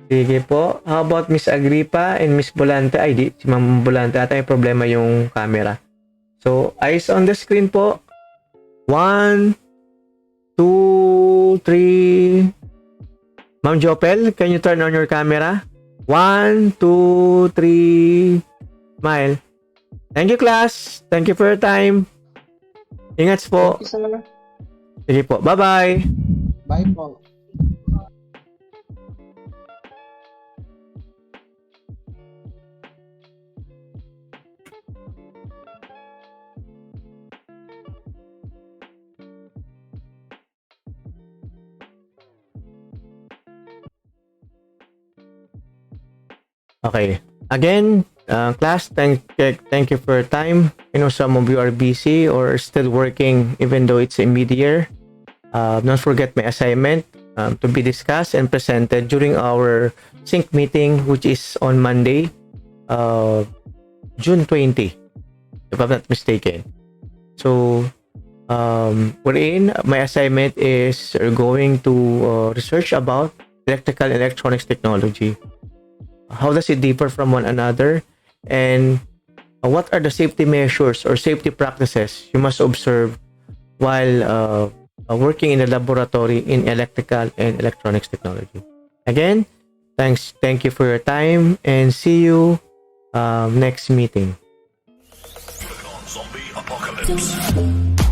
Sige po. How about Miss Agripa and Miss Bolante? Ay, di. Si Ma'am Bolante. Ata may problema yung camera. So, eyes on the screen po. 1, 2, 3. Ma'am Jopel, can you turn on your camera? 1, 2, 3. Smile. Thank you, class. Thank you for your time. Ingat po. Thank you, sir. Sige po. Bye-bye. Bye po. Okay. Again, class, thank you for your time. I know some of you are busy or still working even though it's a mid-year. Don't forget my assignment to be discussed and presented during our sync meeting, which is on Monday, June 20, if I'm not mistaken. So, my assignment is going to research about electrical and electronics technology. How does it differ from one another? And what are the safety measures or safety practices you must observe while working in a laboratory in electrical and electronics technology? Again, thank you for your time and see you next meeting. Zombie apocalypse.